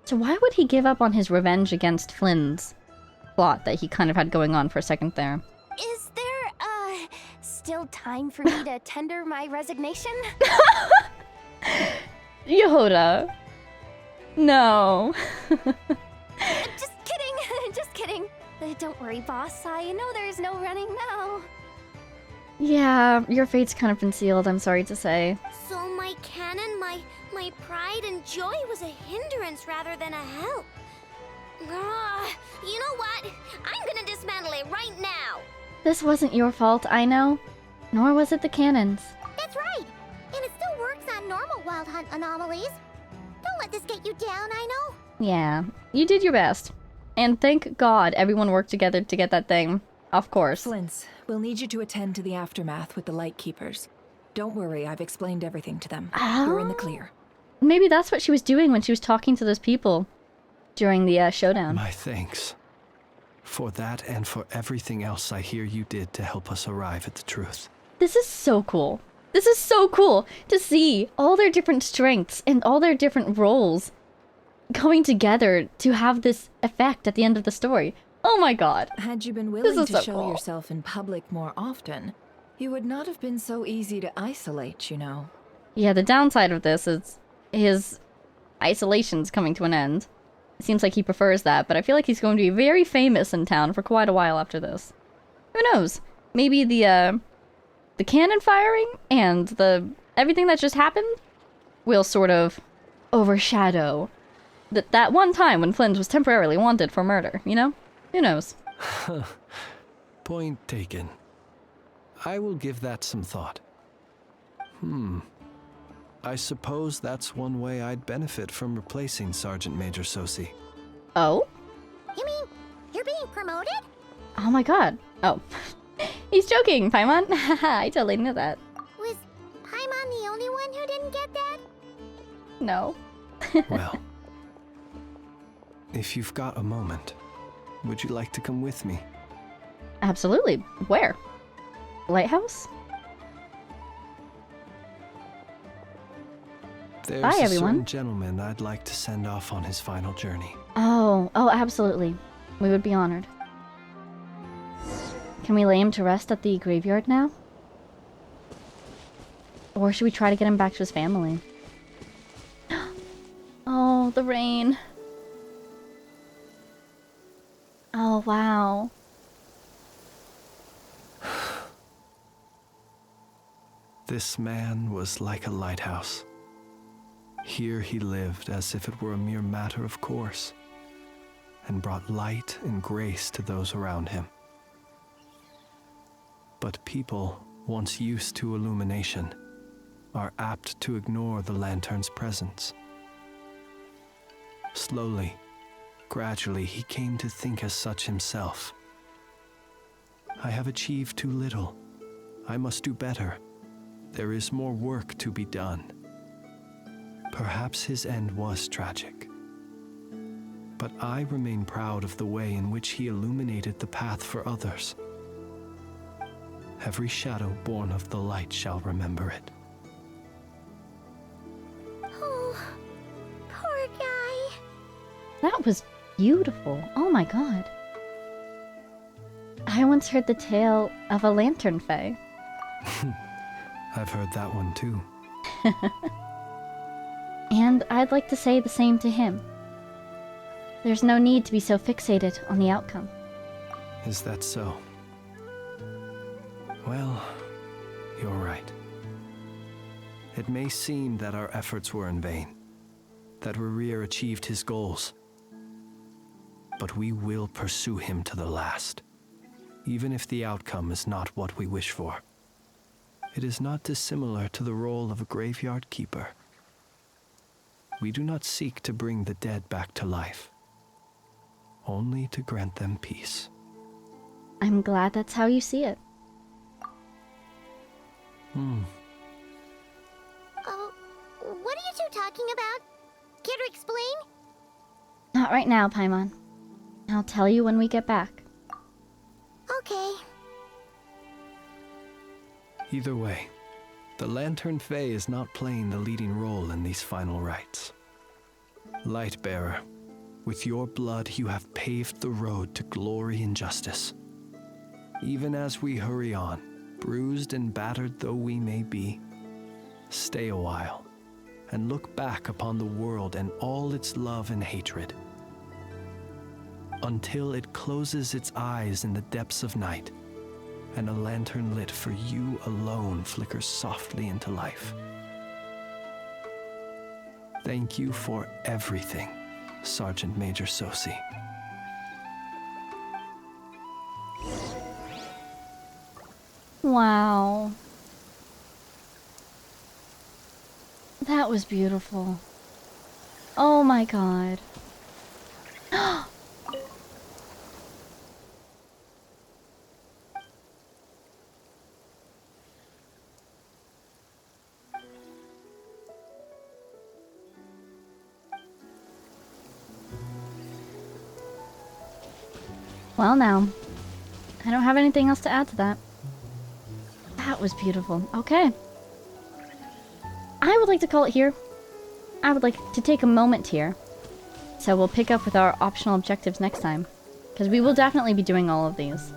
So why would he give up on his revenge against Flynn's plot that he kind of had going on for a second there? Is there, still time for me to tender my resignation? Yehoda. No. Just kidding, just kidding. Don't worry, boss. I know there's no running now. Yeah, your fate's kind of been sealed, I'm sorry to say. So my cannon, my pride and joy was a hindrance rather than a help. You know what? I'm gonna dismantle it right now. This wasn't your fault, I know. Nor was it the cannons. That's right. And it still works on normal wild hunt anomalies. Don't let this get you down, I know. Yeah, you did your best. And thank God everyone worked together to get that thing. Of course. Flint's, we'll need you to attend to the aftermath with the Lightkeepers. Don't worry, I've explained everything to them. You're in the clear. Maybe that's what she was doing when she was talking to those people during the showdown. My thanks. For that and for everything else I hear you did to help us arrive at the truth. This is so cool. This is so cool to see all their different strengths and all their different roles coming together to have this effect at the end of the story. Oh my god. Had you been willing to so show cool. yourself in public more often, you would not have been so easy to isolate, you know. Yeah, the downside of this is his isolation's coming to an end. It seems like he prefers that, but I feel like he's going to be very famous in town for quite a while after this. Who knows? Maybe the cannon firing and everything that just happened will sort of overshadow that one time when Flynn was temporarily wanted for murder, you know? Who knows? Point taken. I will give that some thought. I suppose that's one way I'd benefit from replacing Sergeant Major Sosi. Oh? You mean you're being promoted? Oh my god. Oh. He's joking, Paimon. I totally knew that. Was Paimon the only one who didn't get that? No. Well, if you've got a moment, would you like to come with me? Absolutely. Where? Lighthouse? There's Bye, a everyone. certain gentleman I'd like to send off on his final journey. Oh, absolutely. We would be honored. Can we lay him to rest at the graveyard now? Or should we try to get him back to his family? Oh, the rain. Oh, wow. This man was like a lighthouse. Here he lived as if it were a mere matter of course, and brought light and grace to those around him. But people, once used to illumination, are apt to ignore the lantern's presence. Slowly, gradually, he came to think as such himself. I have achieved too little. I must do better. There is more work to be done. Perhaps his end was tragic. But I remain proud of the way in which he illuminated the path for others. Every shadow born of the light shall remember it. Oh, poor guy. That was beautiful. Oh my god. I once heard the tale of a lantern fae. I've heard that one too. And I'd like to say the same to him. There's no need to be so fixated on the outcome. Is that so? Well, you're right. It may seem that our efforts were in vain, that RERIR achieved his goals. But we will pursue him to the last, even if the outcome is not what we wish for. It is not dissimilar to the role of a graveyard keeper. We do not seek to bring the dead back to life, only to grant them peace. I'm glad that's how you see it. What are you two talking about? Care to explain? Not right now, Paimon. I'll tell you when we get back. Okay. Either way, the Lantern Fae is not playing the leading role in these final rites. Lightbearer, with your blood you have paved the road to glory and justice. Even as we hurry on, bruised and battered though we may be, stay a while and look back upon the world and all its love and hatred, until it closes its eyes in the depths of night and a lantern lit for you alone flickers softly into life. Thank you for everything, Sergeant Major Sosi. Wow. That was beautiful. Oh my god. Well now, I don't have anything else to add to that. That was beautiful. Okay. I would like to call it here. I would like to take a moment here. So we'll pick up with our optional objectives next time. Because we will definitely be doing all of these.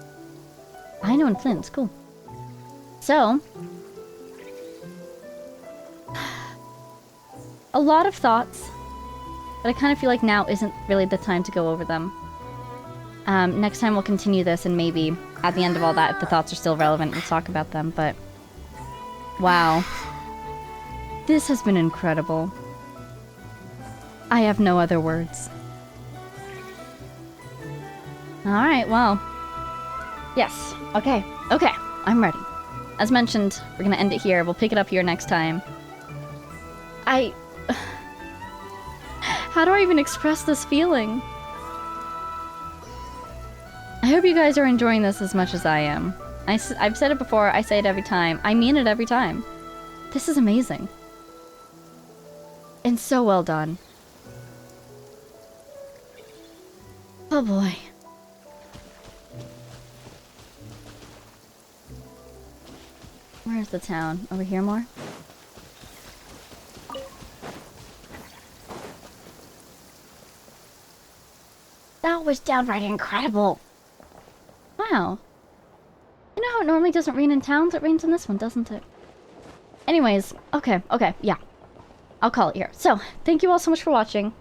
I know in Flint's cool. So, a lot of thoughts, but I kind of feel like now isn't really the time to go over them. Next time we'll continue this, and maybe at the end of all that, if the thoughts are still relevant, we'll talk about them, but wow. This has been incredible. I have no other words. Alright, well. Yes, okay, I'm ready. As mentioned, we're gonna end it here. We'll pick it up here next time. How do I even express this feeling? I hope you guys are enjoying this as much as I am. I've said it before, I say it every time. I mean it every time. This is amazing. And so well done. Oh boy. Where's the town? Over here more? That was downright incredible. Wow. You know how it normally doesn't rain in towns? It rains in this one, doesn't it? Anyways, okay, yeah. I'll call it here. So, thank you all so much for watching.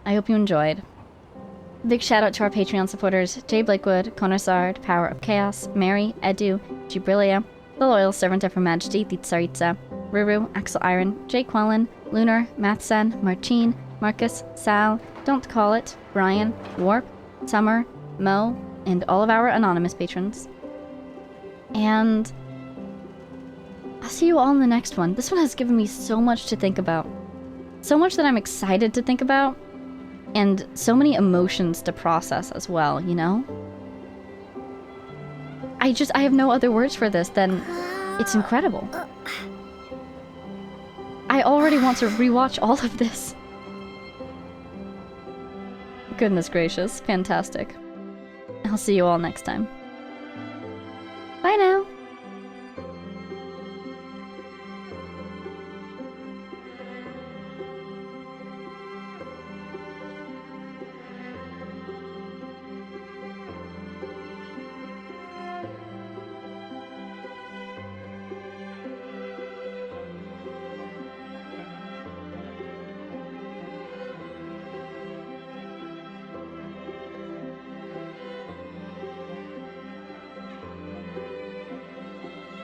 I hope you enjoyed. Big shout out to our Patreon supporters, Jay Blakewood, Konosard, Power of Chaos, Mary, Edu, Gibrilia, The Loyal Servant of Her Majesty, the Tsaritsa, Ruru, Axel Iron, Jay Quellen, Lunar, Mathsan, Marcin, Marcus, Sal, Don't Call It, Brian, Warp, Summer, Mo, and all of our anonymous patrons. And I'll see you all in the next one. This one has given me so much to think about. So much that I'm excited to think about. And so many emotions to process as well, you know? I have no other words for this than it's incredible. I already want to rewatch all of this. Goodness gracious, fantastic. I'll see you all next time. Bye now!